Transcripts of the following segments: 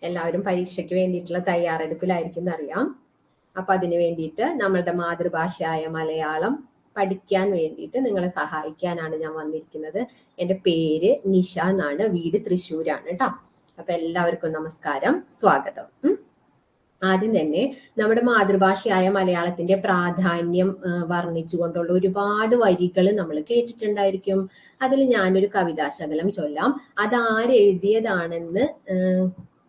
എല്ലാവരും പരീക്ഷയ്ക്ക് വേണ്ടിയിട്ടുള്ള തയ്യാറെടുപ്പിലായിരിക്കും എന്നറിയാം. അപ്പൊ അതിനു വേണ്ടിയിട്ട് നമ്മളുടെ മാതൃഭാഷയായ മലയാളം പഠിക്കാൻ വേണ്ടിയിട്ട് നിങ്ങളെ സഹായിക്കാനാണ് ഞാൻ വന്നിരിക്കുന്നത്. എൻ്റെ പേര് നിഷ എന്നാണ്, വീട് തൃശ്ശൂരാണ് കേട്ടോ. അപ്പൊ എല്ലാവർക്കും നമസ്കാരം, സ്വാഗതം. ആദ്യം തന്നെ നമ്മുടെ മാതൃഭാഷയായ മലയാളത്തിന്റെ പ്രാധാന്യം വർണ്ണിച്ചുകൊണ്ടുള്ള ഒരുപാട് വരികൾ നമ്മൾ കേട്ടിട്ടുണ്ടായിരിക്കും. അതിൽ ഞാനൊരു കവിതാശകലം ചൊല്ലാം. അത് ആരെഴുതിയതാണെന്ന്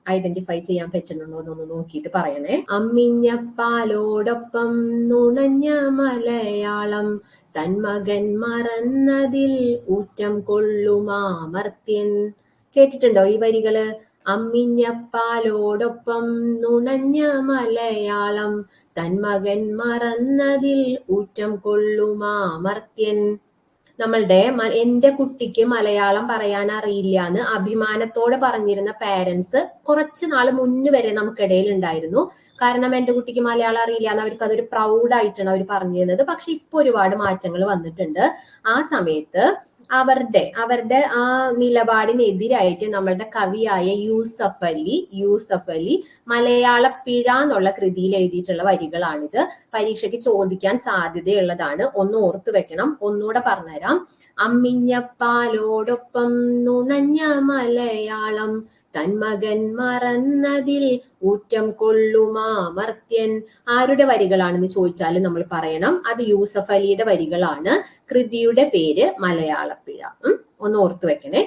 ഐഡന്റിഫൈ ചെയ്യാൻ പറ്റുന്നുണ്ടോ എന്നൊന്ന് നോക്കിയിട്ട് പറയണേ. അമ്മിഞ്ഞപ്പാലോടൊപ്പം നുണഞ്ഞ മലയാളം, തന്മകൻ മറന്നതിൽ ഊറ്റം കൊള്ളുമാമർത്യൻ. കേട്ടിട്ടുണ്ടോ ഈ വരികള്? അമ്മിഞ്ഞപ്പാലോടൊപ്പം നുണഞ്ഞ മലയാളം, തന്മകൻ മറന്നതിൽ ഊറ്റം കൊള്ളുമാമർത്യൻ. നമ്മളുടെ എൻ്റെ കുട്ടിക്ക് മലയാളം പറയാൻ അറിയില്ല എന്ന് അഭിമാനത്തോടെ പറഞ്ഞിരുന്ന പാരന്റ്സ് കുറച്ച് നാൾ മുന്നേ വരെ നമുക്കിടയിൽ ഉണ്ടായിരുന്നു. കാരണം എൻ്റെ കുട്ടിക്ക് മലയാളം അറിയില്ല എന്ന് അവർക്ക് അതൊരു പ്രൗഡായിട്ടാണ് അവർ പറഞ്ഞിരുന്നത്. പക്ഷെ ഇപ്പൊ ഒരുപാട് മാറ്റങ്ങൾ വന്നിട്ടുണ്ട്. ആ സമയത്ത് അവരുടെ ആ നിലപാടിനെതിരായിട്ട് നമ്മളുടെ കവിയായ യൂസഫ് അലി മലയാളപ്പിഴ എന്നുള്ള കൃതിയിൽ എഴുതിയിട്ടുള്ള വരികളാണിത്. പരീക്ഷയ്ക്ക് ചോദിക്കാൻ സാധ്യതയുള്ളതാണ്, ഒന്ന് ഓർത്തു വെക്കണം. ഒന്നുകൂടെ പറഞ്ഞുതരാം. അമ്മിഞ്ഞപ്പാലോടൊപ്പം നുണഞ്ഞ മലയാളം, തന്മകൻ മറന്നതിൽ ഊറ്റം കൊള്ളുമാമർത്യൻ. ആരുടെ വരികളാണെന്ന് ചോദിച്ചാൽ നമ്മൾ പറയണം അത് യൂസഫ് അലിയുടെ വരികളാണ്. കൃതിയുടെ പേര് മലയാളപ്പിഴ. ഒന്ന് ഓർത്തു വെക്കണേ.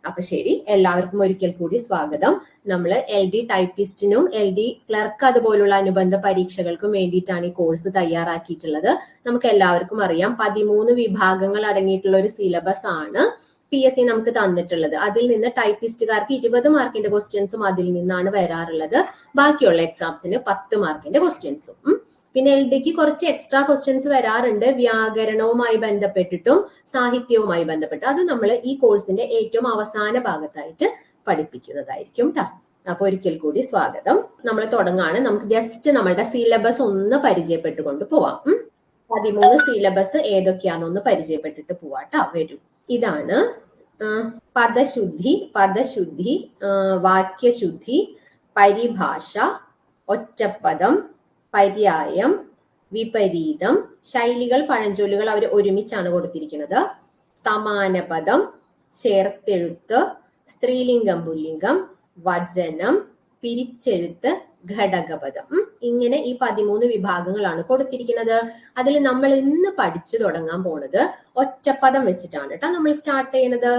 അപ്പൊ ശരി, എല്ലാവർക്കും ഒരിക്കൽ കൂടി സ്വാഗതം. നമ്മൾ LD ടൈപ്പിസ്റ്റിനും LD ക്ലർക്ക് അതുപോലുള്ള അനുബന്ധ പരീക്ഷകൾക്കും വേണ്ടിയിട്ടാണ് ഈ കോഴ്സ് തയ്യാറാക്കിയിട്ടുള്ളത്. നമുക്ക് എല്ലാവർക്കും അറിയാം 13 വിഭാഗങ്ങൾ അടങ്ങിയിട്ടുള്ള ഒരു സിലബസ് ആണ് PSC നമുക്ക് തന്നിട്ടുള്ളത്. അതിൽ നിന്ന് ടൈപ്പിസ്റ്റുകാർക്ക് 20 മാർക്കിന്റെ ക്വസ്റ്റ്യൻസും അതിൽ നിന്നാണ് വരാറുള്ളത്. ബാക്കിയുള്ള എക്സാംസിന് 10 മാർക്കിന്റെ ക്വസ്റ്റ്യൻസും. പിന്നെ LDക്ക് കുറച്ച് എക്സ്ട്രാ ക്വസ്റ്റ്യൻസ് വരാറുണ്ട്, വ്യാകരണവുമായി ബന്ധപ്പെട്ടിട്ടും സാഹിത്യവുമായി ബന്ധപ്പെട്ട്. അത് നമ്മൾ ഈ കോഴ്സിന്റെ ഏറ്റവും അവസാന ഭാഗത്തായിട്ട് പഠിപ്പിക്കുന്നതായിരിക്കും കേട്ടോ. അപ്പൊ ഒരിക്കൽ കൂടി സ്വാഗതം. നമ്മൾ തുടങ്ങാണ്. നമുക്ക് ജസ്റ്റ് നമ്മളുടെ സിലബസ് ഒന്ന് പരിചയപ്പെട്ടുകൊണ്ട് പോവാം. 13 സിലബസ് ഏതൊക്കെയാണെന്നൊന്ന് പരിചയപ്പെട്ടിട്ട് പോവാട്ടോ. വരൂ. ഇതാണ് പദശുദ്ധി, വാക്യശുദ്ധി, പരിഭാഷ, ഒറ്റപ്പദം, പര്യായം, വിപരീതം, ശൈലികൾ, പഴഞ്ചൊല്ലുകൾ അവർ ഒരുമിച്ചാണ് കൊടുത്തിരിക്കുന്നത്, സമാനപദം, ചേർത്തെഴുത്ത്, സ്ത്രീലിംഗം, പുല്ലിംഗം, വചനം, പിരിച്ചെഴുത്ത്, ഘടകപദം. ഇങ്ങനെ ഈ 13 വിഭാഗങ്ങളാണ് കൊടുത്തിരിക്കുന്നത്. അതിൽ നമ്മൾ ഇന്ന് പഠിച്ചു തുടങ്ങാൻ പോണത് ഒറ്റപ്പദം വെച്ചിട്ടാണ് കേട്ടോ. നമ്മൾ സ്റ്റാർട്ട് ചെയ്യുന്നത്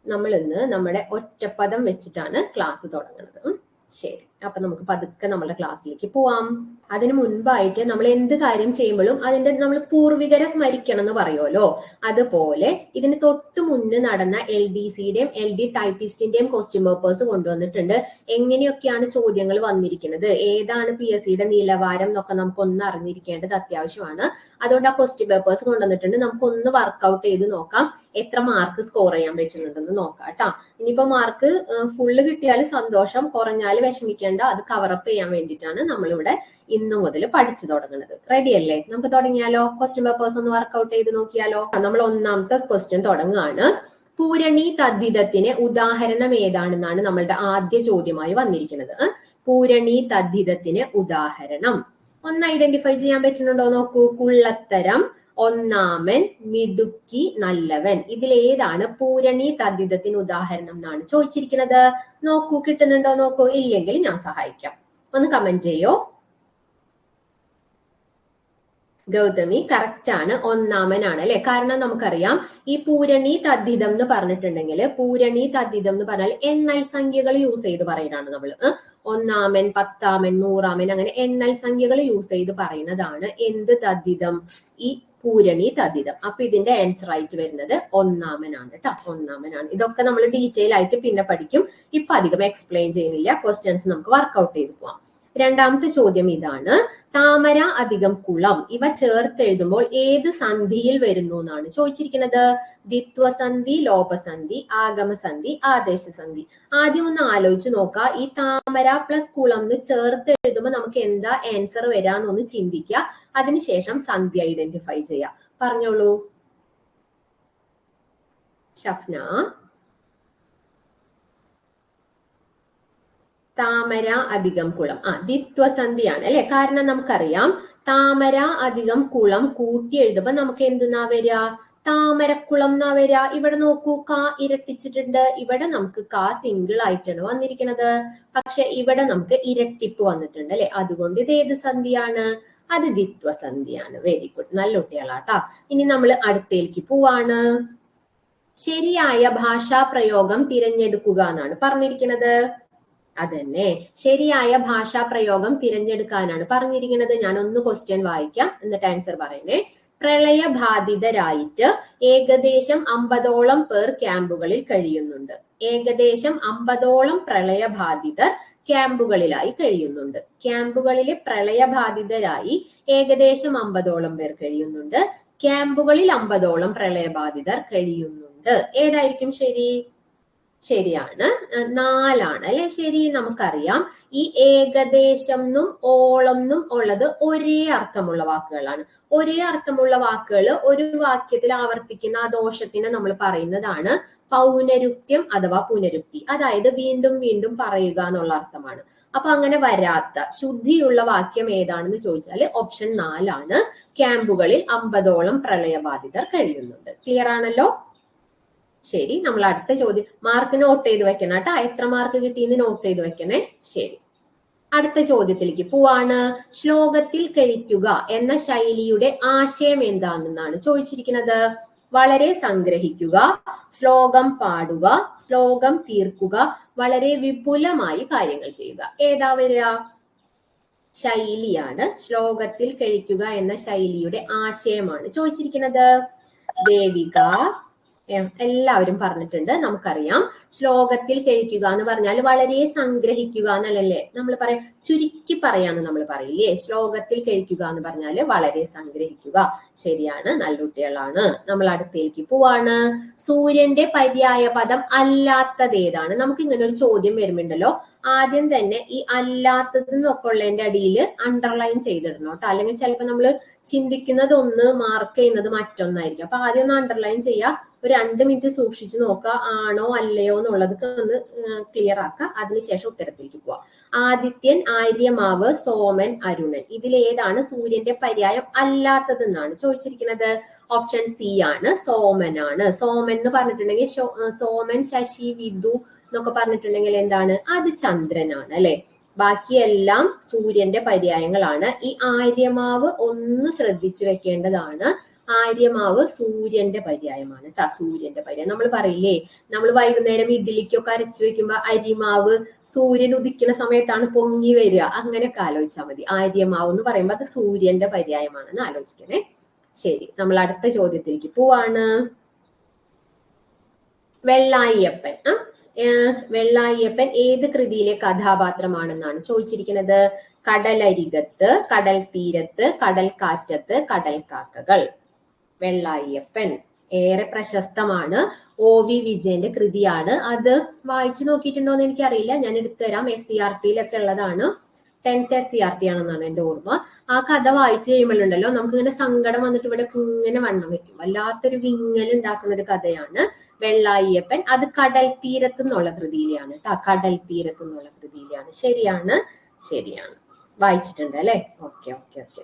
നമ്മൾ ഇന്ന് നമ്മുടെ ഒറ്റപ്പദം വെച്ചിട്ടാണ് ക്ലാസ് തുടങ്ങുന്നത്. ശരി, അപ്പൊ നമുക്ക് പതുക്കെ നമ്മുടെ ക്ലാസ്സിലേക്ക് പോവാം. അതിനു മുൻപായിട്ട് നമ്മൾ എന്ത് കാര്യം ചെയ്യുമ്പോഴും അതിന്റെ നമ്മൾ പൂർവികരെ സ്മരിക്കണം എന്ന് പറയുമല്ലോ, അതുപോലെ ഇതിന് തൊട്ട് മുന്നേ നടന്ന LDCയുടെയും LD ടൈപ്പിസ്റ്റിന്റെയും ക്വസ്റ്റ്യൻ പേപ്പേഴ്സ് കൊണ്ടുവന്നിട്ടുണ്ട്. എങ്ങനെയൊക്കെയാണ് ചോദ്യങ്ങൾ വന്നിരിക്കുന്നത്, ഏതാണ് PSCയുടെ നിലവാരം എന്നൊക്കെ നമുക്കൊന്ന് അറിഞ്ഞിരിക്കേണ്ടത് അത്യാവശ്യമാണ്. അതുകൊണ്ട് ആ ക്വസ്റ്റ്യൻ പേപ്പേഴ്സ് കൊണ്ടുവന്നിട്ടുണ്ട്. നമുക്കൊന്ന് വർക്ക്ഔട്ട് ചെയ്ത് നോക്കാം എത്ര മാർക്ക് സ്കോർ ചെയ്യാൻ പറ്റുന്നുണ്ടെന്ന് നോക്കാം കേട്ടോ. ഇനിയിപ്പോ മാർക്ക് ഫുള്ള് കിട്ടിയാൽ സന്തോഷം, കുറഞ്ഞാൽ വിഷമിക്കേണ്ട. അത് കവറപ്പ് ചെയ്യാൻ വേണ്ടിയിട്ടാണ് നമ്മളിവിടെ ഇന്ന് മുതൽ പഠിച്ചു തുടങ്ങുന്നത്. റെഡി അല്ലേ? നമുക്ക് തുടങ്ങിയാലോ? ക്വസ്റ്റ്യൻ പേപ്പേഴ്സ് ഒന്ന് വർക്ക്ഔട്ട് ചെയ്ത് നോക്കിയാലോ? നമ്മൾ ഒന്നാമത്തെ ക്വസ്റ്റ്യൻ തുടങ്ങുകയാണ്. പൂരണി തദ്ധിതത്തിന് ഉദാഹരണം ഏതാണെന്നാണ് നമ്മളുടെ ആദ്യ ചോദ്യമായി വന്നിരിക്കുന്നത്. പൂരണി തദ്ധിതത്തിന് ഉദാഹരണം ഒന്ന് ഐഡന്റിഫൈ ചെയ്യാൻ പറ്റുന്നുണ്ടോ നോക്കൂ. കുള്ളത്തരം, ഒന്നാമൻ, മിടുക്കി, നല്ലവൻ. ഇതിലേതാണ് പൂരണി തദ്ധിതത്തിന് ഉദാഹരണം എന്നാണ് ചോദിച്ചിരിക്കുന്നത്. നോക്കൂ, കിട്ടുന്നുണ്ടോ നോക്കൂ. ഇല്ലെങ്കിൽ ഞാൻ സഹായിക്കാം, ഒന്ന് കമന്റ് ചെയ്യോ. ഗൗതമി കറക്റ്റ് ആണ്, ഒന്നാമനാണ് അല്ലെ. കാരണം നമുക്കറിയാം ഈ പൂരണി തദ്ധിതം എന്ന് പറഞ്ഞിട്ടുണ്ടെങ്കിൽ, പൂരണി തദ്ധിതം എന്ന് പറഞ്ഞാൽ എണ്ണൽ സംഖ്യകൾ യൂസ് ചെയ്ത് പറയുന്നതാണ് നമ്മൾ. ഒന്നാമൻ, പത്താമൻ, നൂറാമൻ, അങ്ങനെ എണ്ണൽ സംഖ്യകൾ യൂസ് ചെയ്ത് പറയുന്നതാണ് എന്ത് തദ്ധിതം? ഈ പൂരണി തദ്ധിതം. അപ്പൊ ഇതിന്റെ ആൻസർ ആയിട്ട് വരുന്നത് ഒന്നാമനാണ് കേട്ടോ. ഒന്നാമനാണ്. ഇതൊക്കെ നമ്മൾ ഡീറ്റെയിൽ ആയിട്ട് പിന്നെ പഠിക്കും. ഇപ്പൊ അധികം എക്സ്പ്ലെയിൻ ചെയ്യുന്നില്ല. ക്വസ്റ്റ്യൻസ് നമുക്ക് വർക്ക്ഔട്ട് ചെയ്ത് പോവാം. രണ്ടാമത്തെ ചോദ്യം ഇതാണ്. താമര അധികം കുളം ഇവ ചേർത്തെഴുതുമ്പോൾ ഏത് സന്ധിയിൽ വരുന്നു എന്നാണ് ചോദിച്ചിരിക്കുന്നത്. ദ്വിത്വസന്ധി, ലോപസന്ധി, ആഗമസന്ധി, ആദേശസന്ധി. ആദ്യം ഒന്ന് ആലോചിച്ച് നോക്കുക. ഈ താമര പ്ലസ് കുളം എന്ന് ചേർത്തെഴുതുമ്പോൾ നമുക്ക് എന്താ ആൻസർ വരാന്നൊന്ന് ചിന്തിക്കുക. അതിനുശേഷം സന്ധി ഐഡന്റിഫൈ ചെയ്യുക. പറഞ്ഞോളൂ ഷഫ്ന. താമര അധികം കുളം. ദ്വിത്വസന്ധിയാണ് അല്ലെ. കാരണം നമുക്കറിയാം താമര അധികം കുളം കൂട്ടി എഴുതുമ്പോ നമുക്ക് എന്തെന്നാ വരിക? താമരക്കുളം എന്നാ വരിക. ഇവിടെ നോക്കൂ, കാ ഇരട്ടിച്ചിട്ടുണ്ട്. ഇവിടെ നമുക്ക് കാ സിംഗിൾ ആയിട്ടാണ് വന്നിരിക്കുന്നത്. പക്ഷെ ഇവിടെ നമുക്ക് ഇരട്ടിപ്പ് വന്നിട്ടുണ്ട് അല്ലെ. അതുകൊണ്ട് ഇത് ഏത് സന്ധിയാണ്? അത് ദ്വിത്വസന്ധിയാണ്. വെരി ഗുഡ്, നല്ല കുട്ടികളാട്ടാ. ഇനി നമ്മൾ അടുത്തേക്ക് പോവാണ്. ശരിയായ ഭാഷാ പ്രയോഗം തിരഞ്ഞെടുക്കുക എന്നാണ് പറഞ്ഞിരിക്കുന്നത്. അതന്നെ, ശരിയായ ഭാഷാ പ്രയോഗം തിരഞ്ഞെടുക്കാനാണ് പറഞ്ഞിരിക്കുന്നത്. ഞാൻ ഒന്ന് ക്വസ്റ്റ്യൻ വായിക്കാം, എന്നിട്ട് ആൻസർ പറയണേ. പ്രളയബാധിതരായിട്ട് ഏകദേശം 50ഓളം പേർ ക്യാമ്പുകളിൽ കഴിയുന്നുണ്ട്. ഏകദേശം 50ഓളം പ്രളയബാധിതർ ക്യാമ്പുകളിലായി കഴിയുന്നുണ്ട്. ക്യാമ്പുകളിലെ പ്രളയബാധിതരായി ഏകദേശം 50ഓളം പേർ കഴിയുന്നുണ്ട്. ക്യാമ്പുകളിൽ 50ഓളം പ്രളയബാധിതർ കഴിയുന്നുണ്ട്. ഏതായിരിക്കും ശരി? ശരിയാണ്, 4ആണ് അല്ലെ ശരി. നമുക്കറിയാം ഈ ഏകദേശം നും ഓളം നും ഉള്ളത് ഒരേ അർത്ഥമുള്ള വാക്കുകളാണ്. ഒരേ അർത്ഥമുള്ള വാക്കുകൾ ഒരു വാക്യത്തിൽ ആവർത്തിക്കുന്ന ആ ദോഷത്തിനെ നമ്മൾ പറയുന്നതാണ് പൗനരുക്ത്യം അഥവാ പുനരുക്തി. അതായത് വീണ്ടും വീണ്ടും പറയുക എന്നുള്ള അർത്ഥമാണ്. അപ്പൊ അങ്ങനെ വരാത്ത ശുദ്ധിയുള്ള വാക്യം ഏതാണെന്ന് ചോദിച്ചാൽ ഓപ്ഷൻ 4ആണ്. ക്യാമ്പുകളിൽ 50ഓളം പ്രളയബാധിതർ കഴിയുന്നുണ്ട്. ക്ലിയർ ആണല്ലോ? ശരി, നമ്മൾ അടുത്ത ചോദ്യം മാർക്ക് നോട്ട് ചെയ്ത് വെക്കണം കേട്ടോ. എത്ര മാർക്ക് കിട്ടിയെന്ന് നോട്ട് ചെയ്ത് വെക്കണേ. ശരി, അടുത്ത ചോദ്യത്തിലേക്ക് പോവാണ്. ശ്ലോകത്തിൽ കഴിക്കുക എന്ന ശൈലിയുടെ ആശയം എന്താണെന്നാണ് ചോദിച്ചിരിക്കുന്നത്. വളരെ സംഗ്രഹിക്കുക, ശ്ലോകം പാടുക, ശ്ലോകം തീർക്കുക, വളരെ വിപുലമായി കാര്യങ്ങൾ ചെയ്യുക. ഏതാ വരിക? ശൈലിയാണ്. ശ്ലോകത്തിൽ കഴിക്കുക എന്ന ശൈലിയുടെ ആശയമാണ് ചോദിച്ചിരിക്കുന്നത്. ദേവിക എല്ലാവരും പറഞ്ഞിട്ടുണ്ട്. നമുക്കറിയാം ശ്ലോകത്തിൽ കഴിക്കുക എന്ന് പറഞ്ഞാൽ വളരെ സംഗ്രഹിക്കുക എന്നല്ലേ നമ്മൾ പറയാം. ചുരുക്കി പറയാന്ന് നമ്മൾ പറയില്ലേ. ശ്ലോകത്തിൽ കഴിക്കുക എന്ന് പറഞ്ഞാൽ വളരെ സംഗ്രഹിക്കുക. ശരിയാണ്, നല്ല കുട്ടികളാണ്. നമ്മൾ അടുത്തേക്ക് പോവാണ്. സൂര്യന്റെ പര്യായ പദം അല്ലാത്തത് ഏതാണ്? നമുക്ക് ഇങ്ങനെ ഒരു ചോദ്യം വരുന്നുണ്ടല്ലോ. ആദ്യം തന്നെ ഈ അല്ലാത്തത് എന്നൊക്കെ ഉള്ളതിന്റെ അടിയിൽ അണ്ടർലൈൻ ചെയ്തിടണം കേട്ടോ. അല്ലെങ്കിൽ ചിലപ്പോൾ നമ്മൾ ചിന്തിക്കുന്നത് ഒന്ന് മാർക്ക് ചെയ്യുന്നത് മറ്റൊന്നായിരിക്കും. അപ്പൊ ആദ്യം ഒന്ന് അണ്ടർലൈൻ ചെയ്യുക. ഒരു 2 മിനിറ്റ് സൂക്ഷിച്ചു നോക്കുക, ആണോ അല്ലയോ എന്നുള്ളതൊക്കെ ഒന്ന് ക്ലിയർ ആക്കുക. അതിനുശേഷം ഉത്തരത്തിലേക്ക് പോവാം. ആദിത്യൻ, ആര്യമാവ്, സോമൻ, അരുണൻ, ഇതിലേതാണ് സൂര്യന്റെ പര്യായം അല്ലാത്തത് എന്നാണ് ചോദിച്ചിരിക്കുന്നത്. ഓപ്ഷൻ സി ആണ്, സോമനാണ്. സോമൻ എന്ന് പറഞ്ഞിട്ടുണ്ടെങ്കിൽ സോമൻ, ശശി, വിദു എന്നൊക്കെ പറഞ്ഞിട്ടുണ്ടെങ്കിൽ എന്താണ്? അത് ചന്ദ്രനാണ് അല്ലെ. ബാക്കിയെല്ലാം സൂര്യന്റെ പര്യായങ്ങളാണ്. ഈ ആര്യമാവ് ഒന്ന് ശ്രദ്ധിച്ചു വെക്കേണ്ടതാണ്. ആര്യമാവ് സൂര്യന്റെ പര്യായമാണ് കേട്ടോ. സൂര്യന്റെ പര്യായം നമ്മൾ പറയില്ലേ, നമ്മൾ വൈകുന്നേരം ഇഡ്ഡലിക്കൊക്കെ അരച്ചു വെക്കുമ്പോ അരിമാവ് സൂര്യൻ ഉദിക്കുന്ന സമയത്താണ് പൊങ്ങി വരിക. അങ്ങനെയൊക്കെ ആലോചിച്ചാൽ മതി. ആര്യമാവ് എന്ന് പറയുമ്പോൾ അത് സൂര്യന്റെ പര്യായമാണെന്ന് ആലോചിക്കണേ. ശരി, നമ്മൾ അടുത്ത ചോദ്യത്തിലേക്ക് പോവാണ്. വെള്ളായിയപ്പൻ വെള്ളായിയപ്പൻ ഏത് കൃതിയിലെ കഥാപാത്രമാണെന്നാണ് ചോദിച്ചിരിക്കുന്നത്. കടലരികത്ത്, കടൽ തീരത്ത്, കടൽ കാറ്റത്ത്, കടൽ കാക്കകൾ. വെള്ളായിയപ്പൻ ഏറെ പ്രശസ്തമാണ്. OV വിജയന്റെ കൃതിയാണ്. അത് വായിച്ചു നോക്കിയിട്ടുണ്ടോ എന്ന് എനിക്കറിയില്ല, ഞാൻ എടുത്തുതരാം. SCRT-യിലൊക്കെ ഉള്ളതാണ്. 10th SCRT ആണെന്നാണ് എന്റെ ഓർമ്മ. ആ കഥ വായിച്ചു കഴിയുമ്പോഴുണ്ടല്ലോ നമുക്ക് ഇങ്ങനെ സങ്കടം വന്നിട്ട് ഇവിടെ ഇങ്ങനെ വണ്ണം വെക്കും. വല്ലാത്തൊരു വിങ്ങൽ ഉണ്ടാക്കുന്ന ഒരു കഥയാണ് വെള്ളായിയപ്പൻ. അത് കടൽ തീരത്ത് നിന്നുള്ള കൃതിയിലാണ് കേട്ടോ. കടൽ തീരത്ത് നിന്നുള്ള കൃതിയിലാണ്. ശരിയാണ്, ശരിയാണ്, വായിച്ചിട്ടുണ്ട് അല്ലെ. Okay okay okay.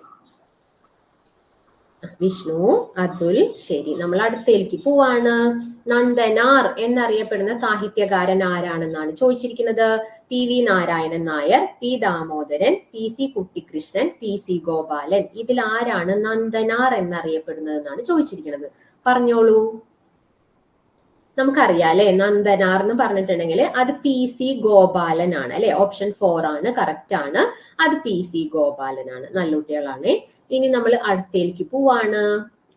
Vishnu, Atul, ശരി. നമ്മൾ അടുത്തേക്ക് പോവാണ്. നന്ദനാർ എന്നറിയപ്പെടുന്ന സാഹിത്യകാരൻ ആരാണെന്നാണ് ചോദിച്ചിരിക്കുന്നത്. PV Narayanan Nair, P Damodaran, PC Kuttikrishnan, PC Gopalan. ഇതിൽ ആരാണ് നന്ദനാർ എന്നറിയപ്പെടുന്നത് എന്നാണ് ചോദിച്ചിരിക്കുന്നത്. പറഞ്ഞോളൂ. നമുക്കറിയാം അല്ലെ, നന്ദനാർ എന്ന് പറഞ്ഞിട്ടുണ്ടെങ്കിൽ അത് PC ഗോപാലൻ ആണ് അല്ലെ. ഓപ്ഷൻ 4 ആണ്, കറക്റ്റ് ആണ്. അത് PC ഗോപാലൻ ആണ്. നല്ല കുട്ടികളാണ്. ഇനി നമ്മൾ അടുത്തേക്ക് പോവാണ്.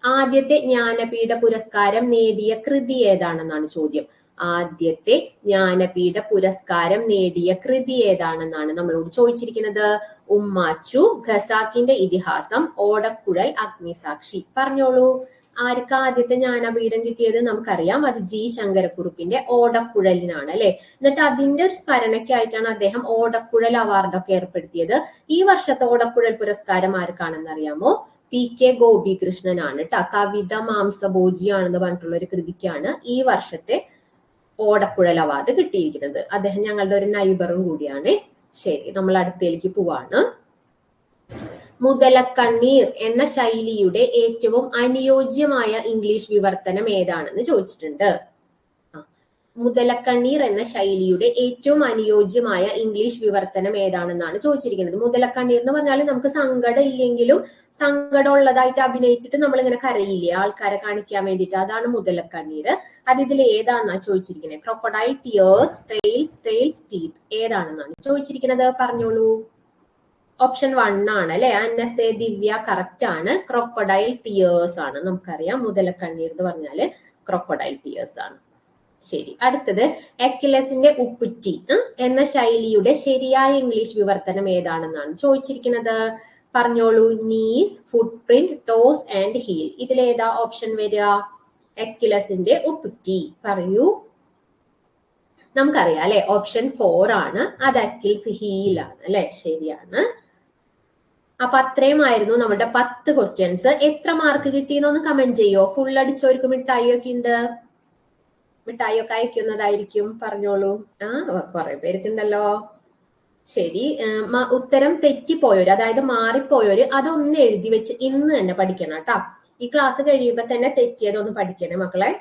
ആദ്യത്തെ ജ്ഞാനപീഠ പുരസ്കാരം നേടിയ കൃതി ഏതാണെന്നാണ് ചോദ്യം. ആദ്യത്തെ ജ്ഞാനപീഠ പുരസ്കാരം നേടിയ കൃതി ഏതാണെന്നാണ് നമ്മളോട് ചോദിച്ചിരിക്കുന്നത്. ഉമ്മാച്ചു, ഖസാക്കിന്റെ ഇതിഹാസം, ഓടക്കുഴൽ, അഗ്നിസാക്ഷി. പറഞ്ഞോളൂ, ആർക്ക് ആദ്യത്തെ ജ്ഞാനപീഠം കിട്ടിയത്? നമുക്കറിയാം, അത് G ശങ്കരക്കുറുപ്പിന്റെ ഓടക്കുഴലിനാണ് അല്ലെ. എന്നിട്ട് അതിന്റെ ഒരു സ്മരണയ്ക്കായിട്ടാണ് അദ്ദേഹം ഓടക്കുഴൽ അവാർഡൊക്കെ ഏർപ്പെടുത്തിയത്. ഈ വർഷത്തെ ഓടക്കുഴൽ പുരസ്കാരം ആർക്കാണെന്ന് അറിയാമോ? PK ഗോപികൃഷ്ണനാണ് കേട്ടോ. കവിത മാംസഭോജിയാണെന്ന് പറഞ്ഞിട്ടുള്ള ഒരു കൃതിക്കാണ് ഈ വർഷത്തെ ഓടക്കുഴൽ അവാർഡ് കിട്ടിയിരിക്കുന്നത്. അദ്ദേഹം ഞങ്ങളുടെ ഒരു നൈബറും കൂടിയാണ്. ശരി, നമ്മൾ അടുത്തേക്ക് പോവാണ്. മുതലക്കണ്ണീർ എന്ന ശൈലിയുടെ ഏറ്റവും അനുയോജ്യമായ ഇംഗ്ലീഷ് വിവർത്തനം ഏതാണെന്ന് ചോദിച്ചിട്ടുണ്ട്. മുതലക്കണ്ണീർ എന്ന ശൈലിയുടെ ഏറ്റവും അനുയോജ്യമായ ഇംഗ്ലീഷ് വിവർത്തനം ഏതാണെന്നാണ് ചോദിച്ചിരിക്കുന്നത്. മുതലക്കണ്ണീർ എന്ന് പറഞ്ഞാൽ നമുക്ക് സങ്കടം ഇല്ലെങ്കിലും സങ്കടം ഉള്ളതായിട്ട് അഭിനയിച്ചിട്ട് നമ്മൾ ഇങ്ങനെ കരയില്ലേ ആൾക്കാരെ കാണിക്കാൻ വേണ്ടിയിട്ട്, അതാണ് മുതലക്കണ്ണീർ. അത് ഇതിൽ ഏതാണെന്നാ ചോദിച്ചിരിക്കുന്നത്. Crocodile tears, tails, tails teeth ഏതാണെന്നാണ് ചോദിച്ചിരിക്കുന്നത്. പറഞ്ഞോളൂ. ഓപ്ഷൻ 1 ആണ് അല്ലെ. അന്നസെ ദിവ്യ കറക്റ്റ് ആണ്. ക്രോക്കഡൈൽ ടിയേഴ്സ് ആണ്. നമുക്കറിയാം മുതലക്കണ്ണീർ എന്ന് പറഞ്ഞാല് ക്രോക്കഡൈൽ ടിയേഴ്സ് ആണ്. ശരി, അടുത്തത് അക്കിലസിന്റെ ഉപ്പുറ്റി എന്ന ശൈലിയുടെ ശരിയായ ഇംഗ്ലീഷ് വിവർത്തനം ഏതാണെന്നാണ് ചോദിച്ചിരിക്കുന്നത്. പറഞ്ഞോളൂ. Knees, foot print, toes and heel ഇതിലേതാ ഓപ്ഷൻ വരിക? അക്കിലസിന്റെ ഉപ്പുറ്റി. പറയൂ. നമുക്കറിയാം അല്ലെ, ഓപ്ഷൻ 4 ആണ്. അത് അക്കിൽസ് ഹീൽ ആണ് അല്ലെ. ശരിയാണ്. അപ്പൊ അത്രയുമായിരുന്നു നമ്മുടെ 10 ക്വസ്റ്റ്യൻസ്. എത്ര മാർക്ക് കിട്ടിയെന്നൊന്ന് കമന്റ് ചെയ്യോ? ഫുൾ അടിച്ചവർക്ക് മിഠായിയൊക്കെ ഉണ്ട്. മിഠായിയൊക്കെ അയക്കുന്നതായിരിക്കും. പറഞ്ഞോളൂ. കുറെ പേർക്കുണ്ടല്ലോ. ശരി, ഉത്തരം തെറ്റിപ്പോയവര്, അതായത് മാറിപ്പോയവര് അതൊന്ന് എഴുതി വെച്ച് ഇന്ന് തന്നെ പഠിക്കണം കേട്ടോ. ഈ ക്ലാസ് കഴിയുമ്പോ തന്നെ തെറ്റിയതൊന്ന് പഠിക്കണേ മക്കളെ.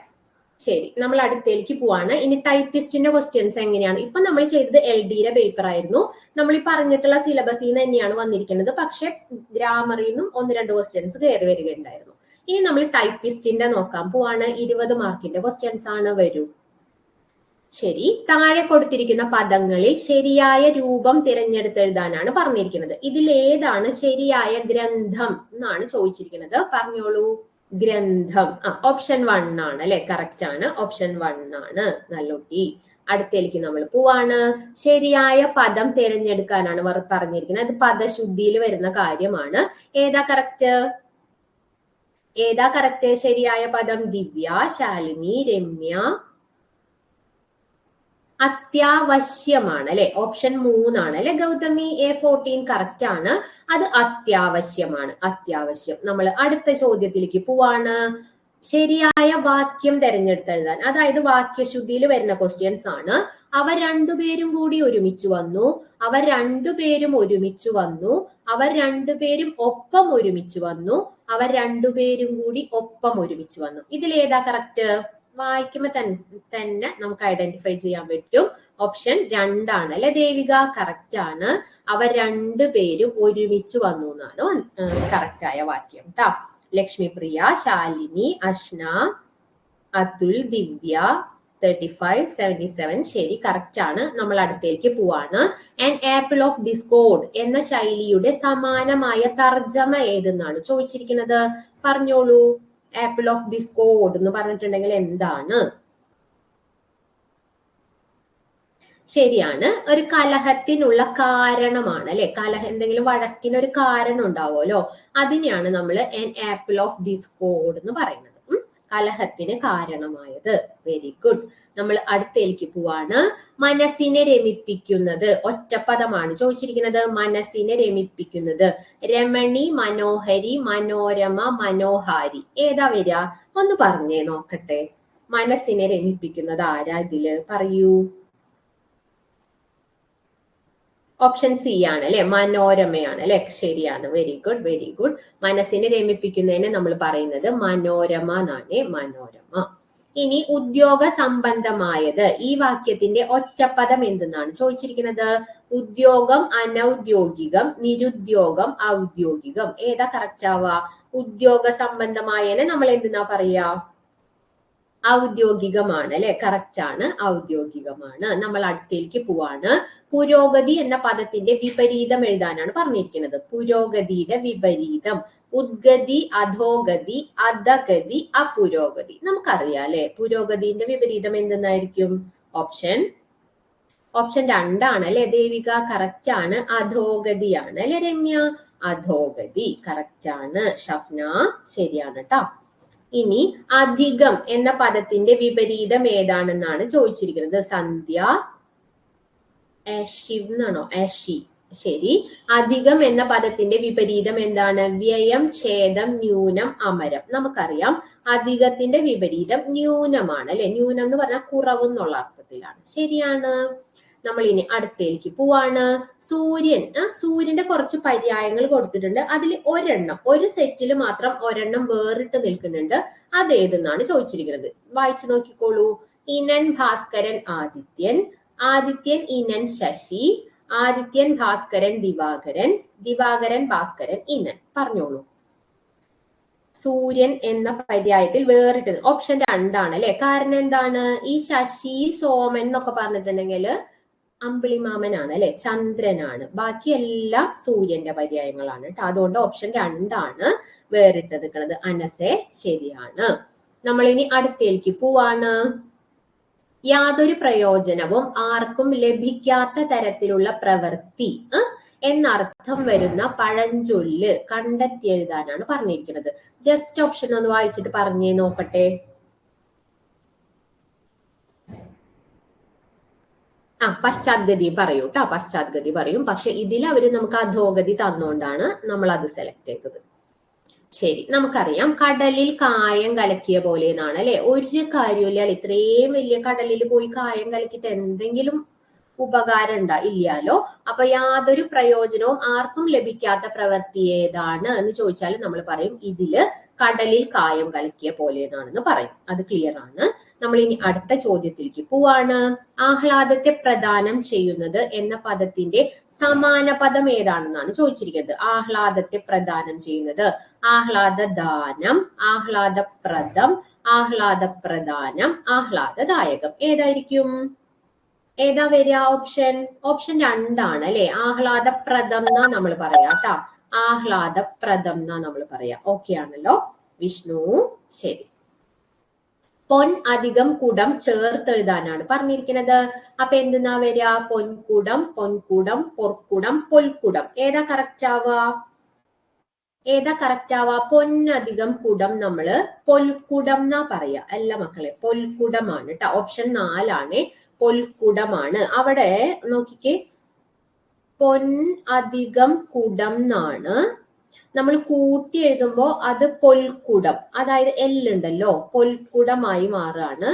ശരി, നമ്മൾ അടുത്തേക്ക് പോവാണ്. ഇനി ടൈപ്പിസ്റ്റിന്റെ ക്വസ്റ്റ്യൻസ് എങ്ങനെയാണ്? ഇപ്പൊ നമ്മൾ ചെയ്തത് LD-യുടെ പേപ്പർ ആയിരുന്നു. നമ്മൾ ഈ പറഞ്ഞിട്ടുള്ള സിലബസിൽ നിന്ന് തന്നെയാണ് വന്നിരിക്കുന്നത്. പക്ഷെ ഗ്രാമറിൽ നിന്നും 1-2 ക്വസ്റ്റ്യൻസ് കയറി വരികയുണ്ടായിരുന്നു. ഇനി നമ്മൾ ടൈപ്പിസ്റ്റിന്റെ നോക്കാൻ പോവാണ്. 20 മാർക്കിന്റെ ക്വസ്റ്റ്യൻസ് ആണ്. വരൂ. ശരി, താഴെ കൊടുത്തിരിക്കുന്ന പദങ്ങളിൽ ശരിയായ രൂപം തിരഞ്ഞെടുത്തെഴുതാനാണ് പറഞ്ഞിരിക്കുന്നത്. ഇതിൽ ഏതാണ് ശരിയായ ഗ്രന്ഥം എന്നാണ് ചോദിച്ചിരിക്കുന്നത്. പറഞ്ഞോളൂ. ഗ്രന്ഥം. ഓപ്ഷൻ 1 ആണ് അല്ലെ. കറക്റ്റ് ആണ്. ഓപ്ഷൻ 1 ആണ്. നല്ലോട്ടി. അടുത്തേക്ക് നമ്മൾ പോവാണ്. ശരിയായ പദം തിരഞ്ഞെടുക്കാനാണ് പറഞ്ഞിരിക്കുന്നത്. അത് പദശുദ്ധിയിൽ വരുന്ന കാര്യമാണ്. ഏതാ കറക്റ്റ്? ശരിയായ പദം? ദിവ്യ, ശാലിനി, രമ്യ. അത്യാവശ്യമാണ് അല്ലെ. ഓപ്ഷൻ 3 ആണ് അല്ലെ. ഗൗതമി A14 കറക്റ്റ് ആണ്. അത് അത്യാവശ്യമാണ്. അത്യാവശ്യം. നമ്മൾ അടുത്ത ചോദ്യത്തിലേക്ക് പോവാണ്. ശരിയായ വാക്യം തിരഞ്ഞെടുത്തെഴുതാൻ, അതായത് വാക്യശുദ്ധിയിൽ വരുന്ന ക്വസ്റ്റ്യൻസ് ആണ്. അവർ രണ്ടുപേരും കൂടി ഒരുമിച്ച് വന്നു, അവർ രണ്ടുപേരും ഒരുമിച്ച് വന്നു, അവർ രണ്ടുപേരും ഒപ്പം ഒരുമിച്ച് വന്നു, അവർ രണ്ടുപേരും കൂടി ഒപ്പം ഒരുമിച്ച് വന്നു. ഇതിലേതാ കറക്റ്റ്? വായിക്കുമ്പോ തന്നെ നമുക്ക് ഐഡന്റിഫൈ ചെയ്യാൻ പറ്റും. ഓപ്ഷൻ 2 ആണ് അല്ലെ. ദേവിക കറക്റ്റ് ആണ്. അവർ രണ്ടുപേരും ഒരുമിച്ച് വന്നു എന്നാണ് കറക്റ്റ് ആയ വാക്യം ട്ടാ. ലക്ഷ്മി പ്രിയ, ശാലിനി, അഷ്ന, അതുൽ, ദിവ്യ 35, 77 ശരി, കറക്റ്റ് ആണ്. നമ്മൾ അടുത്തേക്ക് പോവാണ്. ആൻ ആപ്പിൾ ഓഫ് ഡിസ്കോർഡ് എന്ന ശൈലിയുടെ സമാനമായ തർജ്ജമ ഏതെന്നാണ് ചോദിച്ചിരിക്കുന്നത്. പറഞ്ഞോളൂ. ആപ്പിൾ ഓഫ് ഡിസ്കോർഡ് എന്ന് പറഞ്ഞിട്ടുണ്ടെങ്കിൽ എന്താണ്? ശരിയാണ്. ഒരു കലഹത്തിനുള്ള കാരണമാണ് അല്ലെ. എന്തെങ്കിലും വഴക്കിനൊരു കാരണം ഉണ്ടാവുമല്ലോ, അതിനെയാണ് നമ്മൾ ആൻ ആപ്പിൾ ഓഫ് ഡിസ്കോർഡ് എന്ന് പറയുന്നത്. കലഹത്തിന് കാരണമായത്. Very good. നമ്മൾ അടുത്തേക്ക് പോവാണ്. മനസ്സിനെ രമിപ്പിക്കുന്നത് ഒറ്റപ്പദമാണ് ചോദിച്ചിരിക്കുന്നത്. മനസ്സിനെ രമിപ്പിക്കുന്നത് രമണി, മനോഹരി, മനോരമ, മനോഹാരി ഏതാ വരിക? ഒന്ന് പറഞ്ഞേ നോക്കട്ടെ. മനസ്സിനെ രമിപ്പിക്കുന്നത് ആരാ ഇതില്? പറയൂ. ഓപ്ഷൻ സി ആണ് അല്ലെ. മനോരമയാണ് അല്ലെ. ശരിയാണ്. Very good, very good. മനസ്സിനെ രമിപ്പിക്കുന്നതിനെ നമ്മൾ പറയുന്നത് മനോരമ എന്നാണ്. മനോരമ. ഇനി ഉദ്യോഗ സംബന്ധമായത് ഈ വാക്യത്തിന്റെ ഒറ്റപ്പദം എന്തെന്നാണ് ചോദിച്ചിരിക്കുന്നത്. ഉദ്യോഗം, അനൗദ്യോഗികം, നിരുദ്യോഗം, ഔദ്യോഗികം ഏതാ കറക്റ്റ് ആവുക? ഉദ്യോഗ സംബന്ധമായതിനെ നമ്മൾ എന്തെന്നാ പറയാ? ഔദ്യോഗികമാണ് അല്ലെ. കറക്റ്റ് ആണ്. ഔദ്യോഗികമാണ്. നമ്മൾ അടുത്തേക്ക് പോവാണ്. പുരോഗതി എന്ന പദത്തിന്റെ വിപരീതം എഴുതാനാണ് പറഞ്ഞിരിക്കുന്നത്. പുരോഗതിയുടെ വിപരീതം ഉദ്ഗതി, അധോഗതി, അധഗതി, അപുരോഗതി. നമുക്കറിയാം അല്ലെ. പുരോഗതിന്റെ വിപരീതം എന്തെന്നായിരിക്കും? ഓപ്ഷൻ 2 ആണ് അല്ലെ. ദേവിക കറക്റ്റ് ആണ്. അധോഗതിയാണ് അല്ലെ. രമ്യ അധോഗതി കറക്റ്റ് ആണ്. ഷഫ്ന ശരിയാണ് ട്ടാ. ഇനി അധികം എന്ന പദത്തിന്റെ വിപരീതം ഏതാണെന്നാണ് ചോദിച്ചിരിക്കുന്നത്. സന്ധ്യ, ആഷിവ് എന്നാണോ? ആഷി ശരി. അധികം എന്ന പദത്തിന്റെ വിപരീതം എന്താണ്? വ്യയം, ഛേദം, ന്യൂനം, അമരം. നമുക്കറിയാം അധികത്തിന്റെ വിപരീതം ന്യൂനമാണ് അല്ലെ. ന്യൂനം എന്ന് പറഞ്ഞാൽ കുറവ് എന്നുള്ള അർത്ഥത്തിലാണ്. ശരിയാണ്. നമ്മൾ ഇനി അടുത്തേക്ക് പോവാണ്. സൂര്യൻ. സൂര്യന്റെ കുറച്ച് പര്യായങ്ങൾ കൊടുത്തിട്ടുണ്ട്. അതിൽ ഒരെണ്ണം, ഒരു സെറ്റിൽ മാത്രം ഒരെണ്ണം വേറിട്ട് നിൽക്കുന്നുണ്ട്. അതേതെന്നാണ് ചോദിച്ചിരിക്കുന്നത്. വായിച്ചു നോക്കിക്കോളൂ. ഇനൻ, ഭാസ്കരൻ, ആദിത്യൻ. ആദിത്യൻ, ഇനൻ, ശശി. ആദിത്യൻ, ഭാസ്കരൻ, ദിവാകരൻ. ദിവാകരൻ, ഭാസ്കരൻ, ഇനൻ. പറഞ്ഞോളൂ. സൂര്യൻ എന്ന പര്യായത്തിൽ വേറിട്ട് ഓപ്ഷൻ 2 ആണ് അല്ലെ. കാരണം എന്താണ്? ഈ ശശി, സോമൻ എന്നൊക്കെ പറഞ്ഞിട്ടുണ്ടെങ്കിൽ അമ്പിളിമാമനാണ് അല്ലെ, ചന്ദ്രനാണ്. ബാക്കിയെല്ലാം സൂര്യന്റെ പര്യായങ്ങളാണ് കേട്ടോ. അതുകൊണ്ട് ഓപ്ഷൻ 2 ആണ് വേറിട്ട് നിൽക്കുന്നത്. അനസെ ശരിയാണ്. നമ്മൾ ഇനി അടുത്തേക്ക് പോവാണ്. യാതൊരു പ്രയോജനവും ആർക്കും ലഭിക്കാത്ത തരത്തിലുള്ള പ്രവൃത്തി എന്നർത്ഥം വരുന്ന പഴഞ്ചൊല്ല് കണ്ടെത്തി എഴുതാനാണ് പറഞ്ഞിരിക്കുന്നത്. ജസ്റ്റ് ഓപ്ഷൻ ഒന്ന് വായിച്ചിട്ട് പറഞ്ഞേ നോക്കട്ടെ. പശ്ചാത്ഗതി പറയൂ കേട്ടോ. പശ്ചാത്ഗതി പറയും. പക്ഷെ ഇതിൽ അവര് നമുക്ക് അധോഗതി തന്നുകൊണ്ടാണ് നമ്മൾ അത് സെലക്ട് ചെയ്തത്. ശരി. നമുക്കറിയാം കടലിൽ കായം കലക്കിയ പോലെ എന്നാണ് അല്ലെ. ഒരു കാര്യമില്ല. ഇത്രയും വലിയ കടലിൽ പോയി കായം കലക്കിയിട്ട് എന്തെങ്കിലും ഉപകാരം ഇല്ലാലോ. അപ്പൊ യാതൊരു പ്രയോജനവും ആർക്കും ലഭിക്കാത്ത പ്രവൃത്തി ഏതാണ് എന്ന് ചോദിച്ചാൽ നമ്മൾ പറയും ഇതില് കടലിൽ കായം കലക്കിയ പോലെ എന്നാണെന്ന് പറയും. അത് ക്ലിയർ ആണ്. നമ്മൾ ഇനി അടുത്ത ചോദ്യത്തിലേക്ക് പോവാണ്. ആഹ്ലാദത്തെ പ്രദാനം ചെയ്യുന്നത് എന്ന പദത്തിന്റെ സമാന പദം ഏതാണെന്നാണ് ചോദിച്ചിരിക്കുന്നത്. ആഹ്ലാദത്തെ പ്രദാനം ചെയ്യുന്നത്. ആഹ്ലാദദാനം, ആഹ്ലാദപ്രദം, ആഹ്ലാദപ്രദാനം, ആഹ്ലാദദായകം. ഏതായിരിക്കും? ഏതാ വരിക ഓപ്ഷൻ? ഓപ്ഷൻ 2 ആണ് അല്ലെ. ആഹ്ലാദപ്രദം എന്നാ നമ്മൾ പറയാ കേട്ടാ. ആഹ്ലാദപ്രദം എന്നാ നമ്മൾ പറയാ. ഓക്കെ ആണല്ലോ വിഷ്ണു? ശരി. പൊൻ അധികം കുടം ചേർത്തെഴുതാനാണ് പറഞ്ഞിരിക്കുന്നത്. അപ്പൊ എന്തെന്നാ വരിക? പൊൻകുടം, പൊൻകുടം, പൊർക്കുടം, പൊൽക്കുടം. ഏതാ കറക്റ്റ് ആവുക? ഏതാ കറക്റ്റ് ആവുക? പൊന്നധികം കുടം നമ്മള് പൊൽക്കുടം എന്നാ പറയാ. അല്ല മക്കളെ, പൊൽക്കുടമാണ് കേട്ടോ. ഓപ്ഷൻ 4 ആണ്. പൊൽക്കുടമാണ്. അവിടെ നോക്കിക്കേ, പൊൻ അധികം കുടം എന്നാണ്. നമ്മൾ കൂട്ടി എഴുതുമ്പോ അത് പൊൽക്കുടം, അതായത് എല്ലുണ്ടല്ലോ, പൊൽക്കുടമായി മാറുകയാണ്.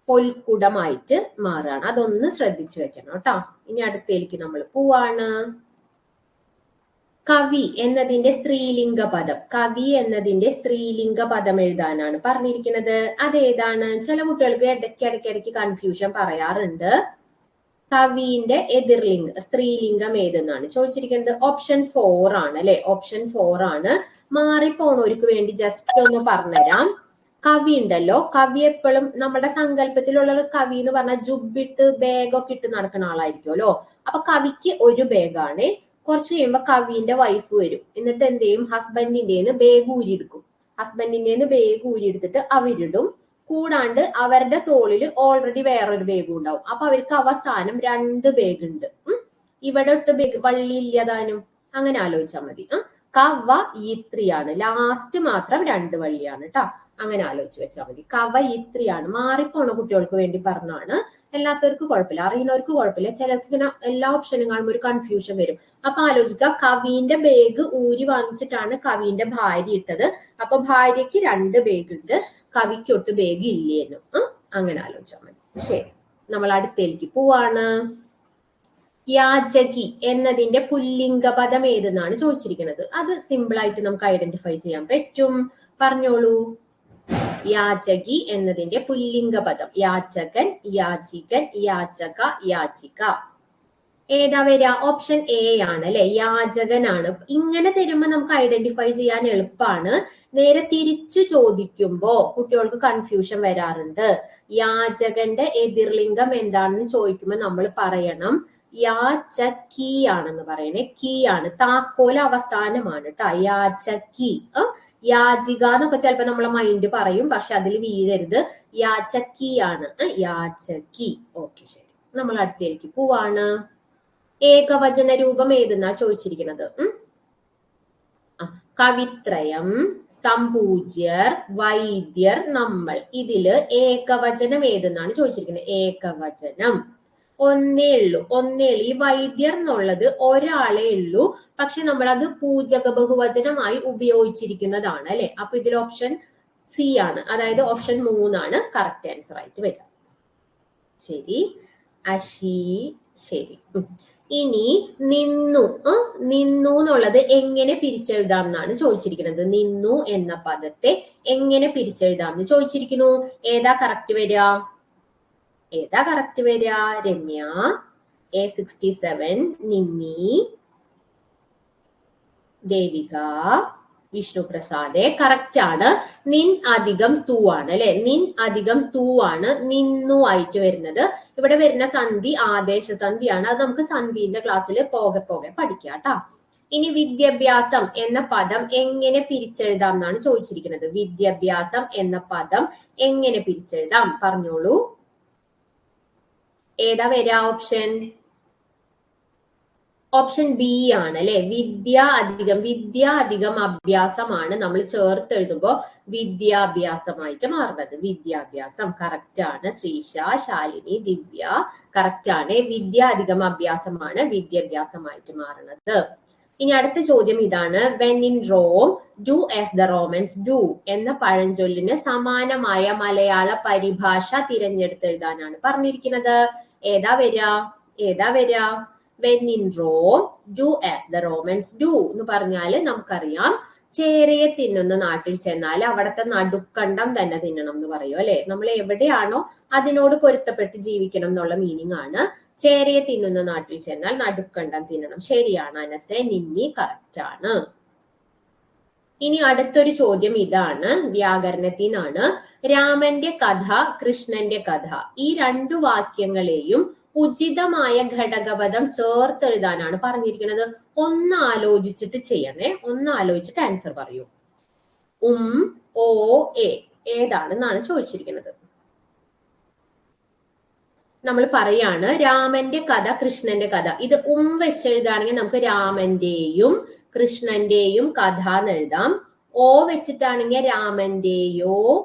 പൊൽക്കുടമായിട്ട് മാറുകയാണ്. അതൊന്ന് ശ്രദ്ധിച്ചു വെക്കണം കേട്ടോ. ഇനി അടുത്തേക്ക് നമ്മൾ പോവാണ്. കവി എന്നതിന്റെ സ്ത്രീലിംഗ പദം. കവി എന്നതിന്റെ സ്ത്രീലിംഗ പദം എഴുതാനാണ് പറഞ്ഞിരിക്കുന്നത്. അതേതാണ്? ചില കുട്ടികൾക്ക് ഇടയ്ക്കിടയ്ക്ക് കൺഫ്യൂഷൻ പറയാറുണ്ട്. കവിന്റെ എതിർലിംഗം, സ്ത്രീലിംഗം ഏതെന്നാണ് ചോദിച്ചിരിക്കുന്നത്. ഓപ്ഷൻ 4 ആണ് അല്ലെ. ഓപ്ഷൻ 4 ആണ്. മാറിപ്പോണവർക്ക് വേണ്ടി ജസ്റ്റ് ഒന്ന് പറഞ്ഞുതരാം. കവി ഉണ്ടല്ലോ, കവി എപ്പോഴും നമ്മുടെ സങ്കല്പത്തിലുള്ള കവി എന്ന് പറഞ്ഞാൽ ജുബിട്ട് ബാഗൊക്കെ ഇട്ട് നടക്കുന്ന ആളായിരിക്കുമല്ലോ. അപ്പൊ കവിക്ക് ഒരു ബാഗാണ്. കുറച്ച് കഴിയുമ്പോ കവിന്റെ വൈഫ് വരും. എന്നിട്ട് എന്ത് ചെയ്യും? ഹസ്ബൻഡിന്റെ ബാഗ് ഊരിയെടുക്കും. ഹസ്ബൻഡിന്റെ ബാഗ് ഊരിയെടുത്തിട്ട് അവരിടും. കൂടാണ്ട് അവരുടെ തോളിൽ ഓൾറെഡി വേറൊരു ബാഗും ഉണ്ടാവും. അപ്പൊ അവർക്ക് അവസാനം 2 ബാഗ് ഉണ്ട്. ഇവിടെ ഇട്ട് ബാഗ് വള്ളി ഇല്ലതാനും. അങ്ങനെ ആലോചിച്ചാൽ മതി. കവയിത്രിയാണ്. ലാസ്റ്റ് മാത്രം 2 വള്ളിയാണ് കേട്ടോ. അങ്ങനെ ആലോചിച്ച് വെച്ചാൽ മതി. കവയിത്രിയാണ്. മാറിപ്പോണ കുട്ടികൾക്ക് വേണ്ടി പറഞ്ഞാണ്. എല്ലാത്തവർക്ക് കുഴപ്പമില്ല, അറിയുന്നവർക്ക് കുഴപ്പമില്ല. ചിലർക്ക് ഇങ്ങനെ എല്ലാ ഓപ്ഷനും കാണുമ്പോൾ ഒരു കൺഫ്യൂഷൻ വരും. അപ്പൊ ആലോചിക്കുക, കവിന്റെ ബാഗ് ഊരി വാങ്ങിച്ചിട്ടാണ് കവിന്റെ ഭാര്യ ഇട്ടത്. അപ്പൊ ഭാര്യയ്ക്ക് 2 ബാഗ് ഉണ്ട്, കവിക്കൊട്ട് ബാഗ് ഇല്ലേന്നു. അങ്ങനെ ആലോചിച്ചാൽ മതി. ശരി. നമ്മൾ അടുത്തേക്ക് പോവാണ്. യാചകി എന്നതിന്റെ പുല്ലിംഗ പദം ഏതെന്നാണ് ചോദിച്ചിരിക്കുന്നത്. അത് സിമ്പിൾ ആയിട്ട് നമുക്ക് ഐഡന്റിഫൈ ചെയ്യാൻ പറ്റും. പറഞ്ഞോളൂ. യാചകി എന്നതിന്റെ പുല്ലിംഗ പദം. യാചകൻ, യാചികൻ, യാചക, യാചിക. ഏതാ വരിക? ഓപ്ഷൻ എ ആണ് അല്ലെ. യാചകനാണ്. ഇങ്ങനെ തരുമ്പോ നമുക്ക് ഐഡന്റിഫൈ ചെയ്യാൻ എളുപ്പമാണ്. നേരെ തിരിച്ചു ചോദിക്കുമ്പോ കുട്ടികൾക്ക് കൺഫ്യൂഷൻ വരാറുണ്ട്. യാചകന്റെ എതിർലിംഗം എന്താണെന്ന് ചോദിക്കുമ്പോൾ നമ്മൾ പറയണം യാചകി ആണെന്ന് പറയണേ. കീ ആണ്. താക്കോൽ അവസാനമാണ് കേട്ടോ. യാചകി. യാചിക എന്നൊക്കെ ചിലപ്പോ നമ്മളെ മൈൻഡ് പറയും, പക്ഷെ അതിൽ വീഴരുത്. യാചകി ആണ്. യാചകി. ഓക്കെ, ശരി. നമ്മൾ അടുത്തേക്ക് പോവാണ്. ഏകവചന രൂപം ഏതെന്നാ ചോദിച്ചിരിക്കുന്നത്. കവിത്രയം, സംപൂജ്യർ, വൈദ്യർ, നമ്മൾ. ഇതില് ഏകവചനം ഏതെന്നാണ് ചോദിച്ചിരിക്കുന്നത്. ഏകവചനം. ഒന്നേ ഉള്ളൂ. ഈ വൈദ്യർ എന്നുള്ളത് ഒരാളെ ഉള്ളൂ, പക്ഷെ നമ്മൾ അത് പൂജക ബഹുവചനമായി ഉപയോഗിച്ചിരിക്കുന്നതാണ് അല്ലെ. അപ്പൊ ഇതിൽ ഓപ്ഷൻ സി ആണ്, അതായത് ഓപ്ഷൻ 3 കറക്റ്റ് ആൻസർ ആയിട്ട് വരിക. ശരി, അശി ശരി. ഇനി നിന്നു എന്നുള്ളത് എങ്ങനെ പിരിച്ചെഴുതാം എന്നാണ് ചോദിച്ചിരിക്കുന്നത്. നിന്നു എന്ന പദത്തെ എങ്ങനെ പിരിച്ചെഴുതാം എന്ന് ചോദിച്ചിരിക്കുന്നു. ഏതാ കറക്റ്റ് വരിക? രമ്യ, A67, നിമ്മി, ദേവിക, വിഷ്ണു പ്രസാദ്. കറക്റ്റ് ആണ്. നിൻ അധികം തൂ ആണ് അല്ലെ. നിൻ അധികം തൂ ആണ് നിന്നു ആയിട്ട് വരുന്നത്. ഇവിടെ വരുന്ന സന്ധി ആദേശ സന്ധിയാണ്. അത് നമുക്ക് സന്ധിന്റെ ക്ലാസ്സിൽ പോകെ പഠിക്കാം കേട്ടോ. ഇനി വിദ്യാഭ്യാസം എന്ന പദം എങ്ങനെ പിരിച്ചെഴുതാം എന്നാണ് ചോദിച്ചിരിക്കുന്നത്. വിദ്യാഭ്യാസം എന്ന പദം എങ്ങനെ പിരിച്ചെഴുതാം പറഞ്ഞോളൂ. ഏതാ വരിക ഓപ്ഷൻ? ഓപ്ഷൻ ബി ആണ് അല്ലെ. വിദ്യ അധികം അഭ്യാസമാണ് നമ്മൾ ചേർത്ത് എഴുതുമ്പോ വിദ്യാഭ്യാസമായിട്ട് മാറുന്നത്. വിദ്യാഭ്യാസം കറക്റ്റ് ആണ്. ശ്രീഷ, ശാലിനി, ദിവ്യ കറക്റ്റ് ആണ്. വിദ്യ അധികം അഭ്യാസമാണ് വിദ്യാഭ്യാസമായിട്ട് മാറുന്നത്. ഇനി അടുത്ത ചോദ്യം ഇതാണ്. When in Rome do as the Romans do എന്ന പഴഞ്ചൊല്ലിന് സമാനമായ മലയാള പരിഭാഷ തിരഞ്ഞെടുത്ത് എഴുതാനാണ് പറഞ്ഞിരിക്കുന്നത്. ഏതാ വരിക? When in Rome do as the Romans do എന്ന് പറഞ്ഞാല് നമുക്കറിയാം, ചേരയെ തിന്നുന്ന നാട്ടിൽ ചെന്നാൽ അവിടത്തെ നടുക്കണ്ടം തന്നെ തിന്നണം എന്ന് പറയും അല്ലെ. നമ്മൾ എവിടെയാണോ അതിനോട് പൊരുത്തപ്പെട്ട് ജീവിക്കണം എന്നുള്ള മീനിങ് ആണ്. ചേരയെ തിന്നുന്ന നാട്ടിൽ ചെന്നാൽ നടുക്കണ്ടം തിന്നണം. ശരിയാണ് അനസെ, നിമ്മി കറക്റ്റ് ആണ്. ഇനി അടുത്തൊരു ചോദ്യം ഇതാണ്, വ്യാകരണത്തിനാണ്. രാമന്റെ കഥ, കൃഷ്ണന്റെ കഥ, ഈ 2 വാക്യങ്ങളെയും ഉചിതമായ ഘടകപദം ചേർത്തെഴുതാനാണ് പറഞ്ഞിരിക്കുന്നത്. ഒന്ന് ആലോചിച്ചിട്ട് ചെയ്യണേ. ഒന്ന് ആലോചിച്ചിട്ട് ആൻസർ പറയൂ. ഓ എ ഏതാണെന്നാണ് ചോദിച്ചിരിക്കുന്നത്. നമ്മൾ പറയാണ് രാമന്റെ കഥ, കൃഷ്ണന്റെ കഥ. ഇത് വെച്ചെഴുതാണെങ്കിൽ നമുക്ക് രാമന്റെയും കൃഷ്ണന്റെയും കഥ എന്ന് എഴുതാം. ഓ വെച്ചിട്ടാണെങ്കിൽ രാമന്റെയോ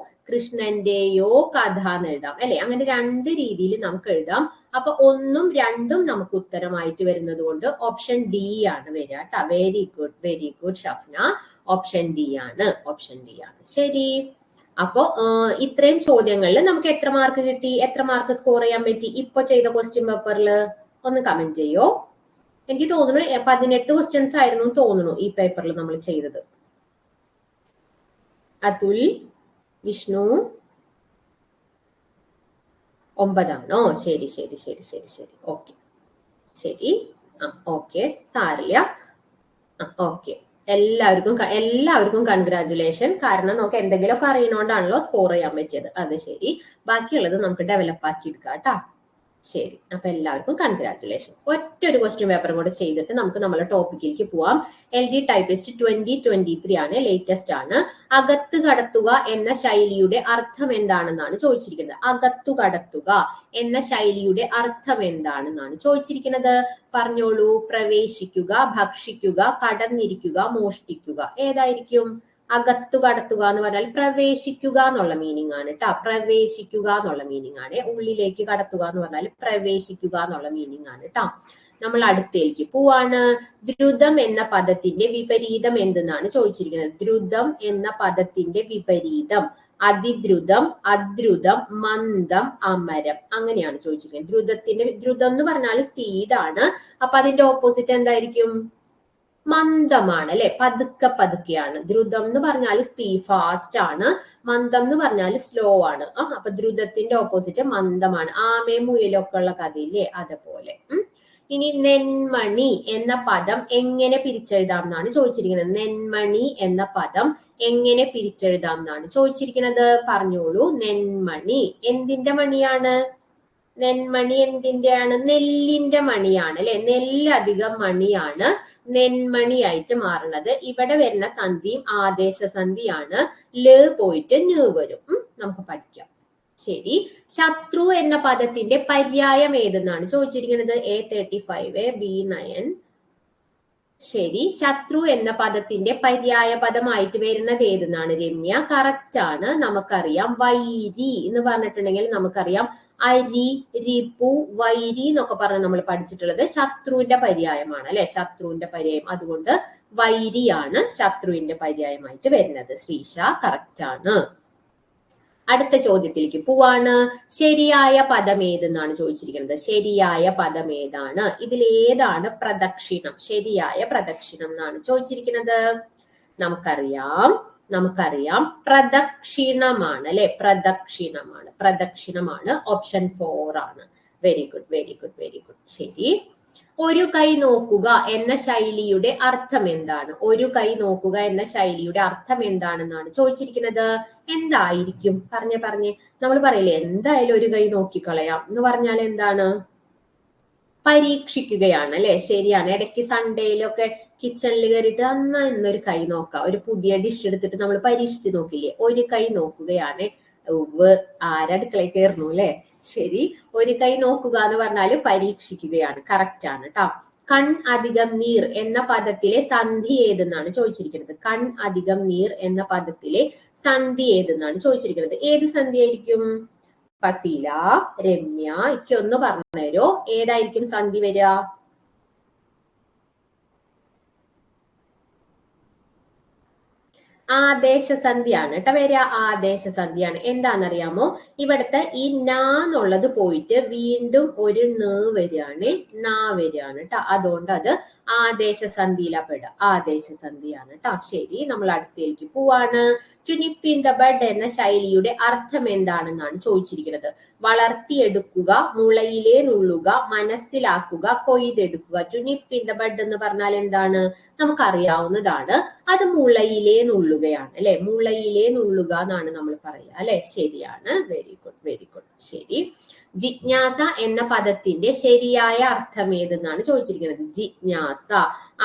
കൃഷ്ണന്റെയോ കഥ എന്ന് എഴുതാം അല്ലെ. അങ്ങനെ 2 രീതിയിൽ നമുക്ക് എഴുതാം. അപ്പൊ 1ഉം 2ഉം നമുക്ക് ഉത്തരമായിട്ട് വരുന്നത് കൊണ്ട് ഓപ്ഷൻ ഡി ആണ് വരിക കേട്ടോ. Very good Shafna. Option D ആണ്. ശരി. അപ്പോ ഇത്രയും ചോദ്യങ്ങളിൽ നമുക്ക് എത്ര മാർക്ക് കിട്ടി, എത്ര മാർക്ക് സ്കോർ ചെയ്യാൻ പറ്റി ഇപ്പൊ ചെയ്ത ക്വസ്റ്റ്യൻ പേപ്പറിൽ? ഒന്ന് കമന്റ് ചെയ്യോ. എനിക്ക് തോന്നുന്നു 18 ക്വസ്റ്റ്യൻസ് ആയിരുന്നു തോന്നുന്നു ഈ പേപ്പറിൽ നമ്മൾ ചെയ്തത്. അതുൽ, വിഷ്ണു 9 ആണോ? ശരി. ഓക്കെ, ശരി. ഓക്കെ, സാരില്ല. ഓക്കെ, എല്ലാവർക്കും കൺഗ്രാജുലേഷൻ. കാരണം നമുക്ക് എന്തെങ്കിലുമൊക്കെ അറിയുന്നോണ്ടാണല്ലോ സ്കോർ ചെയ്യാൻ പറ്റിയത്. അത് ശരി. ബാക്കിയുള്ളത് നമുക്ക് ഡെവലപ്പ് ആക്കി എടുക്കാം കേട്ടോ. ശരി, അപ്പൊ എല്ലാവർക്കും കൺഗ്രാജുലേഷൻ. ഒറ്റൊരു ക്വസ്റ്റ്യൻ പേപ്പറും കൂടെ ചെയ്തിട്ട് നമുക്ക് നമ്മുടെ ടോപ്പിക്കിലേക്ക് പോവാം. LD ടൈപ്പിസ്റ്റ് 2023 ആണ്, ലേറ്റസ്റ്റ് ആണ്. അകത്തു കടത്തുക എന്ന ശൈലിയുടെ അർത്ഥം എന്താണെന്നാണ് ചോദിച്ചിരിക്കുന്നത്. അകത്തു കടത്തുക എന്ന ശൈലിയുടെ അർത്ഥം എന്താണെന്നാണ് ചോദിച്ചിരിക്കുന്നത്. പറഞ്ഞോളൂ. പ്രവേശിക്കുക, ഭക്ഷിക്കുക, കടന്നിരിക്കുക, മോഷ്ടിക്കുക. ഏതായിരിക്കും? അകത്തു കടത്തുക എന്ന് പറഞ്ഞാൽ പ്രവേശിക്കുക എന്നുള്ള മീനിങ് ആണ് കേട്ടോ. പ്രവേശിക്കുക എന്നുള്ള മീനിങ് ആണ്. ഉള്ളിലേക്ക് കടത്തുക എന്ന് പറഞ്ഞാൽ പ്രവേശിക്കുക എന്നുള്ള മീനിങ് ആണ് കേട്ടോ. നമ്മൾ അടുത്തേക്ക് പോവാണ്. ദ്രുതം എന്ന പദത്തിന്റെ വിപരീതം എന്തെന്നാണ് ചോദിച്ചിരിക്കുന്നത്. ദ്രുതം എന്ന പദത്തിന്റെ വിപരീതം അതിദ്രുതം, അദ്രുതം, മന്ദം, അമരം, അങ്ങനെയാണ് ചോദിച്ചിരിക്കുന്നത്. ദ്രുതം എന്ന് പറഞ്ഞാൽ സ്പീഡാണ്. അപ്പൊ അതിന്റെ ഓപ്പോസിറ്റ് എന്തായിരിക്കും? മന്ദമാണ് അല്ലെ. പതുക്കെയാണ്. ദ്രുതം എന്ന് പറഞ്ഞാൽ ഫാസ്റ്റ് ആണ്. മന്ദം എന്ന് പറഞ്ഞാൽ സ്ലോ ആണ്. അപ്പൊ ദ്രുതത്തിന്റെ ഓപ്പോസിറ്റ് മന്ദമാണ്. ആമയും മുയലൊക്കെ ഉള്ള കഥയില്ലേ, അതുപോലെ. ഇനി നെന്മണി എന്ന പദം എങ്ങനെ പിരിച്ചെഴുതാം എന്നാണ് ചോദിച്ചിരിക്കുന്നത്. നെന്മണി എന്ന പദം എങ്ങനെ പിരിച്ചെഴുതാം എന്നാണ് ചോദിച്ചിരിക്കുന്നത്. പറഞ്ഞോളൂ. നെന്മണി എന്തിന്റെ മണിയാണ്? നെന്മണി എന്തിന്റെയാണ്? നെല്ലിന്റെ മണിയാണ് അല്ലെ. നെല്ലധികം മണിയാണ് നെന്മണിയായിട്ട് മാറുന്നത്. ഇവിടെ വരുന്ന സന്ധിയും ആദേശ സന്ധിയാണ്. ല് പോയിട്ട് ന് വരും. നമുക്ക് പഠിക്കാം. ശരി. ശത്രു എന്ന പദത്തിന്റെ പര്യായം ഏതെന്നാണ് ചോദിച്ചിരിക്കുന്നത്. A35, B9. ശരി. ശത്രു എന്ന പദത്തിന്റെ പര്യായ പദമായിട്ട് വരുന്നത് ഏതെന്നാണ് രമ്യ? കറക്റ്റ് ആണ്. നമുക്കറിയാം വൈരി എന്ന് പറഞ്ഞിട്ടുണ്ടെങ്കിൽ നമുക്കറിയാം അരി, രിപു, വൈരി എന്നൊക്കെ പറഞ്ഞ് നമ്മൾ പഠിച്ചിട്ടുള്ളത് ശത്രുവിന്റെ പര്യായമാണ് അല്ലെ, ശത്രുവിന്റെ പര്യായം. അതുകൊണ്ട് വൈരിയാണ് ശത്രുവിന്റെ പര്യായമായിട്ട് വരുന്നത്. ശ്രീഷ കറക്റ്റ് ആണ്. അടുത്ത ചോദ്യത്തിലേക്ക് പോവാണ്. ശരിയായ പദം ഏതെന്നാണ് ചോദിച്ചിരിക്കുന്നത്. ശരിയായ പദം ഏതാണ്? ഇതിൽ ഏതാണ് പ്രദക്ഷിണം? ശരിയായ പ്രദക്ഷിണം എന്നാണ് ചോദിച്ചിരിക്കുന്നത്. നമുക്കറിയാം പ്രദക്ഷിണമാണ് അല്ലെ, പ്രദക്ഷിണമാണ്. ഓപ്ഷൻ 4 ആണ്. Very good. ശരി. ഒരു കൈ നോക്കുക എന്ന ശൈലിയുടെ അർത്ഥം എന്താണ്? ഒരു കൈ നോക്കുക എന്ന ശൈലിയുടെ അർത്ഥം എന്താണെന്നാണ് ചോദിച്ചിരിക്കുന്നത്. എന്തായിരിക്കും? പറഞ്ഞേ. നമ്മൾ പറയില്ലേ എന്തായാലും ഒരു കൈ നോക്കിക്കളയാം എന്ന് പറഞ്ഞാൽ എന്താണ്? പരീക്ഷിക്കുകയാണ് അല്ലെ. ശരിയാണ്. ഇടയ്ക്ക് സൺഡേയിലൊക്കെ കിച്ചണിൽ കയറിയിട്ട് ഇന്നൊരു കൈ നോക്കാം, ഒരു പുതിയ ഡിഷ് എടുത്തിട്ട് നമ്മൾ പരീക്ഷിച്ച് നോക്കില്ലേ, ഒരു കൈ നോക്കുകയാണ്. ആരടുക്കളയിൽ കയറുന്നു അല്ലെ. ശരി. ഒരു കൈ നോക്കുക എന്ന് പറഞ്ഞാല് പരീക്ഷിക്കുകയാണ്. കറക്റ്റ് ആണ് കേട്ടോ. കൺ അധികം നീർ എന്ന പദത്തിലെ സന്ധി ഏതെന്നാണ് ചോദിച്ചിരിക്കുന്നത്. കൺ അധികം നീർ എന്ന പദത്തിലെ സന്ധി ഏതെന്നാണ് ചോദിച്ചിരിക്കുന്നത്. ഏത് സന്ധി ആയിരിക്കും? ഫസീല, രമ്യ, ഒന്ന് പറഞ്ഞുതരോ, ഏതായിരിക്കും സന്ധി വരിക? ആദേശസന്ധിയാണ് കേട്ടോ വരിക. ആദേശസന്ധിയാണ്. എന്താണെന്നറിയാമോ? ഇവിടുത്തെ ഈ നാ എന്നുള്ളത് പോയിട്ട് വീണ്ടും ഒരു വരികയാണ്, നാ വരികയാണ് കേട്ടോ. അതുകൊണ്ട് അത് ആദേശസന്ധിയിലാ പെടുക. ആദേശസന്ധിയാണ് കേട്ടോ. ശരി. നമ്മൾ അടുത്തേക്ക് പോവാണ്. ടു നിപ്പ് ഇൻ ദ ബഡ് എന്ന ശൈലിയുടെ അർത്ഥം എന്താണെന്നാണ് ചോദിച്ചിരിക്കുന്നത്. വളർത്തിയെടുക്കുക, മുളയിലേ നുള്ളുക, മനസ്സിലാക്കുക, കൊയ്തെടുക്കുക. ടു നിപ്പ് ഇൻ ദ ബഡ് എന്ന് പറഞ്ഞാൽ എന്താണ്? നമുക്കറിയാവുന്നതാണ്. അത് മുളയിലേ നുള്ളുകയാണ് അല്ലെ. മുളയിലേ നുള്ളുക എന്നാണ് നമ്മൾ പറയുക അല്ലെ. ശരിയാണ്. Very good. ശരി. ജിജ്ഞാസ എന്ന പദത്തിന്റെ ശരിയായ അർത്ഥം ഏതെന്നാണ് ചോദിച്ചിരിക്കുന്നത്. ജിജ്ഞാസ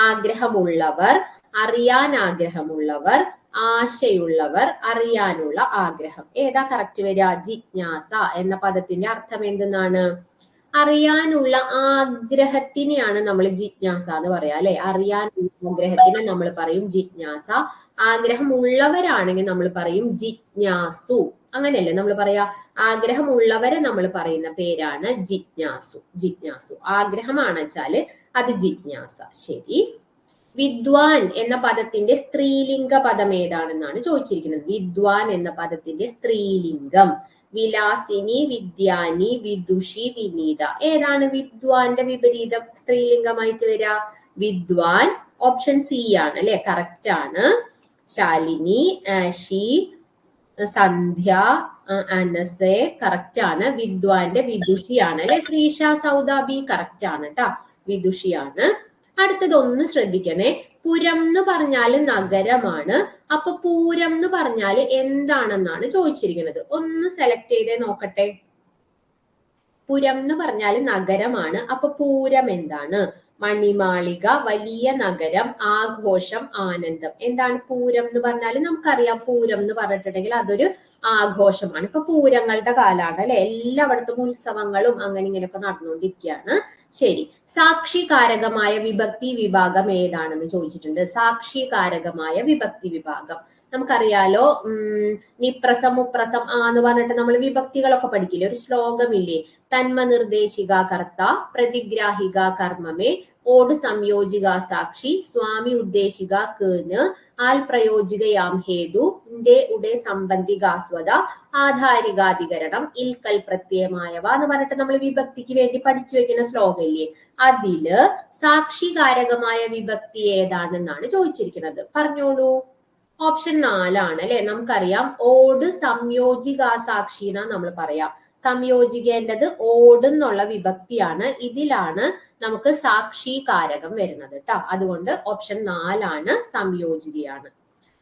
ആഗ്രഹമുള്ളവർ, അറിയാൻ ആഗ്രഹമുള്ളവർ, ആശയുള്ളവർ, അറിയാനുള്ള ആഗ്രഹം. ഏതാ കറക്റ്റ് വരിക? ജിജ്ഞാസ എന്ന പദത്തിന്റെ അർത്ഥം എന്തെന്നാണ്? അറിയാനുള്ള ആഗ്രഹത്തിനെയാണ് നമ്മൾ ജിജ്ഞാസ എന്ന് പറയാ അല്ലെ. അറിയാനുള്ള ആഗ്രഹത്തിനെ നമ്മൾ പറയും ജിജ്ഞാസ. ആഗ്രഹമുള്ളവരാണെങ്കിൽ നമ്മൾ പറയും ജിജ്ഞാസു. അങ്ങനെയല്ലേ നമ്മൾ പറയാ? ആഗ്രഹമുള്ളവരെ നമ്മൾ പറയുന്ന പേരാണ് ജിജ്ഞാസു. ആഗ്രഹമാണ് വെച്ചാല് അത് ജിജ്ഞാസ. ശരി. വിദ്വാൻ എന്ന പദത്തിന്റെ സ്ത്രീലിംഗ പദം ഏതാണെന്നാണ് ചോദിച്ചിരിക്കുന്നത്. വിദ്വാൻ എന്ന പദത്തിന്റെ സ്ത്രീലിംഗം. വിലാസിനി, വിദ്യാനി, വിദുഷി, വിനീത. ഏതാണ് വിദ്വാന്റെ വിപരീതം സ്ത്രീലിംഗമായിട്ട് വരിക? വിദ്വാൻ. ഓപ്ഷൻ സി ആണ് അല്ലെ. കറക്റ്റ് ആണ്. ശാലിനി, ആഷി, സന്ധ്യ, അനസെ. കറക്റ്റ് ആണ്. വിദ്വാന്റെ വിദുഷിയാണ് അല്ലെ. ശ്രീഷ, സൗദാബി. കറക്റ്റ് ആണ് കേട്ടോ. വിദുഷിയാണ്. അടുത്തത് ഒന്ന് ശ്രദ്ധിക്കണേ. പുരം എന്ന് പറഞ്ഞാല് നഗരമാണ്. അപ്പൊ പൂരം എന്ന് പറഞ്ഞാല് എന്താണെന്നാണ് ചോദിച്ചിരിക്കുന്നത്. ഒന്ന് സെലക്ട് ചെയ്തേ നോക്കട്ടെ. പുരം എന്ന് പറഞ്ഞാല് നഗരമാണ്. അപ്പൊ പൂരം എന്താണ്? മണിമാളിക, വലിയ നഗരം, ആഘോഷം, ആനന്ദം. എന്താണ് പൂരം എന്ന് പറഞ്ഞാല്? നമുക്കറിയാം പൂരം എന്ന് പറഞ്ഞിട്ടുണ്ടെങ്കിൽ അതൊരു ആഘോഷമാണ്. ഇപ്പൊ പൂരങ്ങളുടെ കാലാണ് അല്ലെ. എല്ലായിടത്തും ഉത്സവങ്ങളും അങ്ങനെ ഇങ്ങനെയൊക്കെ നടന്നുകൊണ്ടിരിക്കുകയാണ്. ശരി. സാക്ഷികാരകമായ വിഭക്തി വിഭാഗം ഏതാണെന്ന് ചോദിച്ചിട്ടുണ്ട്. സാക്ഷികാരകമായ വിഭക്തി വിഭാഗം നമുക്കറിയാലോ. നിപ്രസം, മുപ്രസം, എന്ന് പറഞ്ഞിട്ട് നമ്മൾ വിഭക്തികളൊക്കെ പഠിക്കില്ലേ. ഒരു ശ്ലോകമില്ലേ? തന്മ നിർദ്ദേശിക കർത്ത, പ്രതിഗ്രാഹിക കർമ്മമേ, ഓട് സംയോജിക സാക്ഷി, സ്വാമി ഉദ്ദേശിക കേന്, ആൽ പ്രയോജികയാം ഹേതു, ഉടെ സംബന്ധികാസ്വത, ആധാരികാധികരണം, ഇൽക്കൽ പ്രത്യയമായവ എന്ന് പറഞ്ഞിട്ട് നമ്മൾ വിഭക്തിക്ക് വേണ്ടി പഠിച്ചു വെക്കുന്ന ശ്ലോകം ഇല്ലേ? അതില് സാക്ഷികാരകമായ വിഭക്തി ഏതാണെന്നാണ് ചോദിച്ചിരിക്കുന്നത്. പറഞ്ഞോളൂ. ഓപ്ഷൻ 4 ആണ് അല്ലെ. നമുക്കറിയാം ഓട് സംയോജിക സാക്ഷി എന്നാ നമ്മൾ പറയാം. സംയോജിക്കേണ്ടത് ഓട് എന്നുള്ള വിഭക്തിയാണ്. ഇതിലാണ് നമുക്ക് സാക്ഷികാരകം വരുന്നത് കേട്ടോ. അതുകൊണ്ട് ഓപ്ഷൻ 4 ആണ്. സംയോജികയാണ്.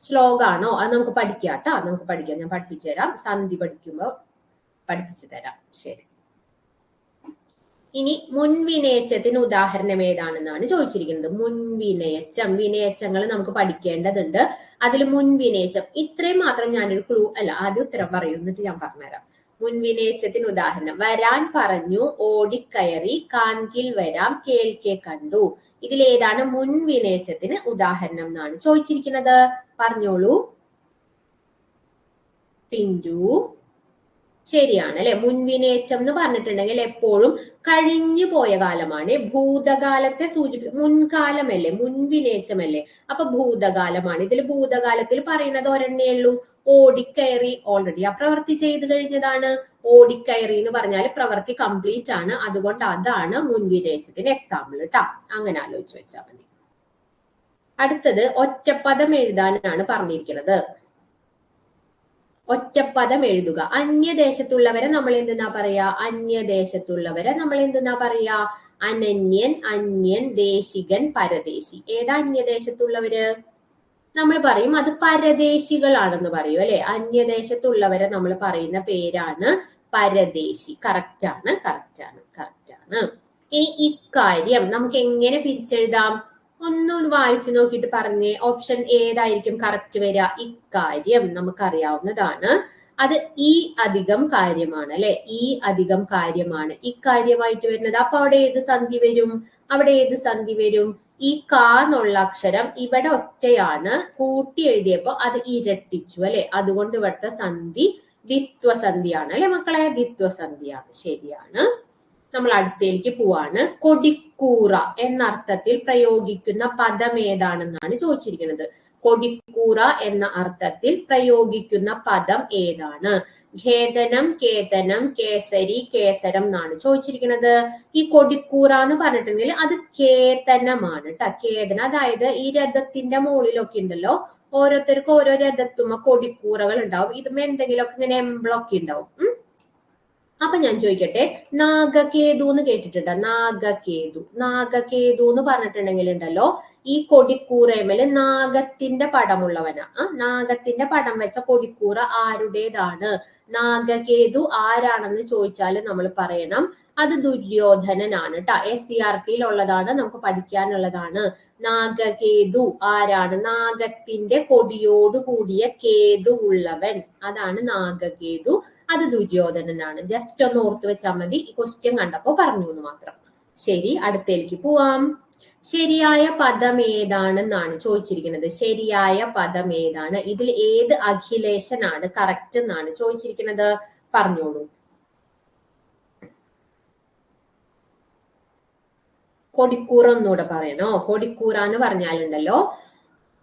ശ്ലോകാണോ? അത് നമുക്ക് പഠിക്കാം കേട്ടോ. നമുക്ക് പഠിക്കാം. ഞാൻ പഠിപ്പിച്ചു തരാം. സന്ധി പഠിക്കുമ്പോ പഠിപ്പിച്ചു തരാം. ശരി. ഇനി മുൻവിനയച്ചത്തിന് ഉദാഹരണം ഏതാണെന്നാണ് ചോദിച്ചിരിക്കുന്നത്. മുൻവിനയച്ചം. വിനയച്ചങ്ങൾ നമുക്ക് പഠിക്കേണ്ടതുണ്ട്. അതിൽ മുൻവിനയച്ചം ഇത്രയും മാത്രം ഞാനൊരു ക്ലൂ ആദ്യം ഉത്തരം പറയൂ, എന്നിട്ട് ഞാൻ പറഞ്ഞുതരാം. മുൻവിനയച്ചത്തിന് ഉദാഹരണം: വരാൻ പറഞ്ഞു, ഓടിക്കയറി, കാൺകിൽ വരാം, കേൾക്കെ കണ്ടു. ഇതിലേതാണ് മുൻവിനയച്ചത്തിന് ഉദാഹരണം എന്നാണ് ചോദിച്ചിരിക്കുന്നത്. പറഞ്ഞോളൂ. ടിൻഡു, ശരിയാണ് അല്ലെ. മുൻവിനേച്ചം എന്ന് പറഞ്ഞിട്ടുണ്ടെങ്കിൽ എപ്പോഴും കഴിഞ്ഞു പോയ കാലമാണ്. ഭൂതകാലത്തെ മുൻകാലമല്ലേ, മുൻവിനേച്ചമല്ലേ, അപ്പൊ ഭൂതകാലമാണ്. ഇതിൽ ഭൂതകാലത്തിൽ പറയുന്നത് ഒരെണ്ണേ ഉള്ളൂ, ഓടിക്കയറി. ഓൾറെഡി ആ പ്രവൃത്തി ചെയ്തു കഴിഞ്ഞതാണ്. ഓടിക്കയറി എന്ന് പറഞ്ഞാൽ പ്രവൃത്തി കംപ്ലീറ്റ് ആണ്, അതുകൊണ്ട് അതാണ് മുൻവിനേച്ചത്തിന് എക്സാമ്പിൾ കേട്ടോ. അങ്ങനെ ആലോചിച്ച് വെച്ചാൽ മതി. അടുത്തത് ഒറ്റപ്പദം എഴുതാനാണ് പറഞ്ഞിരിക്കുന്നത്. ഒറ്റപ്പദം എഴുതുക. അന്യദേശത്തുള്ളവരെ നമ്മൾ എന്തെന്നാ പറയാ? അന്യദേശത്തുള്ളവരെ നമ്മൾ എന്തെന്നാ പറയാ? അനന്യൻ, അന്യൻ, ദേശികൻ, പരദേശി. ഏതാ അന്യദേശത്തുള്ളവര്? നമ്മൾ പറയും അത് പരദേശികളാണെന്ന് പറയും അല്ലെ. അന്യദേശത്തുള്ളവരെ നമ്മൾ പറയുന്ന പേരാണ് പരദേശി. കറക്റ്റ് ആണ്, കറക്റ്റ് ആണ്, കറക്റ്റ് ആണ്. ഇനി ഇക്കാര്യം നമുക്ക് എങ്ങനെ പിരിച്ചെഴുതാം? ഒന്നും വായിച്ചു നോക്കിയിട്ട് പറഞ്ഞേ, ഓപ്ഷൻ ഏതായിരിക്കും കറക്റ്റ് വരിക? ഇക്കാര്യം നമുക്കറിയാവുന്നതാണ്. അത് ഈ അധികം കാര്യമാണ് അല്ലെ. ഈ അധികം കാര്യമാണ് ഇക്കാര്യമായിട്ട് വരുന്നത്. അപ്പൊ അവിടെ ഏത് സന്ധി വരും? അവിടെ ഏത് സന്ധി വരും? ഈ കാ എന്നുള്ള അക്ഷരം ഇവിടെ ഒറ്റയാണ്, കൂട്ടി എഴുതിയപ്പോ അത് ഇരട്ടിച്ചു അല്ലെ. അതുകൊണ്ട് ഇവിടുത്തെ സന്ധി ദ്വിത്വസന്ധിയാണ് അല്ലെ മക്കളെ, ദ്വിത്വസന്ധിയാണ്. ശരിയാണ്. നമ്മൾ അടുത്തേക്ക് പോവാണ്. കൊടിക്കൂറ എന്ന അർത്ഥത്തിൽ പ്രയോഗിക്കുന്ന പദം ഏതാണെന്നാണ് ചോദിച്ചിരിക്കുന്നത്. കൊടിക്കൂറ എന്ന അർത്ഥത്തിൽ പ്രയോഗിക്കുന്ന പദം ഏതാണ്? ഖേദനം, കേതനം, കേസരി, കേസരം എന്നാണ് ചോദിച്ചിരിക്കുന്നത്. ഈ കൊടിക്കൂറ എന്ന് പറഞ്ഞിട്ടുണ്ടെങ്കിൽ അത് കേതനമാണ് ട്ടോ. കേതനം അതായത് ഈ രഥത്തിന്റെ മുകളിലൊക്കെ ഉണ്ടല്ലോ, ഓരോരുത്തർക്കും ഓരോ രഥത്തുമ്പോ കൊടിക്കൂറകൾ ഉണ്ടാവും. ഇതുമ്പോ എന്തെങ്കിലുമൊക്കെ ഇങ്ങനെ എംബ്ലൊക്കെ ഉണ്ടാവും. അപ്പൊ ഞാൻ ചോദിക്കട്ടെ, നാഗകേതു എന്ന് കേട്ടിട്ടുണ്ടോ? നാഗകേതു. നാഗകേതു എന്ന് പറഞ്ഞിട്ടുണ്ടെങ്കിൽ ഉണ്ടല്ലോ, ഈ കൊടിക്കൂറേമേല് നാഗത്തിന്റെ പടമുള്ളവനാ. നാഗത്തിന്റെ പടം വെച്ച കൊടിക്കൂറ ആരുടേതാണ്? നാഗകേതു ആരാണെന്ന് ചോദിച്ചാൽ നമ്മൾ പറയണം അത് ദുര്യോധനനാണ് ട്ടാ. SCERT ഉള്ളതാണ്, നമുക്ക് പഠിക്കാനുള്ളതാണ്. നാഗകേതു ആരാണ്? നാഗത്തിന്റെ കൊടിയോട് കൂടിയ കേതു ഉള്ളവൻ, അതാണ് നാഗകേതു. അത് ദുര്യോധനനാണ്. ജസ്റ്റ് ഒന്ന് ഓർത്ത് വെച്ചാൽ മതി. ഈ ക്വസ്റ്റ്യൻ കണ്ടപ്പോ പറഞ്ഞു എന്ന് മാത്രം. ശരി, അടുത്തേക്ക് പോവാം. ശരിയായ പദം ഏതാണെന്നാണ് ചോദിച്ചിരിക്കുന്നത്. ശരിയായ പദം ഏതാണ്? ഇതിൽ ഏത് അഖിലേശനാണ് കറക്റ്റ് എന്നാണ് ചോദിച്ചിരിക്കുന്നത്? പറഞ്ഞോളൂ. കൊടിക്കൂറ ഒന്നുകൂടെ പറയണോ? കൊടിക്കൂറ എന്ന് പറഞ്ഞാലുണ്ടല്ലോ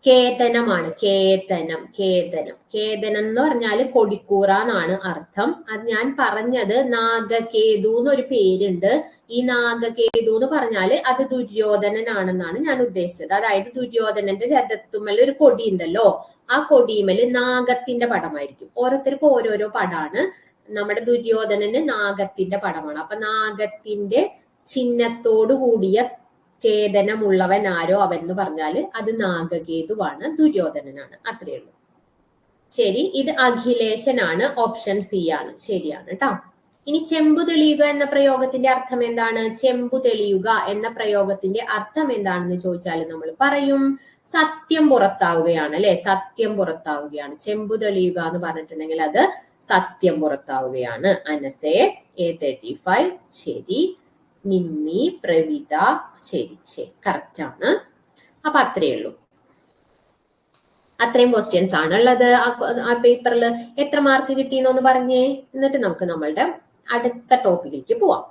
കേതനമാണ്. കേതനം, കേതനം, കേതനം എന്ന് പറഞ്ഞാല് കൊടിക്കൂറ എന്നാണ് അർത്ഥം. അത് ഞാൻ പറഞ്ഞത് നാഗകേതു എന്നൊരു പേരുണ്ട്. ഈ നാഗകേതു എന്ന് പറഞ്ഞാല് അത് ദുര്യോധനനാണെന്നാണ് ഞാൻ ഉദ്ദേശിച്ചത്. അതായത് ദുര്യോധനന്റെ രഥത്തുമ്മൽ ഒരു കൊടി ഉണ്ടല്ലോ, ആ കൊടിമേല് നാഗത്തിന്റെ പടമായിരിക്കും. ഓരോരുത്തർക്കും ഓരോരോ പടാണ്. നമ്മുടെ ദുര്യോധനന് നാഗത്തിന്റെ പടമാണ്. അപ്പൊ നാഗത്തിന്റെ ചിഹ്നത്തോടു കൂടിയ കേതനമുള്ളവൻ ആരോ അവൻ എന്ന് പറഞ്ഞാല് അത് നാഗകേതുവാണ്, ദുര്യോധനനാണ്. അത്രയേ ഉള്ളൂ. ശരി, ഇത് അഖിലേശനാണ്. ഓപ്ഷൻ സി ആണ്. ശരിയാണ് കേട്ടോ. ഇനി ചെമ്പു തെളിയുക എന്ന പ്രയോഗത്തിന്റെ അർത്ഥം എന്താണ്? ചെമ്പു തെളിയുക എന്ന പ്രയോഗത്തിന്റെ അർത്ഥം എന്താണെന്ന് ചോദിച്ചാൽ നമ്മൾ പറയും സത്യം പുറത്താവുകയാണ് അല്ലെ. സത്യം പുറത്താവുകയാണ്. ചെമ്പു തെളിയുക എന്ന് പറഞ്ഞിട്ടുണ്ടെങ്കിൽ അത് സത്യം പുറത്താവുകയാണ്. അനസേ A35 ശരി. നിമ്മി, പ്രവിത ശരി. ശരി, കറക്റ്റ് ആണ്. അപ്പൊ അത്രയേ ഉള്ളൂ. അത്രയും ക്വസ്റ്റ്യൻസ് ആണ് ഉള്ളത് ആ പേപ്പറിൽ. എത്ര മാർക്ക് കിട്ടിയെന്നൊന്ന് പറഞ്ഞേ, എന്നിട്ട് നമുക്ക് നമ്മളുടെ അടുത്ത ടോപ്പിക്കിലേക്ക് പോവാം.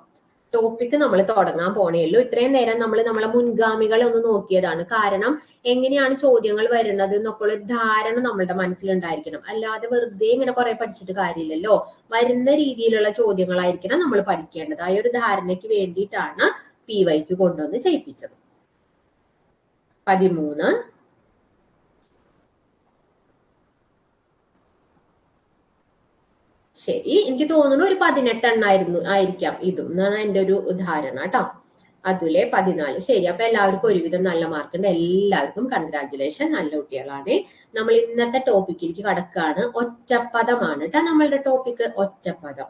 ടോപ്പിക്ക് നമ്മൾ തുടങ്ങാൻ പോണേ ഉള്ളൂ. ഇത്രയും നേരം നമ്മൾ നമ്മളെ മുൻഗാമികളെ ഒന്ന് നോക്കിയതാണ്. കാരണം എങ്ങനെയാണ് ചോദ്യങ്ങൾ വരുന്നത് എന്നൊക്കെ ഉള്ള ധാരണ നമ്മളുടെ മനസ്സിലുണ്ടായിരിക്കണം. അല്ലാതെ വെറുതെ ഇങ്ങനെ കുറെ പഠിച്ചിട്ട് കാര്യമില്ലല്ലോ. വരുന്ന രീതിയിലുള്ള ചോദ്യങ്ങളായിരിക്കണം നമ്മൾ പഠിക്കേണ്ടത്. ആ ഒരു ധാരണയ്ക്ക് വേണ്ടിയിട്ടാണ് PYQ കൊണ്ടുവന്ന് ചെയ്യിപ്പിച്ചത്. 13 ശരി, എനിക്ക് തോന്നുന്നു ഒരു 18 ആയിരിക്കാം ഇതും എന്നാണ് എന്റെ ഒരു ധാരണ കേട്ടോ. അതുലെ 14 ശരി. അപ്പൊ എല്ലാവർക്കും ഒരുവിധം നല്ല മാർക്ക് ഉണ്ട്. എല്ലാവർക്കും കൺഗ്രാജുലേഷൻ, നല്ല കുട്ടികളാണ്. നമ്മൾ ഇന്നത്തെ ടോപ്പിക്കിലേക്ക് കടക്കാണ്. ഒറ്റപ്പദമാണ് കേട്ടോ നമ്മളുടെ ടോപ്പിക്ക്, ഒറ്റപ്പദം.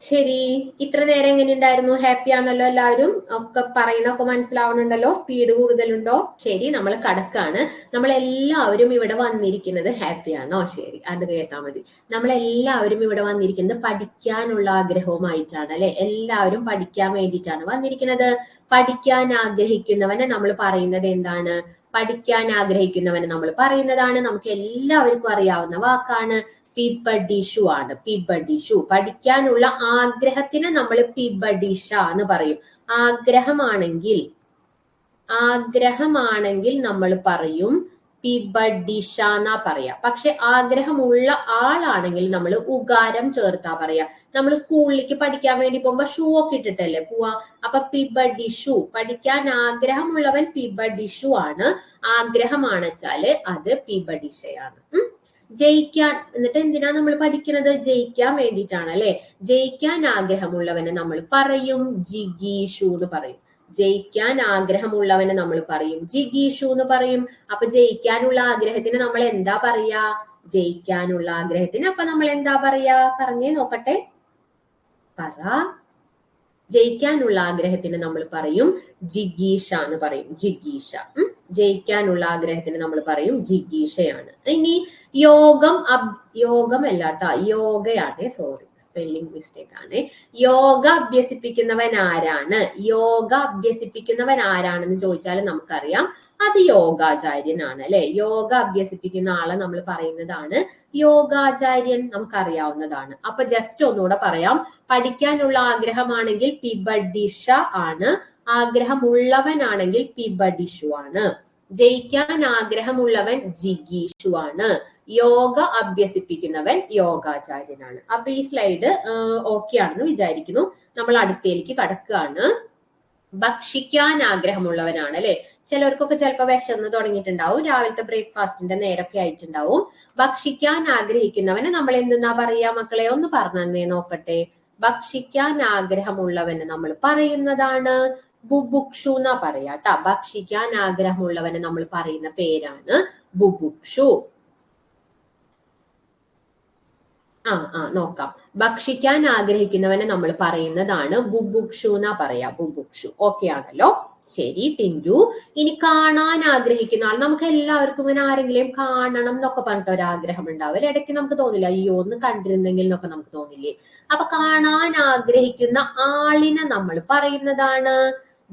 ശരി, ഇത്ര നേരം എങ്ങനെ ഉണ്ടായിരുന്നു? ഹാപ്പി ആണല്ലോ എല്ലാവരും? ഒക്കെ പറയണൊക്കെ മനസ്സിലാവണുണ്ടല്ലോ? സ്പീഡ് കൂടുതലുണ്ടോ? ശരി, നമ്മൾ കടക്കാണ്. നമ്മളെല്ലാവരും ഇവിടെ വന്നിരിക്കുന്നത് ഹാപ്പിയാണോ? ശരി, അത് കേട്ടാ മതി. നമ്മളെല്ലാവരും ഇവിടെ വന്നിരിക്കുന്നത് പഠിക്കാനുള്ള ആഗ്രഹവുമായിട്ടാണ് അല്ലെ. എല്ലാവരും പഠിക്കാൻ വേണ്ടിയിട്ടാണ് വന്നിരിക്കുന്നത്. പഠിക്കാൻ ആഗ്രഹിക്കുന്നവനെ നമ്മൾ പറയുന്നത് എന്താണ്? പഠിക്കാൻ ആഗ്രഹിക്കുന്നവനെ നമ്മൾ പറയുന്നതാണ്. നമുക്ക് എല്ലാവർക്കും അറിയാവുന്ന വാക്കാണ്. പിബഡിഷു ആണ്. പിബഡിഷു പഠിക്കാനുള്ള ആഗ്രഹത്തിന് നമ്മൾ പിബഡിഷ എന്ന് പറയും. ആഗ്രഹമാണെങ്കിൽ നമ്മൾ പറയും പിബഡിഷ എന്നാ പറയാ. പക്ഷെ ആഗ്രഹമുള്ള ആളാണെങ്കിൽ നമ്മൾ ഉകാരം ചേർത്താ പറയാ. നമ്മൾ സ്കൂളിലേക്ക് പഠിക്കാൻ വേണ്ടി പോകുമ്പോ ഷൂ ഒക്കെ ഇട്ടിട്ടല്ലേ പോവാ. അപ്പൊ പിബഡിഷു, പഠിക്കാൻ ആഗ്രഹമുള്ളവൻ പിബഡിഷു ആണ്. ആഗ്രഹമാണ് വെച്ചാല് അത് പിബഡിഷയാണ്. ജയിക്കാൻ, എന്നിട്ട് എന്തിനാ നമ്മൾ പഠിക്കുന്നത്? ജയിക്കാൻ വേണ്ടിയിട്ടാണ് അല്ലെ. ജയിക്കാൻ ആഗ്രഹമുള്ളവനെ നമ്മൾ പറയും ജിഗീഷു എന്ന് പറയും. ജയിക്കാൻ ആഗ്രഹമുള്ളവനെ നമ്മൾ പറയും ജിഗീഷു എന്ന് പറയും. അപ്പൊ ജയിക്കാനുള്ള ആഗ്രഹത്തിന് നമ്മൾ എന്താ പറയാ? ജയിക്കാനുള്ള ആഗ്രഹത്തിന് അപ്പൊ നമ്മൾ എന്താ പറയാ? പറഞ്ഞേ നോക്കട്ടെ, പറ. ജയിക്കാനുള്ള ആഗ്രഹത്തിന് നമ്മൾ പറയും ജിഗീഷ എന്ന് പറയും. ജിഗീഷ. ജയിക്കാനുള്ള ആഗ്രഹത്തിന് നമ്മൾ പറയും ജിഗീഷയാണ്. ഇനി യോഗമല്ല യോഗയാണ്. സോറി, സ്പെല്ലിംഗ് മിസ്റ്റേക്ക് ആണ്. യോഗ അഭ്യസിപ്പിക്കുന്നവൻ ആരാണെന്ന് ചോദിച്ചാൽ നമുക്കറിയാം അത് യോഗാചാര്യനാണ് അല്ലെ. യോഗ അഭ്യസിപ്പിക്കുന്ന ആളെ നമ്മൾ പറയുന്നതാണ് യോഗാചാര്യൻ, നമുക്കറിയാവുന്നതാണ്. അപ്പൊ ജസ്റ്റ് ഒന്നുകൂടെ പറയാം. പഠിക്കാനുള്ള ആഗ്രഹമാണെങ്കിൽ പിബഡിഷ ആണ്. ആഗ്രഹമുള്ളവനാണെങ്കിൽ പിബഡിഷു ആണ്. ജയിക്കാൻ ആഗ്രഹമുള്ളവൻ ജിഗീഷു ആണ്. യോഗ അഭ്യസിപ്പിക്കുന്നവൻ യോഗാചാര്യനാണ്. അപ്പൊ ഈ സ്ലൈഡ് ഓക്കെ ആണെന്ന് വിചാരിക്കുന്നു. നമ്മൾ അടുത്തേക്ക് കടക്കുകയാണ്. ഭക്ഷിക്കാൻ ആഗ്രഹമുള്ളവനാണ് അല്ലെ. ചിലർക്കൊക്കെ ചിലപ്പോൾ വിശന്ന് തുടങ്ങിയിട്ടുണ്ടാവും, രാവിലത്തെ ബ്രേക്ക്ഫാസ്റ്റിന്റെ നേരൊക്കെ ആയിട്ടുണ്ടാവും. ഭക്ഷിക്കാൻ ആഗ്രഹിക്കുന്നവനെ നമ്മൾ എന്തെന്നാ പറയാ മക്കളെ? ഒന്ന് പറഞ്ഞേ നോക്കട്ടെ. ഭക്ഷിക്കാൻ ആഗ്രഹമുള്ളവന് നമ്മൾ പറയുന്നതാണ് ബുഭുക്ഷു എന്നാ പറയാ ട്ടാ. ഭക്ഷിക്കാൻ ആഗ്രഹമുള്ളവനെ നമ്മൾ പറയുന്ന പേരാണ് ബുഭുക്ഷു. നോക്കാം. ഭക്ഷിക്കാൻ ആഗ്രഹിക്കുന്നവനെ നമ്മൾ പറയുന്നതാണ് ബുഭുക്ഷു എന്നാ പറയാ. ബുഭുക്ഷു. ഓക്കെ ആണല്ലോ. ശരി ടിൻഡു. ഇനി കാണാൻ ആഗ്രഹിക്കുന്ന ആൾ, നമുക്ക് എല്ലാവർക്കും ഇങ്ങനെ ആരെങ്കിലും കാണണം എന്നൊക്കെ പറഞ്ഞിട്ട് ഒരാഗ്രഹം ഉണ്ടാവും. ഇടയ്ക്ക് നമുക്ക് തോന്നില്ല അയ്യോ ഒന്ന് കണ്ടിരുന്നെങ്കിൽ എന്നൊക്കെ നമുക്ക് തോന്നില്ലേ? അപ്പൊ കാണാൻ ആഗ്രഹിക്കുന്ന ആളിനെ നമ്മൾ പറയുന്നതാണ്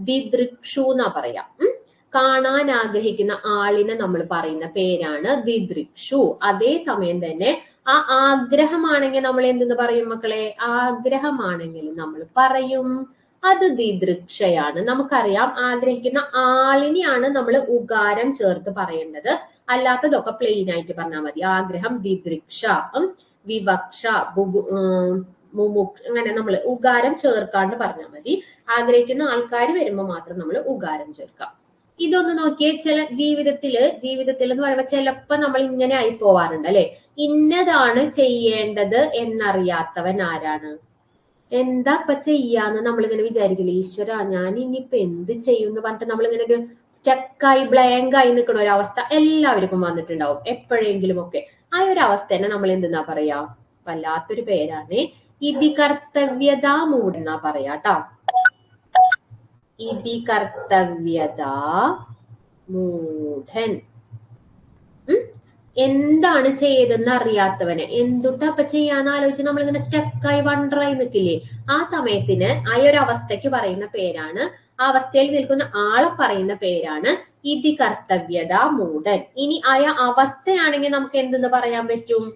ദിദൃക്ഷു എന്നാ പറയാ. കാണാൻ ആഗ്രഹിക്കുന്ന ആളിനെ നമ്മൾ പറയുന്ന പേരാണ് ദിദൃക്ഷു. അതേ സമയം തന്നെ ആ ആഗ്രഹമാണെങ്കിൽ നമ്മൾ എന്തെന്ന് പറയും മക്കളെ? ആഗ്രഹമാണെങ്കിൽ നമ്മൾ പറയും അത് ദിദൃക്ഷയാണ്. നമുക്കറിയാം ആഗ്രഹിക്കുന്ന ആളിനെയാണ് നമ്മൾ ഉകാരം ചേർത്ത് പറയേണ്ടത്. അല്ലാത്തതൊക്കെ പ്ലെയിൻ ആയിട്ട് പറഞ്ഞാൽ മതി. ആഗ്രഹം ദിദൃക്ഷ, വിവക്ഷ, അങ്ങനെ നമ്മൾ ഉകാരം ചേർക്കാണ്ട് പറഞ്ഞാൽ മതി. ആഗ്രഹിക്കുന്ന ആൾക്കാർ വരുമ്പോൾ മാത്രം നമ്മൾ ഉകാരം ചേർക്കാം. ഇതൊന്ന് നോക്കിയേ. ചില ജീവിതത്തിൽ എന്ന് പറയുമ്പോൾ ചിലപ്പോ നമ്മൾ ഇങ്ങനെ ആയി പോവാറുണ്ട് അല്ലെ. ഇന്നതാണ് ചെയ്യേണ്ടത് എന്നറിയാത്തവൻ ആരാണ്? എന്താ ഇപ്പൊ ചെയ്യാന്ന് നമ്മളിങ്ങനെ വിചാരിക്കില്ല. ഈശ്വര ഞാൻ ഇനിയിപ്പൊ എന്ത് ചെയ്യും എന്ന് പറഞ്ഞിട്ട് നമ്മളിങ്ങനെ ഒരു സ്റ്റക്കായി ബ്ലാങ്ക് ആയി നിൽക്കുന്ന ഒരു അവസ്ഥ എല്ലാവർക്കും വന്നിട്ടുണ്ടാവും എപ്പോഴെങ്കിലും ഒക്കെ. ആ ഒരു അവസ്ഥ തന്നെ നമ്മൾ എന്തെന്നാ പറയാ? വല്ലാത്തൊരു പേരാണ്. ഇതി കർത്തവ്യതാ മൂഢെന്നാ പറയാട്ടോ. ഇതി കർത്തവ്യതാ മൂഢൻ. എന്താണ് ചെയ്തെന്ന് അറിയാത്തവനെ എന്തുട്ടാ അപ്പൊ ചെയ്യാന്ന് ആലോചിച്ച് നമ്മളിങ്ങനെ സ്റ്റക്കായി വണ്ടറായി നിൽക്കില്ലേ? ആ സമയത്തിന് ആ ഒരു അവസ്ഥയ്ക്ക് പറയുന്ന പേരാണ്, ആ അവസ്ഥയിൽ നിൽക്കുന്ന ആളെ പറയുന്ന പേരാണ് ഇതി കർത്തവ്യത മൂഢൻ. ഇനി ആയ അവസ്ഥയാണെങ്കിൽ നമുക്ക് എന്തെന്ന് പറയാൻ പറ്റും?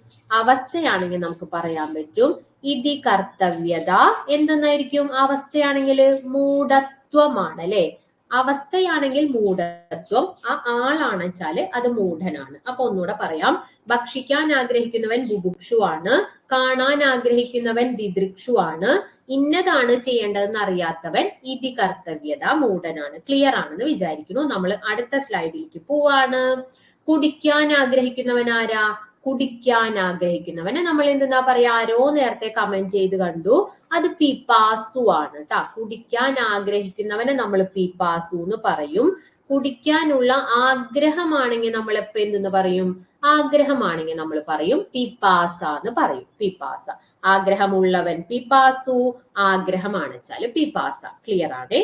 അവസ്ഥയാണെങ്കിൽ നമുക്ക് പറയാൻ പറ്റും ഇതി കർത്തവ്യത എന്തെന്നായിരിക്കും? അവസ്ഥയാണെങ്കിൽ മൂഢത്വമാണ് അല്ലെ. അവസ്ഥയാണെങ്കിൽ മൂഢത്വം, ആ ആളാണ് വെച്ചാല് അത് മൂഢനാണ്. അപ്പൊ ഒന്നുകൂടെ പറയാം. ഭക്ഷിക്കാൻ ആഗ്രഹിക്കുന്നവൻ ബുഭുക്ഷു ആണ്. കാണാൻ ആഗ്രഹിക്കുന്നവൻ ദിദൃക്ഷു ആണ്. ഇന്നതാണ് ചെയ്യേണ്ടതെന്ന് അറിയാത്തവൻ ഇതി കർത്തവ്യത മൂഢനാണ്. ക്ലിയർ ആണെന്ന് വിചാരിക്കുന്നു. നമ്മൾ അടുത്ത സ്ലൈഡിലേക്ക് പോവാണ്. കുടിക്കാൻ ആഗ്രഹിക്കുന്നവൻ ആരാ? കുടിക്കാൻ ആഗ്രഹിക്കുന്നവനെ നമ്മൾ എന്തെന്നാ പറയാ? ആരോ നേരത്തെ കമന്റ് ചെയ്ത് കണ്ടു, അത് പിപാസു ആണ് ട്ടാ. കുടിക്കാൻ ആഗ്രഹിക്കുന്നവനെ നമ്മൾ പിപാസു എന്ന് പറയും. കുടിക്കാനുള്ള ആഗ്രഹമാണെങ്കിൽ നമ്മൾ എപ്പോ എന്തെന്ന് പറയും? ആഗ്രഹമാണെങ്കിൽ നമ്മൾ പറയും പിപാസ എന്ന് പറയും. പിപാസ. ആഗ്രഹമുള്ളവൻ പിപാസു, ആഗ്രഹമാണ് വെച്ചാല് പിപാസ. ക്ലിയർ ആണ്.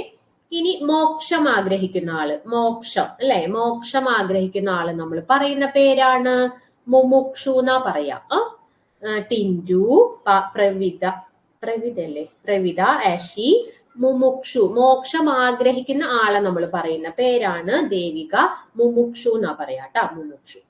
ഇനി മോക്ഷം ആഗ്രഹിക്കുന്ന ആള്, മോക്ഷം അല്ലെ, മോക്ഷം ആഗ്രഹിക്കുന്ന ആള് നമ്മൾ പറയുന്ന പേരാണ് മുമുക്ഷു എന്നാ പറയാ. ടിൻഡു, പ്രവിത അല്ലേ, പ്രവിത, ആഷി, മുമുക്ഷു, മോക്ഷം ആഗ്രഹിക്കുന്ന ആളെ നമ്മൾ പറയുന്ന പേരാണ് ദേവിക. മുമുക്ഷു എന്നാ പറയാട്ടാ, മുമുക്ഷു.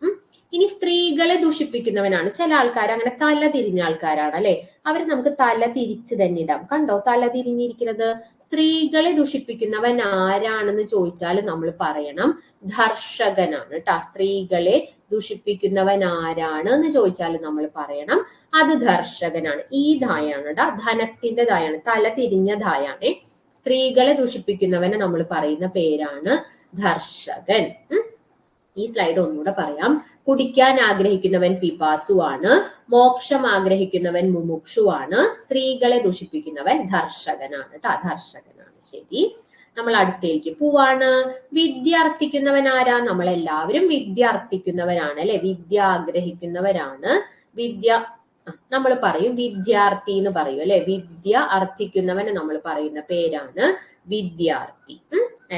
ഇനി സ്ത്രീകളെ ദുഷിപ്പിക്കുന്നവനാണ്. ചില ആൾക്കാർ അങ്ങനെ തല തിരിഞ്ഞ ആൾക്കാരാണ് അല്ലെ, അവർ നമുക്ക് തല തിരിച്ചു തന്നെ ഇടാം. കണ്ടോ തല തിരിഞ്ഞിരിക്കുന്നത്? സ്ത്രീകളെ ദുഷിപ്പിക്കുന്നവൻ ആരാണെന്ന് ചോദിച്ചാൽ നമ്മൾ പറയണം ധർഷകനാണ് ട്ടാ. സ്ത്രീകളെ ദുഷിപ്പിക്കുന്നവൻ ആരാണ് എന്ന് ചോദിച്ചാൽ നമ്മൾ പറയണം അത് ധർഷകനാണ്. ഈ ധായാണ് ടാ, ധനത്തിന്റെ ധായാണ്, തല തിരിഞ്ഞ ധായാണ്. സ്ത്രീകളെ ദുഷിപ്പിക്കുന്നവനെ നമ്മൾ പറയുന്ന പേരാണ് ധർഷകൻ. ഈ സ്ലൈഡ് ഒന്നുകൂടെ പറയാം. കുടിക്കാൻ ആഗ്രഹിക്കുന്നവൻ പിപാസു ആണ്, മോക്ഷം ആഗ്രഹിക്കുന്നവൻ മുമുക്ഷു ആണ്, സ്ത്രീകളെ ദുഷിപ്പിക്കുന്നവൻ ധർഷകനാണ് ട്ടാ, ധർഷകനാണ്. ശരി, നമ്മൾ അടുത്തേക്ക് പോവാണ്. വിദ്യ അർത്ഥിക്കുന്നവൻ ആരാ? നമ്മളെല്ലാവരും വിദ്യ അർത്ഥിക്കുന്നവരാണ് അല്ലെ, വിദ്യ ആഗ്രഹിക്കുന്നവരാണ്. വിദ്യ നമ്മൾ പറയും വിദ്യാർത്ഥി എന്ന് പറയും അല്ലെ. വിദ്യ അർത്ഥിക്കുന്നവനെ നമ്മൾ പറയുന്ന പേരാണ് വിദ്യാർത്ഥി.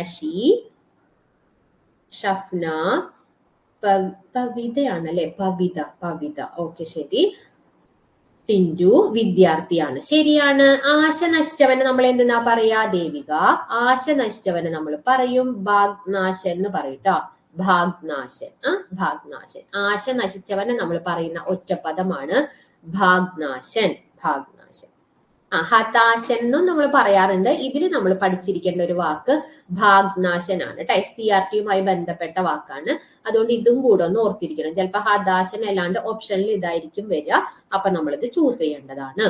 അഷി, ഷഫ്ന, പവിതയാണ് അല്ലെ, പവിത, പവിത. ഓക്കെ ശരി. ടിൻഡു വിദ്യാർത്ഥിയാണ്, ശരിയാണ്. ആശ നശിച്ചവനെ നമ്മൾ എന്തെന്നാ പറയാ? ദേവിക. ആശ നശിച്ചവനെ നമ്മൾ പറയും ഭാഗ്നാശൻ എന്ന് പറയൂട്ടോ, ഭാഗ്നാശൻ. ഭാഗ്നാശൻ. ആശ നശിച്ചവനെ നമ്മൾ പറയുന്ന ഒറ്റപ്പദമാണ് ഭാഗ്നാശൻ, ഭാഗ്നാശൻ. ഹതാശൻ എന്നും നമ്മൾ പറയാറുണ്ട്. ഇതിൽ നമ്മൾ പഠിച്ചിരിക്കേണ്ട ഒരു വാക്ക് ഭാഗ്നാശനാണ് ട്ടോ. SCRT-യുമായി ബന്ധപ്പെട്ട വാക്കാണ്. അതുകൊണ്ട് ഇതും കൂടെ ഒന്ന് ഓർത്തിരിക്കണം. ചിലപ്പോൾ ഹതാശൻ അല്ലാണ്ട് ഓപ്ഷനിൽ ഇതായിരിക്കും വരിക. അപ്പൊ നമ്മളിത് ചൂസ് ചെയ്യേണ്ടതാണ്.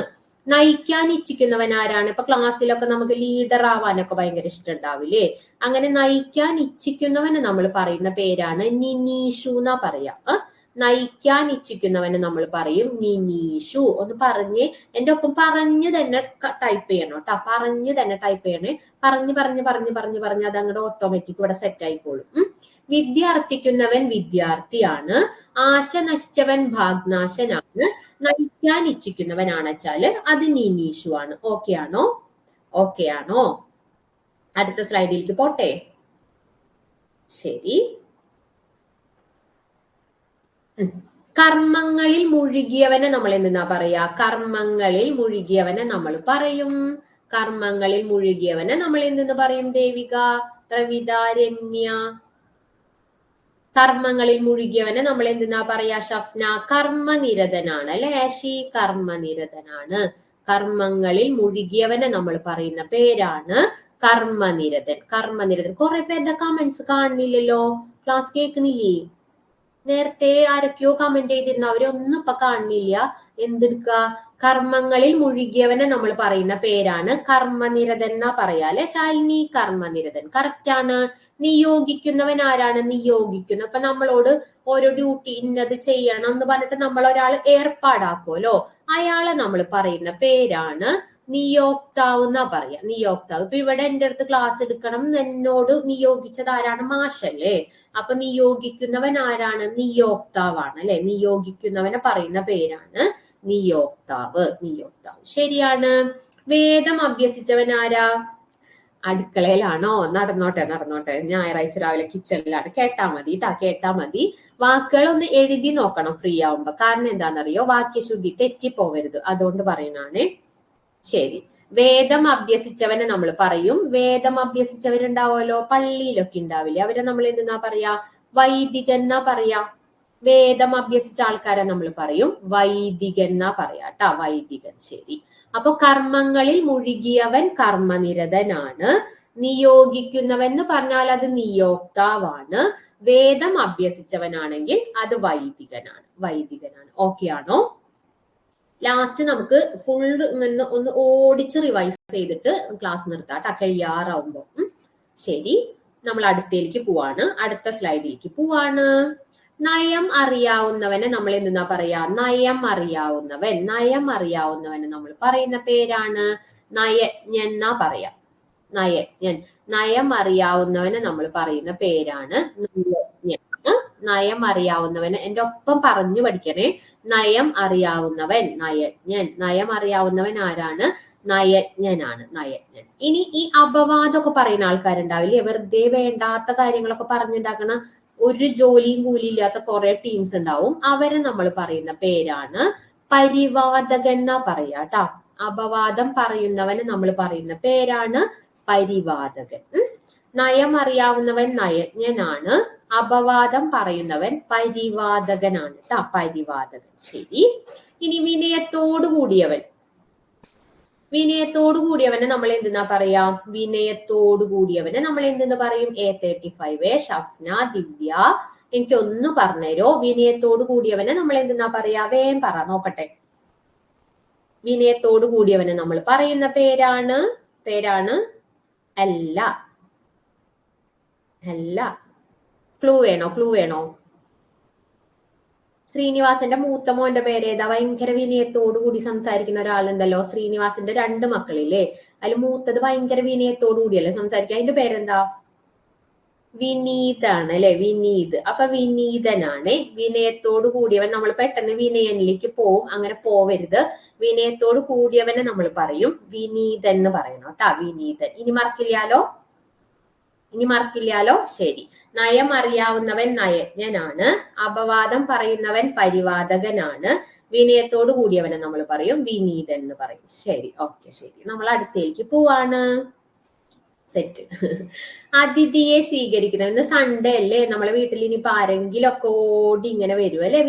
നയിക്കാൻ ഇച്ഛിക്കുന്നവൻ ആരാണ്? ഇപ്പൊ ക്ലാസ്സിലൊക്കെ നമുക്ക് ലീഡർ ആവാനൊക്കെ ഭയങ്കര ഇഷ്ടം ഉണ്ടാവില്ലേ? അങ്ങനെ നയിക്കാൻ ഇച്ഛിക്കുന്നവന് നമ്മൾ പറയുന്ന പേരാണ് നിനീഷു എന്നാ പറയാ. നയിക്കാൻ ഇച്ഛിക്കുന്നവനെ നമ്മൾ പറയും നിനീഷു. ഒന്ന് പറഞ്ഞ് എന്റെ ഒപ്പം പറഞ്ഞു തന്നെ ടൈപ്പ് ചെയ്യണം കേട്ടോ, പറഞ്ഞു തന്നെ ടൈപ്പ് ചെയ്യണേ. പറഞ്ഞു പറഞ്ഞ് പറഞ്ഞ് പറഞ്ഞ് പറഞ്ഞ് അത് അങ്ങോട്ട് ഓട്ടോമാറ്റിക് ഇവിടെ സെറ്റ് ആയിക്കോളും. വിദ്യ അർത്ഥിക്കുന്നവൻ വിദ്യാർത്ഥിയാണ്, ആശ നശിച്ചവൻ ഭാഗ്നാശനാണ്, നയിക്കാൻ ഇച്ഛിക്കുന്നവനാണെച്ചാല് അത് നിനീഷു ആണ്. ഓക്കെ ആണോ? ഓക്കെ ആണോ? അടുത്ത സ്ലൈഡിലേക്ക് പോട്ടെ. ശരി. കർമ്മങ്ങളിൽ മുഴുകിയവനെ നമ്മൾ എന്തെന്നാ പറയാ? കർമ്മങ്ങളിൽ മുഴുകിയവനെ നമ്മൾ പറയും. കർമ്മങ്ങളിൽ മുഴുകിയവനെ നമ്മൾ എന്തെന്ന് പറയും? ദേവിക, പ്രവിത, രമ്യ. കർമ്മങ്ങളിൽ മുഴുകിയവനെ നമ്മൾ എന്തെന്നാ പറയാ? ഷഫ്ന. കർമ്മനിരതനാണ് അല്ലെ ആഷി, കർമ്മനിരതനാണ്. കർമ്മങ്ങളിൽ മുഴുകിയവനെ നമ്മൾ പറയുന്ന പേരാണ് കർമ്മനിരതൻ. കർമ്മനിരതൻ. കുറെ പേരുടെ കമന്റ്സ് കാണുന്നില്ലല്ലോ, ക്ലാസ് കേൾക്കണില്ലേ? നേരത്തെ ആരൊക്കെയോ കമന്റ് ചെയ്തിരുന്നു, അവരൊന്നും ഇപ്പൊ കാണുന്നില്ല. എന്തെടുക്കുക? കർമ്മങ്ങളിൽ മുഴുകിയവനെ നമ്മൾ പറയുന്ന പേരാണ് കർമ്മനിരതൻ എന്നാ പറയാ അല്ലെ ശാലിനി? കർമ്മനിരതൻ കറക്റ്റ് ആണ്. നിയോഗിക്കുന്നവൻ ആരാണ്? നിയോഗിക്കുന്ന. ഇപ്പൊ നമ്മളോട് ഓരോ ഡ്യൂട്ടി ഇന്നത് ചെയ്യണം എന്ന് പറഞ്ഞിട്ട് നമ്മൾ ഒരാൾ ഏർപ്പാടാക്കുമല്ലോ, അയാളെ നമ്മൾ പറയുന്ന പേരാണ് നിയോക്താവ് എന്നാ പറയാ. നിയോക്താവ്. ഇപ്പൊ ഇവിടെ എന്റെ അടുത്ത് ക്ലാസ് എടുക്കണം എന്നോട് നിയോഗിച്ചത് ആരാണ്? മാഷല്ലേ. അപ്പൊ നിയോഗിക്കുന്നവൻ ആരാണ്? നിയോക്താവാണ് അല്ലെ. നിയോഗിക്കുന്നവനെ പറയുന്ന പേരാണ് നിയോക്താവ്. നിയോക്താവ് ശരിയാണ്. വേദം അഭ്യസിച്ചവൻ ആരാ? അടുക്കളയിലാണോ? നടന്നോട്ടെ നടന്നോട്ടെ, ഞായറാഴ്ച രാവിലെ കിച്ചണിലാണ്. കേട്ടാ മതി ട്ടാ, കേട്ടാ മതി. വാക്കുകളൊന്ന് എഴുതി നോക്കണം ഫ്രീ ആവുമ്പോ. കാരണം എന്താണെന്നറിയോ? വാക്യശുദ്ധി തെറ്റിപ്പോവരുത്, അതുകൊണ്ട് പറയുന്നതാണ്. ശരി. വേദം അഭ്യസിച്ചവനെ നമ്മൾ പറയും. വേദം അഭ്യസിച്ചവരുണ്ടാവുമല്ലോ, പള്ളിയിലൊക്കെ ഉണ്ടാവില്ലേ, അവരെ നമ്മൾ എന്തെന്നാ പറയാ? വൈദികൻ എന്നാ പറയാ. വേദം അഭ്യസിച്ച ആൾക്കാരെ നമ്മൾ പറയും വൈദികൻ എന്നാ പറയാ ട്ടാ, വൈദികൻ. ശരി. അപ്പൊ കർമ്മങ്ങളിൽ മുഴുകിയവൻ കർമ്മനിരതനാണ്. നിയോഗിക്കുന്നവൻ എന്ന് പറഞ്ഞാൽ അത് നിയോക്താവാണ്. വേദം അഭ്യസിച്ചവനാണെങ്കിൽ അത് വൈദികനാണ്. വൈദികനാണ്. ഓക്കെ ആണോ? ലാസ്റ്റ് നമുക്ക് ഫുൾ ഒന്ന് ഓടിച്ച് റിവൈസ് ചെയ്തിട്ട് ക്ലാസ് നിർത്താം ട്ടാ, കഴിയാറാവുമ്പോ. ശരി, നമ്മൾ അടുത്തേക്ക് പോവാണ്. അടുത്ത സ്ലൈഡിലേക്ക് പോവാണ്. നയം അറിയാവുന്നവനെ നമ്മൾ എന്തെന്നാ പറയാ? നയം അറിയാവുന്നവൻ. നയം അറിയാവുന്നവനെ നമ്മൾ പറയുന്ന പേരാണ് നയജ്ഞൻ എന്നാ പറയാ. നയജ്ഞൻ. നയം അറിയാവുന്നവനെ നമ്മൾ പറയുന്ന പേരാണ് നയജ്ഞൻ. നയം അറിയാവുന്നവന് എന്റെ ഒപ്പം പറഞ്ഞു പഠിക്കണേ. നയം അറിയാവുന്നവൻ നയജ്ഞൻ. നയം അറിയാവുന്നവൻ ആരാണ്? നയജ്ഞനാണ്. നയജ്ഞൻ. ഇനി ഈ അപവാദമൊക്കെ പറയുന്ന ആൾക്കാരുണ്ടാവില്ലേ, വെറുതെ വേണ്ടാത്ത കാര്യങ്ങളൊക്കെ പറഞ്ഞുണ്ടാക്കണ, ഒരു ജോലിയും കൂലിയില്ലാത്ത കുറെ ടീംസ് ഉണ്ടാവും. അവരെ നമ്മൾ പറയുന്ന പേരാണ് പരിവാദകൻ എന്നാ പറയാ ട്ടാ. അപവാദം പറയുന്നവന് നമ്മൾ പറയുന്ന പേരാണ് പരിവാദകൻ. നയം അറിയാവുന്നവൻ നയജ്ഞനാണ്, അപവാദം പറയുന്നവൻ പരിവാദകനാണ് ട്ടാ, പരിവാദകൻ. ശരി. ഇനി വിനയത്തോടു കൂടിയവൻ, വിനയത്തോടു കൂടിയവനെ നമ്മൾ എന്തെന്നാ പറയാ? വിനയത്തോടു കൂടിയവനെ നമ്മൾ എന്തെന്ന് പറയും? A35, ഷഫ്ന, ദിവ്യ, എനിക്കൊന്ന് പറഞ്ഞുതരോ? വിനയത്തോടു കൂടിയവനെ നമ്മൾ എന്തെന്നാ പറയാ? വേഗം പറ നോക്കട്ടെ. വിനയത്തോടു കൂടിയവനെ നമ്മൾ പറയുന്ന പേരാണ് അല്ല. അല്ല. ക്ലൂ വേണോ? ശ്രീനിവാസന്റെ മൂത്ത മോന്റെ പേരേതാ? ഭയങ്കര വിനയത്തോടു കൂടി സംസാരിക്കുന്ന ഒരാളുണ്ടല്ലോ. ശ്രീനിവാസന്റെ 2 മക്കളില്ലേ, അതിൽ മൂത്തത് ഭയങ്കര വിനയത്തോടു കൂടിയല്ലേ സംസാരിക്കുക. അതിന്റെ പേരെന്താ? വിനീതാണ് അല്ലെ, വിനീത്. അപ്പൊ വിനീതനാണ്. വിനയത്തോടു കൂടിയവൻ. നമ്മൾ പെട്ടെന്ന് വിനയനിലേക്ക് പോവും, അങ്ങനെ പോവരുത്. വിനയത്തോടു കൂടിയവനെ നമ്മൾ പറയും വിനീതൻ എന്ന് പറയണം കേട്ടാ, വിനീതൻ. ഇനി മറക്കില്ലാലോ? ശരി. നയം അറിയാവുന്നവൻ നയജ്ഞനാണ്, അപവാദം പറയുന്നവൻ പരിവാദകനാണ്, വിനയത്തോടു കൂടിയവനെ നമ്മൾ പറയും വിനീതൻ എന്ന് പറയും. ശരി, ഓക്കെ, ശരി. നമ്മൾ അടുത്തേക്ക് പോവാണ്. സെറ്റ്. അതിഥിയെ സ്വീകരിക്കുന്നത്. ഇന്ന് സൺഡേ അല്ലേ, നമ്മളെ വീട്ടിൽ ഇനിയിപ്പോ ആരെങ്കിലും ഒക്കെ ഓടി ഇങ്ങനെ വരും അല്ലെ.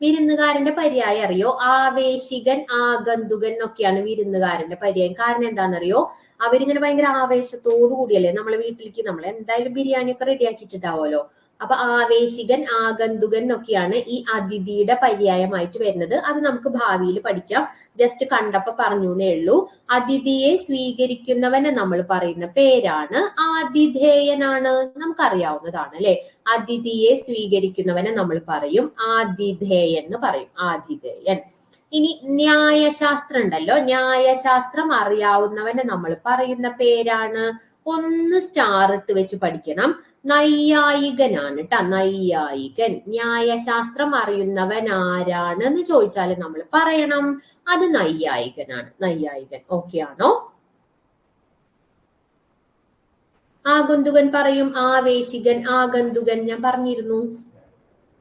വിരുന്നുകാരന്റെ പര്യായം അറിയോ? ആവേശികൻ, ആഗന്തുകൻ എന്നൊക്കെയാണ് വിരുന്നുകാരന്റെ പര്യായം. കാരണം എന്താണെന്നറിയോ? അവരിങ്ങനെ ഭയങ്കര ആവേശത്തോടു കൂടിയല്ലേ നമ്മളെ വീട്ടിലേക്ക്, നമ്മൾ എന്തായാലും ബിരിയാണി ഒക്കെ റെഡിയാക്കിച്ചിട്ടാവുമല്ലോ. അപ്പൊ ആവേശികൻ, ആഗന്തുകൻ എന്നൊക്കെയാണ് ഈ അതിഥിയുടെ പര്യായമായിട്ട് വരുന്നത്. അത് നമുക്ക് ഭാവിയിൽ പഠിക്കാം. ജസ്റ്റ് കണ്ടപ്പോ പറഞ്ഞേ ഉള്ളൂ. അതിഥിയെ സ്വീകരിക്കുന്നവനെ നമ്മൾ പറയുന്ന പേരാണ് ആതിഥേയനാണ്. നമുക്കറിയാവുന്നതാണ് അല്ലെ. അതിഥിയെ സ്വീകരിക്കുന്നവനെ നമ്മൾ പറയും ആതിഥേയൻ എന്ന് പറയും, ആതിഥേയൻ. ഇനി ന്യായശാസ്ത്രം ഉണ്ടല്ലോ, ന്യായശാസ്ത്രം അറിയാവുന്നവനെ നമ്മൾ പറയുന്ന പേരാണ്, ഒന്ന് സ്റ്റാർ ഇട്ട് വെച്ച് പഠിക്കണം, നൈയായികനാണ് ട്ടാ, നൈയായികൻ. ന്യായശാസ്ത്രം അറിയുന്നവൻ ആരാണ് എന്ന് ചോദിച്ചാൽ നമ്മൾ പറയണം അത് നൈയായികനാണ്, നൈയായികൻ. ഓക്കെ ആണോ? ആഗന്തുകൻ പറയും, ആവേശികൻ, ആഗന്തുകൻ ഞാൻ പറഞ്ഞിരുന്നു.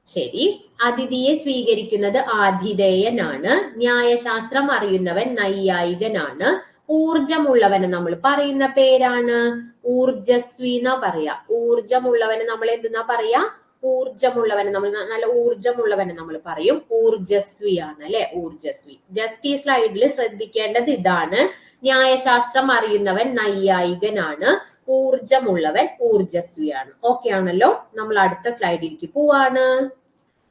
ശരി. അതിഥിയെ സ്വീകരിക്കുന്നത് ആതിഥേയനാണ്, ന്യായശാസ്ത്രം അറിയുന്നവൻ നൈയായികനാണ്, ഊർജമുള്ളവനെ നമ്മൾ പറയുന്ന പേരാണ് ഊർജസ്വി എന്നാ പറയാ. ഊർജമുള്ളവനെ നമ്മൾ എന്തെന്നാ പറയാ? ഊർജമുള്ളവനെ നമ്മൾ, നല്ല ഊർജമുള്ളവനെ നമ്മൾ പറയും ഊർജസ്വി ആണ് അല്ലെ, ഊർജസ്വി. ജസ്റ്റ് ഈ സ്ലൈഡിൽ ശ്രദ്ധിക്കേണ്ടത് ഇതാണ്, ന്യായശാസ്ത്രം അറിയുന്നവൻ നൈയായികനാണ്, ഊർജമുള്ളവൻ ഊർജസ്വിയാണ്. ഓക്കെ ആണല്ലോ? നമ്മൾ അടുത്ത സ്ലൈഡിലേക്ക് പോവാണ്.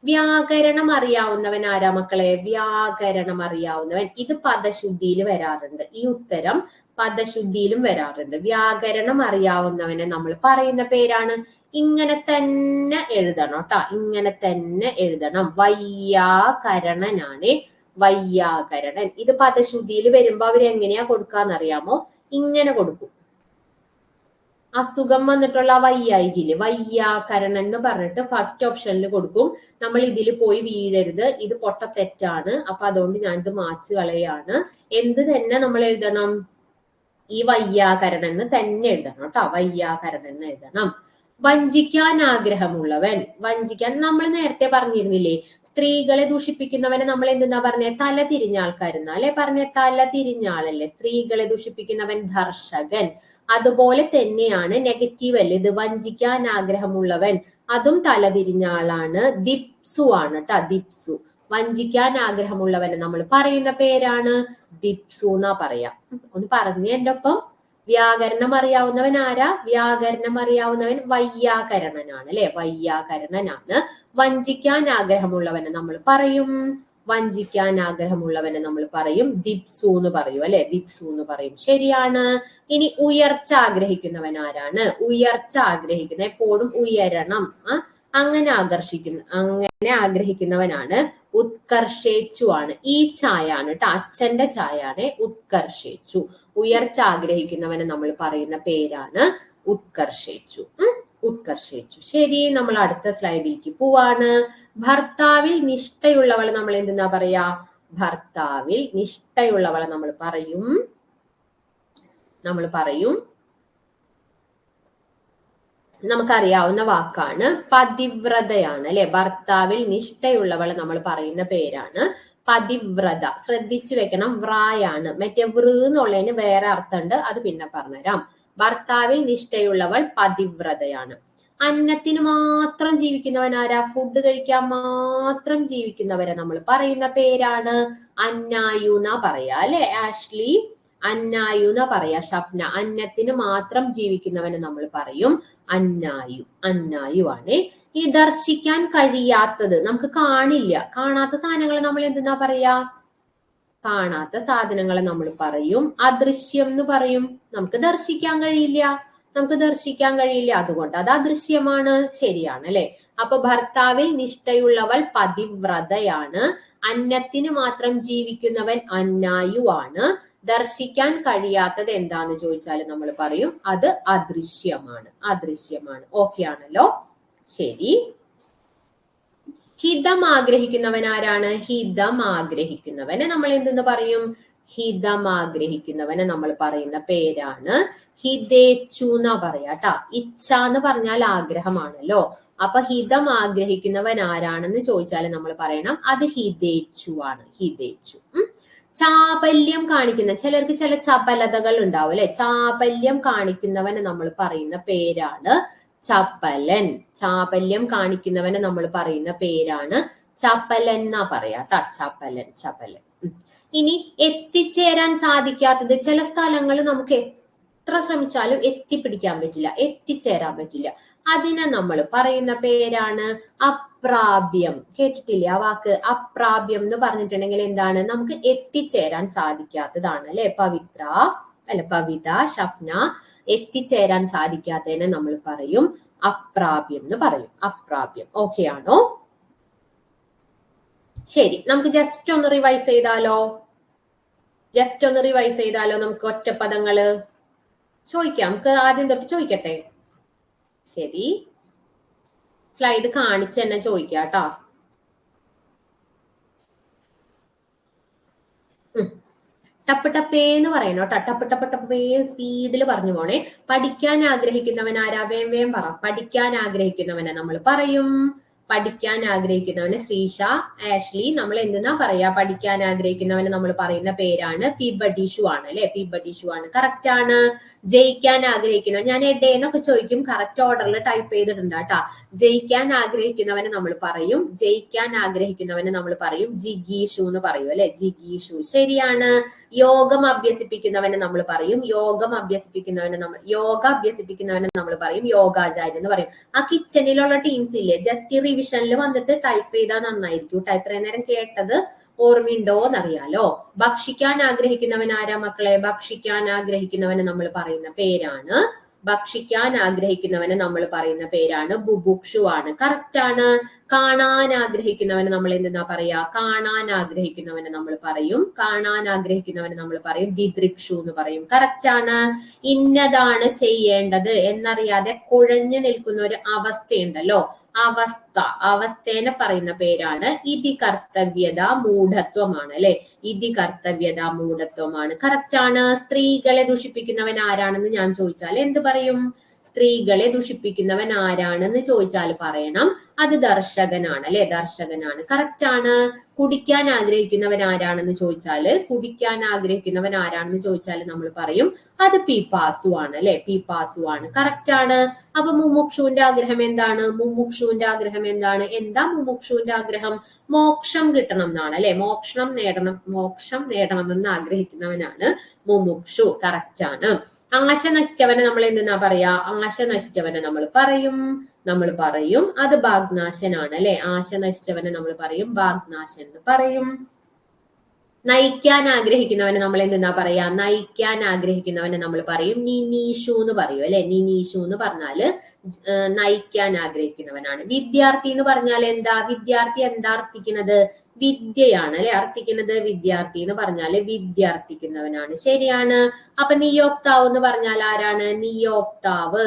വ്യാകരണം അറിയാവുന്നവൻ ആരാ മക്കളെ? വ്യാകരണം അറിയാവുന്നവൻ. ഇത് പദശുദ്ധിയിൽ വരാറുണ്ട്, ഈ ഉത്തരം പദശുദ്ധിയിലും വരാറുണ്ട്. വ്യാകരണം അറിയാവുന്നവനെ നമ്മൾ പറയുന്ന പേരാണ്, ഇങ്ങനെ തന്നെ എഴുതണം ട്ടാ, ഇങ്ങനെ തന്നെ എഴുതണം, വൈയാകരണനാണ്, വൈയാകരണൻ. ഇത് പദശുദ്ധിയിൽ വരുമ്പോ അവരെങ്ങനെയാ കൊടുക്കാന്നറിയാമോ? ഇങ്ങനെ കൊടുക്കും. അസുഖം വന്നിട്ടുള്ള വയ്യായികില് വയ്യാകരണൻ എന്ന് പറഞ്ഞിട്ട് ഫസ്റ്റ് ഓപ്ഷനിൽ കൊടുക്കും. നമ്മൾ ഇതിൽ പോയി വീഴരുത്, ഇത് പൊട്ട തെറ്റാണ്. അപ്പൊ അതുകൊണ്ട് ഞാനിത് മാച്ച് കളയാണ്. എന്ത് തന്നെ നമ്മൾ എഴുതണം? ഈ വയ്യാകരണൻ എന്ന് തന്നെ എഴുതണം കേട്ടോ, വയ്യാകരണൻ എന്ന് എഴുതണം. വഞ്ചിക്കാൻ ആഗ്രഹമുള്ളവൻ, വഞ്ചിക്കാൻ നമ്മൾ നേരത്തെ പറഞ്ഞിരുന്നില്ലേ, സ്ത്രീകളെ ദൂഷിപ്പിക്കുന്നവനെ നമ്മൾ എന്തെന്നാ പറഞ്ഞേ? തല തിരിഞ്ഞ ആൾക്കാരെന്നാ അല്ലെ പറഞ്ഞ, തല തിരിഞ്ഞ ആളല്ലേ സ്ത്രീകളെ ദൂഷിപ്പിക്കുന്നവൻ ദർശകൻ. അതുപോലെ തന്നെയാണ് നെഗറ്റീവ് അല്ലേ ഇത്, വഞ്ചിക്കാൻ ആഗ്രഹമുള്ളവൻ, അതും തലതിരിഞ്ഞ ആളാണ്, ദിപ്സു ആണ് ട്ടാ, ദിപ്സു. വഞ്ചിക്കാൻ ആഗ്രഹമുള്ളവനെ നമ്മൾ പറയുന്ന പേരാണ് ദിപ്സു എന്നാ പറയാ. ഒന്ന് പറഞ്ഞേ എന്റെ ഒപ്പം. വ്യാകരണം അറിയാവുന്നവൻ ആരാ? വ്യാകരണം അറിയാവുന്നവൻ വയ്യാകരണനാണ് അല്ലെ, വയ്യാകരണനാണ്. വഞ്ചിക്കാൻ ആഗ്രഹമുള്ളവനെ നമ്മൾ പറയും, വഞ്ചിക്കാൻ ആഗ്രഹമുള്ളവനെ നമ്മൾ പറയും ദിപ്സു എന്ന് പറയും അല്ലെ, ദിപ്സു എന്ന് പറയും. ശരിയാണ്. ഇനി ഉയർച്ച ആഗ്രഹിക്കുന്നവൻ ആരാണ്? ഉയർച്ച ആഗ്രഹിക്കുന്ന, എപ്പോഴും ഉയരണം, അങ്ങനെ ആഗ്രഹിക്കുന്നവനാണ് ഉത്കർഷേച്ചു ആണ്. ഈ ചായാണ് ട്ടോ, അച്ഛന്റെ ചായാണ് ഉത്കർഷേച്ചു. ഉയർച്ച ആഗ്രഹിക്കുന്നവനെ നമ്മൾ പറയുന്ന പേരാണ് ഉത്കർഷേച്ചു, ഉത്കർഷേച്ചു. ശരി, നമ്മൾ അടുത്ത സ്ലൈഡിലേക്ക് പോവാണ്. ഭർത്താവിൽ നിഷ്ഠയുള്ളവളെ നമ്മൾ എന്തെന്നാ പറയാ? ഭർത്താവിൽ നിഷ്ഠയുള്ളവളെ നമ്മൾ പറയും നമുക്കറിയാവുന്ന വാക്കാണ് പതിവ്രതയാണ് അല്ലെ. ഭർത്താവിൽ നിഷ്ഠയുള്ളവളെ നമ്മൾ പറയുന്ന പേരാണ് പതിവ്രത. ശ്രദ്ധിച്ചു വെക്കണം, വ്രായാണ്. മറ്റേ വൃ എന്നുള്ളതിന് വേറെ അർത്ഥമുണ്ട്, അത് പിന്നെ പറഞ്ഞുതരാം. ഭർത്താവിൽ നിഷ്ഠയുള്ളവൾ പതിവ്രതയാണ്. അന്നത്തിന് മാത്രം ജീവിക്കുന്നവൻ ആരാ? ഫുഡ് കഴിക്കാൻ മാത്രം ജീവിക്കുന്നവരെ നമ്മൾ പറയുന്ന പേരാണ് അന്നായു എന്നാ പറയാ അല്ലെ ആഷ്ലി? അന്നായു എന്നാ പറയാ. ഷഫ്ന, അന്നത്തിന് മാത്രം ജീവിക്കുന്നവനെ നമ്മൾ പറയും അന്നായു. അന്നായു ആണ്. ഈ ദർശിക്കാൻ കഴിയാത്തത്, നമുക്ക് കാണില്ല, കാണാത്ത സാധനങ്ങളെ നമ്മൾ എന്തെന്നാ പറയാ? കാണാത്ത സാധനങ്ങളെ നമ്മൾ പറയും അദൃശ്യം എന്ന് പറയും. നമുക്ക് ദർശിക്കാൻ കഴിയില്ല, നമുക്ക് ദർശിക്കാൻ കഴിയില്ല, അതുകൊണ്ട് അത് അദൃശ്യമാണ്. ശരിയാണ് അല്ലെ? അപ്പൊ ഭർത്താവിൽ നിഷ്ഠയുള്ളവൾ പതിവ്രതയാണ്. അന്നത്തിന് മാത്രം ജീവിക്കുന്നവൻ അന്നായു ആണ്. ദർശിക്കാൻ കഴിയാത്തത് എന്താന്ന് ചോദിച്ചാൽ നമ്മൾ പറയും അത് അദൃശ്യമാണ്. അദൃശ്യമാണ്. ഓക്കെ ആണല്ലോ? ശരി. ഹിതം ആഗ്രഹിക്കുന്നവൻ ആരാണ്? ഹിതം ആഗ്രഹിക്കുന്നവനെ നമ്മൾ എന്തെന്ന് പറയും? ഹിതം ആഗ്രഹിക്കുന്നവനെ നമ്മൾ പറയുന്ന പേരാണ് ഹിതേച്ചു എന്നാ പറയാ. ഇച്ഛ എന്ന് പറഞ്ഞാൽ ആഗ്രഹമാണല്ലോ. അപ്പൊ ഹിതം ആഗ്രഹിക്കുന്നവൻ ആരാണെന്ന് ചോദിച്ചാൽ നമ്മൾ പറയണം അത് ഹിതേച്ചു ആണ്. ഹിതേച്ചു. ചാപല്യം കാണിക്കുന്ന, ചിലർക്ക് ചില ചപലതകൾ ഉണ്ടാവും അല്ലെ? ചാപല്യം കാണിക്കുന്നവനെ നമ്മൾ പറയുന്ന പേരാണ് ചപലൻ. ചാപല്യം കാണിക്കുന്നവനെ നമ്മൾ പറയുന്ന പേരാണ് ചപലൻ എന്നാ പറയാ. ചപലൻ, ചപലൻ. ഇനി എത്തിച്ചേരാൻ സാധിക്കാത്തത്, ചില സ്ഥലങ്ങൾ നമുക്ക് എത്ര ശ്രമിച്ചാലും എത്തിപ്പിടിക്കാൻ പറ്റില്ല, എത്തിച്ചേരാൻ പറ്റില്ല. അതിനെ നമ്മൾ പറയുന്ന പേരാണ് അപ്രാപ്യം. കേട്ടിട്ടില്ലേ ആ വാക്ക്? അപ്രാപ്യം എന്ന് പറഞ്ഞിട്ടുണ്ടെങ്കിൽ എന്താണ്? നമുക്ക് എത്തിച്ചേരാൻ സാധിക്കാത്തതാണ് അല്ലെ? പവിത്ര അല്ല, പവിത, ഷഫ്ന, എത്തിച്ചേരാൻ സാധിക്കാത്തതിനെ നമ്മൾ പറയും അപ്രാപ്യം എന്ന് പറയും. അപ്രാപ്യം. ഓക്കെ ആണോ? ശരി, നമുക്ക് ജസ്റ്റ് ഒന്ന് റിവൈസ് ചെയ്താലോ? നമുക്ക് ഒറ്റപ്പദങ്ങള് ചോദിക്കാം. നമുക്ക് ആദ്യം തൊട്ട് ചോദിക്കട്ടെ? ശരി, സ്ലൈഡ് കാണിച്ച് തന്നെ ചോദിക്കാട്ടോ. ടപ്പ് ടപ്പേന്ന് പറയണോ കേട്ടോ. ടപ്പ് ടപ്പേ സ്പീഡിൽ പറഞ്ഞു പോണേ. പഠിക്കാൻ ആഗ്രഹിക്കുന്നവൻ ആരാ? വേം പറ. പഠിക്കാൻ ആഗ്രഹിക്കുന്നവനെ നമ്മൾ പറയും. പഠിക്കാൻ ആഗ്രഹിക്കുന്നവന് ശ്രീഷ, ആഷ്ലി, നമ്മൾ എന്തെന്നാ പറയാ? പഠിക്കാൻ ആഗ്രഹിക്കുന്നവന് നമ്മൾ പറയുന്ന പേരാണ് പിബഡിഷു ആണ് അല്ലെ? പിബഡിഷു ആണ്. കറക്റ്റ് ആണ്. ജയിക്കാൻ ആഗ്രഹിക്കുന്നവൻ, ഞാൻ എഡേന്നൊക്കെ ചോദിക്കും, കറക്റ്റ് ഓർഡറിൽ ടൈപ്പ് ചെയ്തിട്ടുണ്ട് കേട്ടാ. ജയിക്കാൻ ആഗ്രഹിക്കുന്നവനെ നമ്മൾ പറയും, ജയിക്കാൻ ആഗ്രഹിക്കുന്നവനെ നമ്മൾ പറയും ജിഗീഷു എന്ന് പറയും അല്ലെ? ജിഗീഷു. ശരിയാണ്. യോഗം അഭ്യസിപ്പിക്കുന്നവനെ നമ്മൾ പറയും, യോഗ അഭ്യസിപ്പിക്കുന്നവനെ നമ്മൾ പറയും യോഗാചാര്യൻ എന്ന് പറയും. ആ കിച്ചണിലുള്ള ടീംസ് ഇല്ലേ, ജസ്റ്റ് റിവിഷനിൽ വന്നിട്ട് ടൈപ്പ് ചെയ്താൽ നന്നായിരിക്കും. ഇത്രയും നേരം കേട്ടത് ഓർമ്മയുണ്ടോ എന്നറിയാലോ. ഭക്ഷിക്കാൻ ആഗ്രഹിക്കുന്നവൻ ആരാ മക്കളെ? ഭക്ഷിക്കാൻ ആഗ്രഹിക്കുന്നവനെ നമ്മൾ പറയുന്ന പേരാണ് ബുഭുക്ഷു ആണ്. കറക്റ്റ് ആണ്. കാണാൻ ആഗ്രഹിക്കുന്നവനെ നമ്മൾ എന്തെന്നാ പറയാ? കാണാൻ ആഗ്രഹിക്കുന്നവനെ നമ്മൾ പറയും ദിദൃക്ഷു എന്ന് പറയും. കറക്റ്റ് ആണ്. ഇന്നതാണ് ചെയ്യേണ്ടത് എന്നറിയാതെ കുഴഞ്ഞു നിൽക്കുന്ന ഒരു അവസ്ഥയുണ്ടല്ലോ, അവസ്ഥേനെ പറയുന്ന പേരാണ് ഇതി കർത്തവ്യത മൂഢത്വമാണ് അല്ലെ? ഇതി കർത്തവ്യത മൂഢത്വമാണ്. കറക്റ്റ് ആണ്. സ്ത്രീകളെ ദുഷിപ്പിക്കുന്നവൻ ആരാണെന്ന് ഞാൻ ചോദിച്ചാൽ എന്ത് പറയും? സ്ത്രീകളെ ദുഷിപ്പിക്കുന്നവൻ ആരാണെന്ന് ചോദിച്ചാൽ പറയണം അത് ദർശകനാണ് അല്ലെ? ദർശകനാണ്. കറക്റ്റ് ആണ്. കുടിക്കാൻ ആഗ്രഹിക്കുന്നവൻ ആരാണെന്ന് ചോദിച്ചാൽ നമ്മൾ പറയും അത് പീപ്പാസു ആണ് അല്ലെ? പീപ്പാസു ആണ്. കറക്റ്റ് ആണ്. അപ്പൊ മുമുക്ഷുവിന്റെ ആഗ്രഹം എന്താണ്? എന്താ മുമുക്ഷുവിന്റെ ആഗ്രഹം? മോക്ഷം കിട്ടണം എന്നാണ് അല്ലെ? മോക്ഷം നേടണമെന്ന് ആഗ്രഹിക്കുന്നവനാണ് മുമുക്ഷു. കറക്റ്റ് ആണ്. ആശ നശിച്ചവനെ നമ്മൾ എന്തെന്നാ പറയാ? നമ്മൾ പറയും അത് ഭാഗ്നാശനാണ് അല്ലെ? ആശ നശിച്ചവനെ നമ്മൾ പറയും ഭാഗ്നാശൻ എന്ന് പറയും. നയിക്കാൻ ആഗ്രഹിക്കുന്നവനെ നമ്മൾ എന്തെന്നാ പറയാ? നമ്മൾ പറയും നിനീഷു എന്ന് പറയും അല്ലെ? നിനീഷു എന്ന് പറഞ്ഞാല് നയിക്കാൻ ആഗ്രഹിക്കുന്നവനാണ്. വിദ്യാർത്ഥി എന്ന് പറഞ്ഞാൽ എന്താ? വിദ്യാർത്ഥി എന്താ അർത്ഥിക്കുന്നത്? വിദ്യയാണ് അല്ലെ അർത്ഥിക്കുന്നത്. വിദ്യാർത്ഥി എന്ന് പറഞ്ഞാല് വിദ്യാർത്ഥിക്കുന്നവനാണ്. ശരിയാണ്. അപ്പൊ നിയോക്താവ് എന്ന് പറഞ്ഞാൽ ആരാണ്? നിയോക്താവ്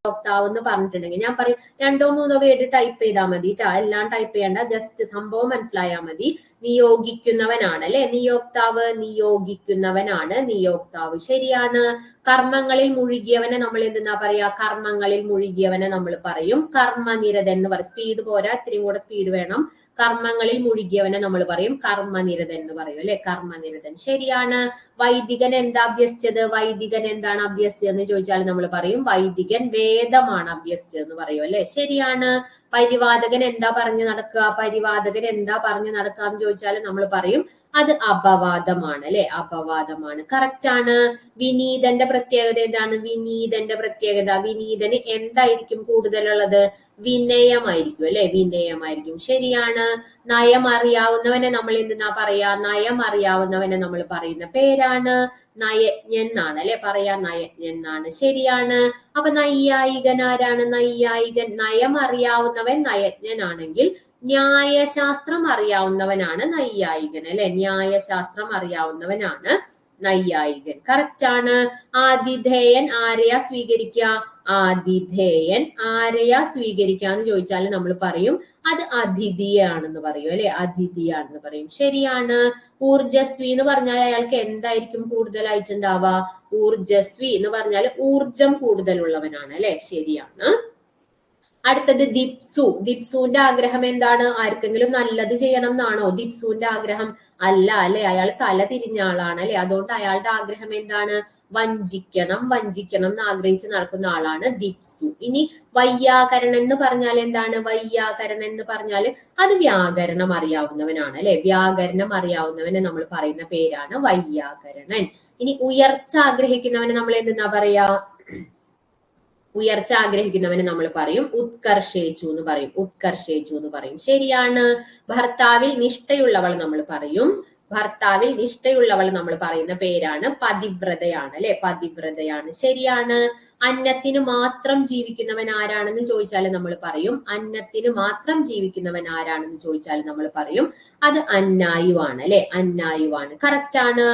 നിയോക്താവ് എന്ന് പറഞ്ഞിട്ടുണ്ടെങ്കിൽ ഞാൻ പറയും 2 3 വേർഡ് ടൈപ്പ് ചെയ്താൽ മതി ട്ടാ. എല്ലാം ടൈപ്പ് ചെയ്യണ്ട, ജസ്റ്റ് സംഭവം മനസ്സിലായാൽ മതി. നിയോഗിക്കുന്നവനാണ് അല്ലെ നിയോക്താവ്, നിയോഗിക്കുന്നവനാണ് നിയോക്താവ്. ശരിയാണ്. കർമ്മങ്ങളിൽ മുഴുകിയവനെ നമ്മൾ എന്തെന്നാ പറയാ? കർമ്മങ്ങളിൽ മുഴുകിയവനെ നമ്മൾ പറയും കർമ്മനിരതൻ എന്ന് പറയും. സ്പീഡ് പോരാ, ഇത്തിരിയും കൂടെ സ്പീഡ് വേണം. കർമ്മങ്ങളിൽ മുഴുകിയവനെ നമ്മൾ പറയും കർമ്മനിരതൻ എന്ന് പറയും അല്ലെ, കർമ്മനിരതൻ. ശരിയാണ്. വൈദികൻ എന്താ അഭ്യസിച്ചത്? വൈദികൻ എന്താണ് അഭ്യസിച്ചതെന്ന് ചോദിച്ചാൽ നമ്മൾ പറയും വൈദികൻ വേദമാണ് അഭ്യസിച്ചതെന്ന് പറയും അല്ലെ. ശരിയാണ്. പരിവാദകൻ എന്താ പറഞ്ഞു നടക്കുക? പരിവാദകൻ എന്താ പറഞ്ഞു നടക്കുക എന്ന് ചോദിച്ചാൽ നമ്മൾ പറയും അത് അപവാദമാണ് അല്ലെ, അപവാദമാണ്. കറക്റ്റ് ആണ്. വിനീതന്റെ പ്രത്യേകത എന്താണ്? വിനീതന്റെ പ്രത്യേകത, വിനീതന് എന്തായിരിക്കും കൂടുതലുള്ളത്? വിനയമായിരിക്കും അല്ലെ, വിനയമായിരിക്കും. ശരിയാണ്. നയം അറിയാവുന്നവനെ നമ്മൾ എന്തെന്നാ പറയാ? നയം അറിയാവുന്നവനെ നമ്മൾ പറയുന്ന പേരാണ് നയജ്ഞൻ എന്നാണ് അല്ലെ, പറയാ നയജ്ഞൻ എന്നാണ്. ശരിയാണ്. അപ്പൊ നൈയായികൻ ആരാണ്? നൈയായികൻ നയം അറിയാവുന്നവൻ നയജ്ഞനാണെങ്കിൽ ന്യായശാസ്ത്രം അറിയാവുന്നവനാണ് നൈയായികൻ അല്ലെ, ന്യായശാസ്ത്രം അറിയാവുന്നവനാണ് നൈയായികൻ. കറക്റ്റ് ആണ്. ആതിഥേയൻ ആരെയാ സ്വീകരിക്കുക? ആതിഥേയൻ ആരെയാ സ്വീകരിക്കാന്ന് ചോദിച്ചാൽ നമ്മൾ പറയും അത് അതിഥിയാണെന്ന് പറയും അല്ലെ, അതിഥിയാണെന്ന് പറയും. ശരിയാണ്. ഊർജസ്വി എന്ന് പറഞ്ഞാൽ അയാൾക്ക് എന്തായിരിക്കും കൂടുതലായിട്ടുണ്ടാവുക? ഊർജസ്വി എന്ന് പറഞ്ഞാൽ ഊർജം കൂടുതലുള്ളവനാണ് അല്ലെ. ശരിയാണ്. അടുത്തത് ദിപ്സു. ദിപ്സുവിന്റെ ആഗ്രഹം എന്താണ്? ആർക്കെങ്കിലും നല്ലത് ചെയ്യണം എന്നാണോ ദിപ്സുവിന്റെ ആഗ്രഹം? അല്ല അല്ലെ, അയാൾ തല തിരിഞ്ഞ ആളാണ് അല്ലെ. അതുകൊണ്ട് അയാളുടെ ആഗ്രഹം എന്താണ്? വഞ്ചിക്കണം, വഞ്ചിക്കണം എന്ന് ആഗ്രഹിച്ച് നടക്കുന്ന ആളാണ് ദിപ്സു. ഇനി വൈയാകരണൻ എന്ന് പറഞ്ഞാൽ എന്താണ്? വൈയാകരണൻ എന്ന് പറഞ്ഞാൽ അത് വ്യാകരണം അറിയാവുന്നവനാണ് അല്ലെ, വ്യാകരണം അറിയാവുന്നവനെ നമ്മൾ പറയുന്ന പേരാണ് വൈയാകരണൻ. ഇനി ഉയർച്ച ആഗ്രഹിക്കുന്നവനെ നമ്മൾ എന്തെന്നാ പറയാ? ഉയർച്ച ആഗ്രഹിക്കുന്നവനെ നമ്മൾ പറയും ഉത്കർഷേച്ചു എന്ന് പറയും, ഉത്കർഷേച്ചു എന്ന് പറയും. ശരിയാണ്. ഭർത്താവിൽ നിഷ്ഠയുള്ളവൾ നമ്മൾ പറയും, ഭർത്താവിൽ നിഷ്ഠയുള്ളവൾ നമ്മൾ പറയുന്ന പേരാണ് പതിവ്രതയാണ് അല്ലെ, പതിവ്രതയാണ്. ശരിയാണ്. അന്നത്തിന് മാത്രം ജീവിക്കുന്നവൻ ആരാണെന്ന് ചോദിച്ചാൽ നമ്മൾ പറയും അന്നത്തിന് മാത്രം ജീവിക്കുന്നവൻ ആരാണെന്ന് ചോദിച്ചാൽ നമ്മൾ പറയും അത് അന്നായുവാണ് അല്ലെ, അന്നായുവാണ്. കറക്റ്റ് ആണ്.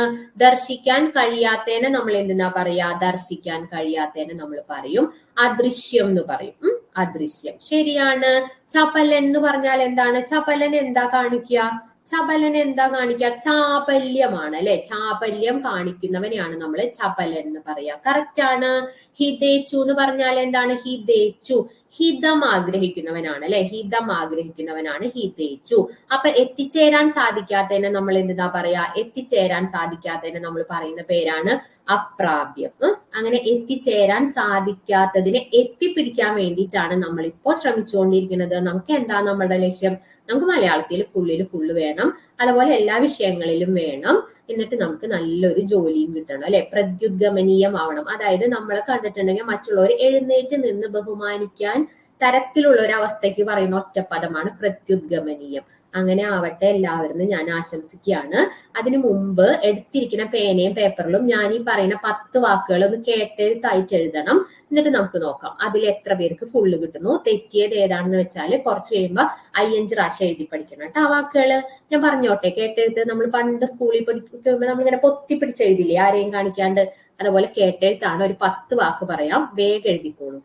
ദർശിക്കാൻ കഴിയാത്തതിനെ നമ്മൾ എന്തെന്നാ പറയാ? ദർശിക്കാൻ കഴിയാത്തതിനെ നമ്മൾ പറയും അദൃശ്യം എന്ന് പറയും, അദൃശ്യം. ശരിയാണ്. ചപലൻ എന്ന് പറഞ്ഞാൽ എന്താണ്? ചപലൻ എന്താ കാണിക്കുക? ചപലൻ എന്താ കാണിക്കുക? ചാപല്യമാണ് അല്ലെ, ചാപല്യം കാണിക്കുന്നവനെയാണ് നമ്മൾ ചപലൻ എന്ന് പറയാ. കറക്റ്റ് ആണ്. ഹിതേച്ചു എന്ന് പറഞ്ഞാൽ എന്താണ്? ഹിതേച്ചു ഹിതം ആഗ്രഹിക്കുന്നവനാണ് അല്ലെ, ഹിതം ആഗ്രഹിക്കുന്നവനാണ് ഹിതേച്ചു. അപ്പൊ എത്തിച്ചേരാൻ സാധിക്കാത്തതിനെ നമ്മൾ എന്താ പറയാ? എത്തിച്ചേരാൻ സാധിക്കാത്തതിനെ നമ്മൾ പറയുന്ന പേരാണ് അപ്രാപ്യം. അങ്ങനെ എത്തിച്ചേരാൻ സാധിക്കാത്തതിനെ എത്തിപ്പിടിക്കാൻ വേണ്ടിയിട്ടാണ് നമ്മൾ ഇപ്പോൾ ശ്രമിച്ചുകൊണ്ടിരിക്കുന്നത്. നമുക്ക് എന്താ നമ്മളുടെ ലക്ഷ്യം? നമുക്ക് മലയാളത്തിൽ ഫുള്ള് വേണം, അതുപോലെ എല്ലാ വിഷയങ്ങളിലും വേണം. എന്നിട്ട് നമുക്ക് നല്ലൊരു ജോലിയും കിട്ടണം അല്ലെ, പ്രത്യുദ്ഗമനീയമാവണം. അതായത് നമ്മളെ കണ്ടിട്ടുണ്ടെങ്കിൽ മറ്റുള്ളവർ എഴുന്നേറ്റ് നിന്ന് ബഹുമാനിക്കാൻ തരത്തിലുള്ള ഒരു അവസ്ഥയ്ക്ക് പറയുന്ന ഒറ്റപ്പദമാണ് പ്രത്യുദ്ഗമനീയം. അങ്ങനെ ആവട്ടെ എല്ലാവരും ഞാൻ ആശംസിക്കുകയാണ്. അതിനു മുമ്പ് എടുത്തിരിക്കുന്ന പേനയും പേപ്പറിലും ഞാൻ ഈ പറയുന്ന 10 വാക്കുകൾ ഒന്ന് കേട്ടെഴുത്തായിട്ട് എഴുതണം. എന്നിട്ട് നമുക്ക് നോക്കാം അതിൽ എത്ര പേർക്ക് ഫുള്ള് കിട്ടുന്നു. തെറ്റിയത് ഏതാണെന്ന് വെച്ചാൽ കുറച്ച് കഴിയുമ്പോ 5 പ്രാവശ്യം എഴുതി പഠിക്കണം കേട്ടോ ആ വാക്കുകള്. ഞാൻ പറഞ്ഞോട്ടെ, കേട്ടെഴുത്ത് നമ്മൾ പണ്ട് സ്കൂളിൽ പഠിക്കുമ്പോ നമ്മളിങ്ങനെ പൊത്തിപ്പിടിച്ച് എഴുതില്ലേ ആരെയും കാണിക്കാണ്ട്, അതുപോലെ കേട്ടെഴുത്താണ്. ഒരു 10 വാക്ക് പറയാം, വേഗം എഴുതിക്കോളൂ.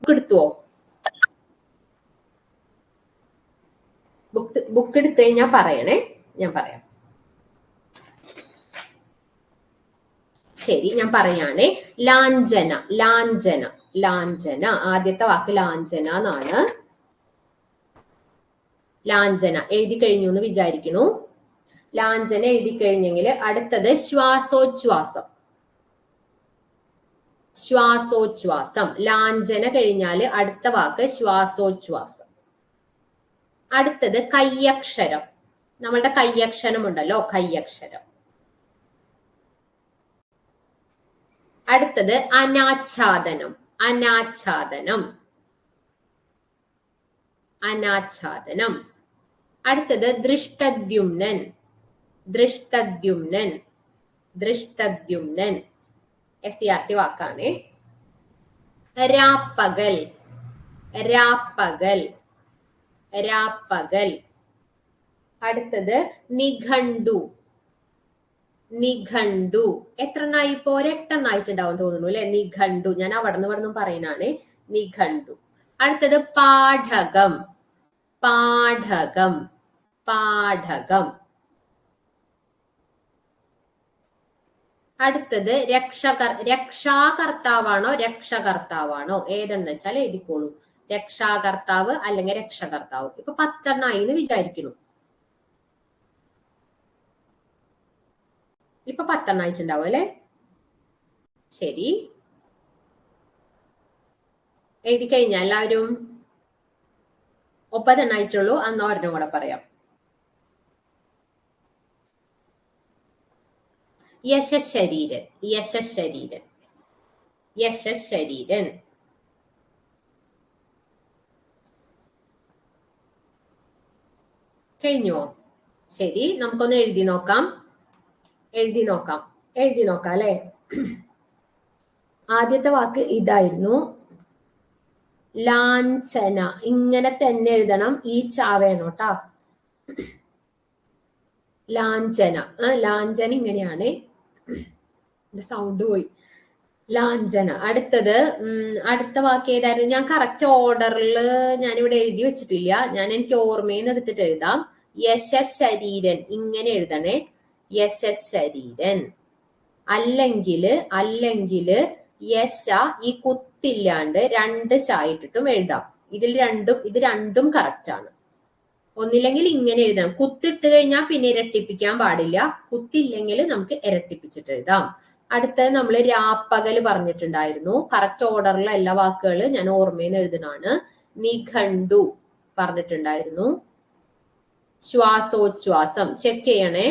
എടുത്തുവോ? ബുക്ക് എടുത്തു കഴിഞ്ഞാൽ പറയണേ, ഞാൻ പറയാം. ശരി, ഞാൻ പറയാണേ. ലാഞ്ചന, ലാഞ്ചന, ലാഞ്ചന. ആദ്യത്തെ വാക്ക് ലാഞ്ചന എന്നാണ്. ലാഞ്ചന എഴുതി കഴിഞ്ഞു എന്ന് വിചാരിക്കുന്നു. ലാഞ്ചന എഴുതി കഴിഞ്ഞെങ്കിൽ അടുത്തത് ശ്വാസോച്ഛ്വാസം. ശ്വാസോച്ഛ്വാസം. ലാഞ്ചന കഴിഞ്ഞാല് അടുത്ത വാക്ക് ശ്വാസോച്ഛ്വാസം. അടുത്തത് കയ്യക്ഷരം. നമ്മളുടെ കയ്യക്ഷരം ഉണ്ടല്ലോ, കയ്യക്ഷരം. അടുത്തത് അനാച്ഛാദനം, അനാച്ഛാദനം, അനാച്ഛാദനം. അടുത്തത് ദൃഷ്ടദ്യുമ്നൻ, ദൃഷ്ടദ്യുമ്നൻ, ദൃഷ്ടദ്യുമ്നൻ. SCRT വാക്കാണ്. രാപ്പകൽ, രാപ്പകൽ, രാപ്പകൽ. അടുത്തത് നിഘണ്ടു, നിഘണ്ടു. എത്ര എണ്ണായി? ഇപ്പോ 8 എണ്ണായിട്ടുണ്ടാവും തോന്നുന്നു അല്ലെ. നിഘണ്ടു ഞാൻ അവിടെ നിന്ന് പറയുന്നതാണ്. നിഘണ്ടു. അടുത്തത് പാഠകം. പാഠകം, പാഠകം. അടുത്തത് രക്ഷാകർത്താവാണോ രക്ഷകർത്താവാണോ ഏതെന്ന് വെച്ചാൽ എഴുതിക്കോളൂ. രക്ഷാകർത്താവ് അല്ലെങ്കിൽ രക്ഷകർത്താവ്. ഇപ്പൊ 10 എന്ന് വിചാരിക്കുന്നു. ഇപ്പൊ 10 അയച്ചിട്ടുണ്ടാവും അല്ലെ? ശരി, എഴുതി കഴിഞ്ഞ എല്ലാവരും? 9 അയച്ചുള്ളൂ. അന്ന് ഒരെണ്ണം കൂടെ പറയാം. യശശരീരൻ, യശശരീരൻ, യശശരീരൻ. കഴിഞ്ഞോ? ശരി, നമുക്കൊന്ന് എഴുതി നോക്കാം. എഴുതി നോക്കാം അല്ലെ? ആദ്യത്തെ വാക്ക് ഇതായിരുന്നു, ലാഞ്ചന. ഇങ്ങനെ തന്നെ എഴുതണം. ഈ ചാവേണോ ട്ടാ. ലാഞ്ചന. ലാഞ്ചന ഇങ്ങനെയാണ്. സൗണ്ട് പോയി. ലാഞ്ചന. അടുത്തത് അടുത്ത വാക്ക് ഏതായിരുന്നു? ഞാൻ കറക്റ്റ് ഓർഡറിൽ ഞാനിവിടെ എഴുതി വെച്ചിട്ടില്ല. ഞാൻ എനിക്ക് ഓർമ്മയിൽ എടുത്തിട്ട് എഴുതാം. യശശരീരൻ ഇങ്ങനെ എഴുതണേ. യശശരീരൻ. അല്ലെങ്കിൽ യശ ഈ കുത്തില്ലാണ്ട് 2 ശായിട്ടിട്ടും എഴുതാം. ഇത് രണ്ടും കറക്റ്റ് ആണ്. ഒന്നില്ലെങ്കിൽ ഇങ്ങനെ എഴുതാം. കുത്തിട്ട് കഴിഞ്ഞാൽ പിന്നെ ഇരട്ടിപ്പിക്കാൻ പാടില്ല. കുത്തില്ലെങ്കിൽ നമുക്ക് ഇരട്ടിപ്പിച്ചിട്ട് എഴുതാം. അടുത്തത് നമ്മൾ രാപ്പകൽ പറഞ്ഞിട്ടുണ്ടായിരുന്നു. കറക്റ്റ് ഓർഡറിലുള്ള എല്ലാ വാക്കുകളും ഞാൻ ഓർമ്മയിൽ നിന്ന് എഴുതുന്നതാണ്. നിഘണ്ടു പറഞ്ഞിട്ടുണ്ടായിരുന്നു. ശ്വാസോച്ഛ്വാസം ചെക്ക് ചെയ്യണേ.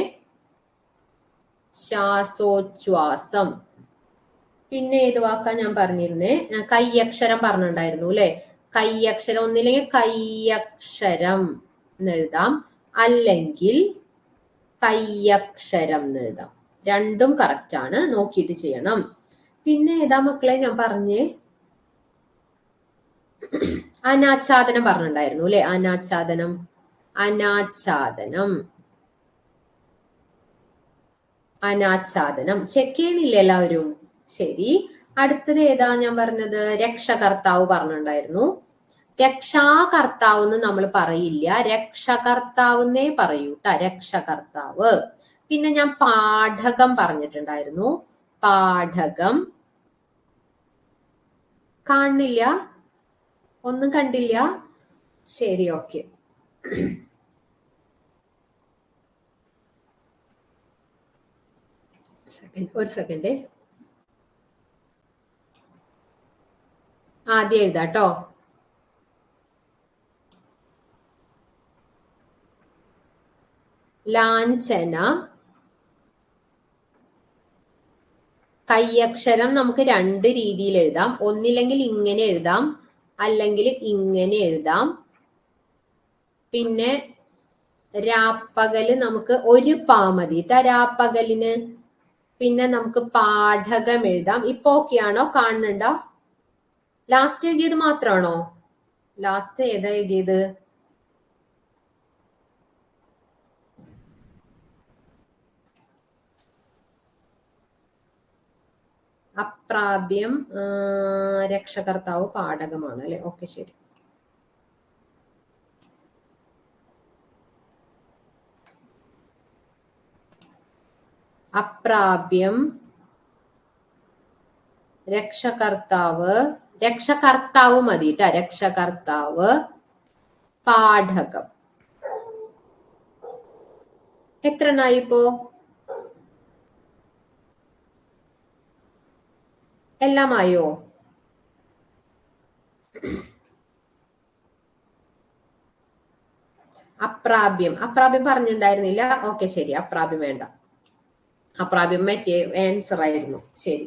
ശ്വാസോച്ഛ്വാസം. പിന്നെ ഏത് വാക്കാ ഞാൻ പറഞ്ഞിരുന്നേ? കയ്യക്ഷരം പറഞ്ഞിട്ടുണ്ടായിരുന്നു അല്ലെ? കയ്യക്ഷരം. ഒന്നില്ലെങ്കിൽ കയ്യക്ഷരം എന്നെഴുതാം, അല്ലെങ്കിൽ കയ്യക്ഷരം എന്നെഴുതാം. രണ്ടും കറക്റ്റ് ആണ്. നോക്കിയിട്ട് ചെയ്യണം. പിന്നെ ഏതാ മക്കളെ ഞാൻ പറഞ്ഞേ? അനാച്ഛാദനം പറഞ്ഞിട്ടുണ്ടായിരുന്നു അല്ലെ? അനാച്ഛാദനം, അനാച്ഛാദനം, അനാച്ഛാദനം. ചെക്ക് ചെയ്യണില്ലേ എല്ലാവരും? ശരി, അടുത്തത് ഏതാ ഞാൻ പറഞ്ഞത്? രക്ഷകർത്താവ് പറഞ്ഞിട്ടുണ്ടായിരുന്നു. രക്ഷാകർത്താവ് എന്ന് നമ്മൾ പറയില്ല, രക്ഷകർത്താവെന്നേ പറയൂ ട്ടാ. രക്ഷകർത്താവ്. പിന്നെ ഞാൻ പാഠകം പറഞ്ഞിട്ടുണ്ടായിരുന്നു. പാഠകം. കാണുന്നില്ല? ഒന്നും കണ്ടില്ല? ശരി, ഓക്കെ. ഒരു സെക്കൻഡ്. ആദ്യം എഴുതാട്ടോ. ലാഞ്ചന. കയ്യക്ഷരം നമുക്ക് 2 രീതിയിൽ എഴുതാം. ഒന്നില്ലെങ്കിൽ ഇങ്ങനെ എഴുതാം, അല്ലെങ്കിൽ ഇങ്ങനെ എഴുതാം. പിന്നെ രാപ്പകല് നമുക്ക് ഒരു പാ മതി ട്ടാ രാപ്പകലിന്. പിന്നെ നമുക്ക് പാഠകം എഴുതാം. ഇപ്പൊ ഓക്കെയാണോ? കാണുന്നുണ്ടോ? ലാസ്റ്റ് എഴുതിയത് മാത്രമാണോ? ലാസ്റ്റ് ഏതാ എഴുതിയത്? അപ്രാപ്യം. രക്ഷകർത്താവ് പാഠകമാണ് അല്ലെ? ഓക്കെ, ശരി. അപ്രാപ്യം, രക്ഷകർത്താവ്. രക്ഷകർത്താവ് മതി ട്ടാ. രക്ഷകർത്താവ്, പാഠകം. എത്ര എണ്ണായി ഇപ്പോ? എല്ലാമായോ? അപ്രാപ്യം. അപ്രാപ്യം പറഞ്ഞിട്ടുണ്ടായിരുന്നില്ല. ഓക്കെ, ശരി. അപ്രാപ്യം വേണ്ട. അപ്രാപ്യം മറ്റേ ആൻസർ ആയിരുന്നു. ശരി.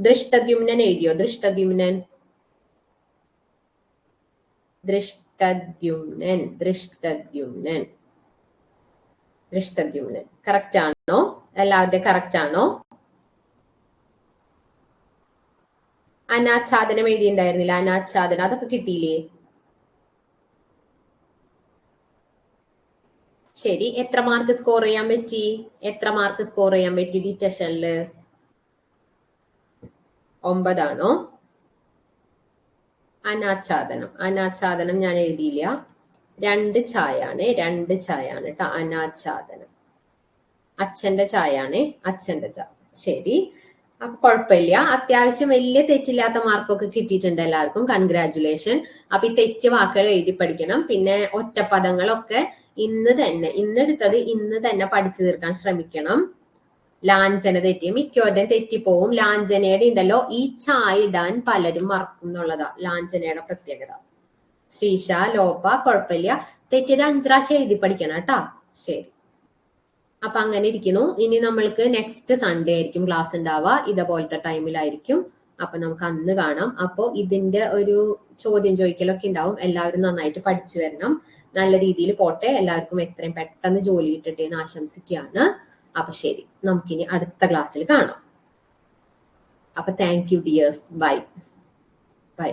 ദൃഷ്ടദ്യുമ്നൻ എഴുതിയോ? ദൃഷ്ടദ്യുമ്നൻ, ദൃഷ്ടദ്യുമ്നൻ, ദൃഷ്ടദ്യുമ്നൻ, ദൃഷ്ടദ്യുമ്നൻ. കറക്റ്റ് ആണോ? എല്ലാവരുടെയും കറക്റ്റ് ആണോ? അനാച്ഛാദനം എഴുതിയിട്ടുണ്ടായിരുന്നില്ല? അനാച്ഛാദനം അതൊക്കെ കിട്ടിയില്ലേ? ശരി. എത്ര മാർക്ക് സ്കോർ ചെയ്യാൻ പറ്റി? എത്ര മാർക്ക് സ്കോർ ചെയ്യാൻ പറ്റി ഡിറ്റക്ഷനില്? 9 ആണോ? അനാച്ഛാദനം. അനാച്ഛാദനം ഞാൻ എഴുതിയില്ല. 2 ചായാണ്. 2 ചായാണ് കേട്ടോ. അനാച്ഛാദനം. അച്ഛന്റെ ചായാണ്. അച്ഛന്റെ ചായ. ശരി. അപ്പൊ കുഴപ്പമില്ല. അത്യാവശ്യം വലിയ തെറ്റില്ലാത്ത മാർക്കൊക്കെ കിട്ടിയിട്ടുണ്ട് എല്ലാവർക്കും. കൺഗ്രാറ്റുലേഷൻ. അപ്പൊ ഈ തെറ്റ് വാക്കുകൾ എഴുതി പഠിക്കണം. പിന്നെ ഒറ്റപ്പദങ്ങളൊക്കെ ഇന്നെടുത്തത് ഇന്ന് തന്നെ പഠിച്ചു തീർക്കാൻ ശ്രമിക്കണം. ലാഞ്ചന തെറ്റി മിക്കവരുടെയും തെറ്റിപ്പോവും. ലാഞ്ചനയുടെ ഉണ്ടല്ലോ, ഈ ചായ ഇടാൻ പലരും മറക്കും എന്നുള്ളതാ ലാഞ്ചനയുടെ പ്രത്യേകത. ശ്രീഷ, ലോപ, കുഴപ്പമില്ല. തെറ്റിയത് 5 പ്രാവശ്യം എഴുതി പഠിക്കണം കേട്ടാ. ശരി. അപ്പൊ അങ്ങനെ ഇരിക്കുന്നു. ഇനി നമ്മൾക്ക് നെക്സ്റ്റ് സൺഡേ ആയിരിക്കും ക്ലാസ് ഉണ്ടാവുക. ഇതേപോലത്തെ ടൈമിലായിരിക്കും. അപ്പൊ നമുക്ക് അന്ന് കാണാം. അപ്പൊ ഇതിന്റെ ഒരു ചോദ്യം ചോദിക്കലൊക്കെ ഉണ്ടാവും. എല്ലാവരും നന്നായിട്ട് പഠിച്ചു വരണം. നല്ല രീതിയിൽ പോട്ടെ. എല്ലാവർക്കും എത്രയും പെട്ടെന്ന് ജോലി കിട്ടട്ടെ എന്ന് ആശംസിക്കുകയാണ്. അപ്പൊ ശരി, നമുക്കിനി അടുത്ത ക്ലാസ്സിൽ കാണാം. അപ്പൊ thank you dears. Bye by.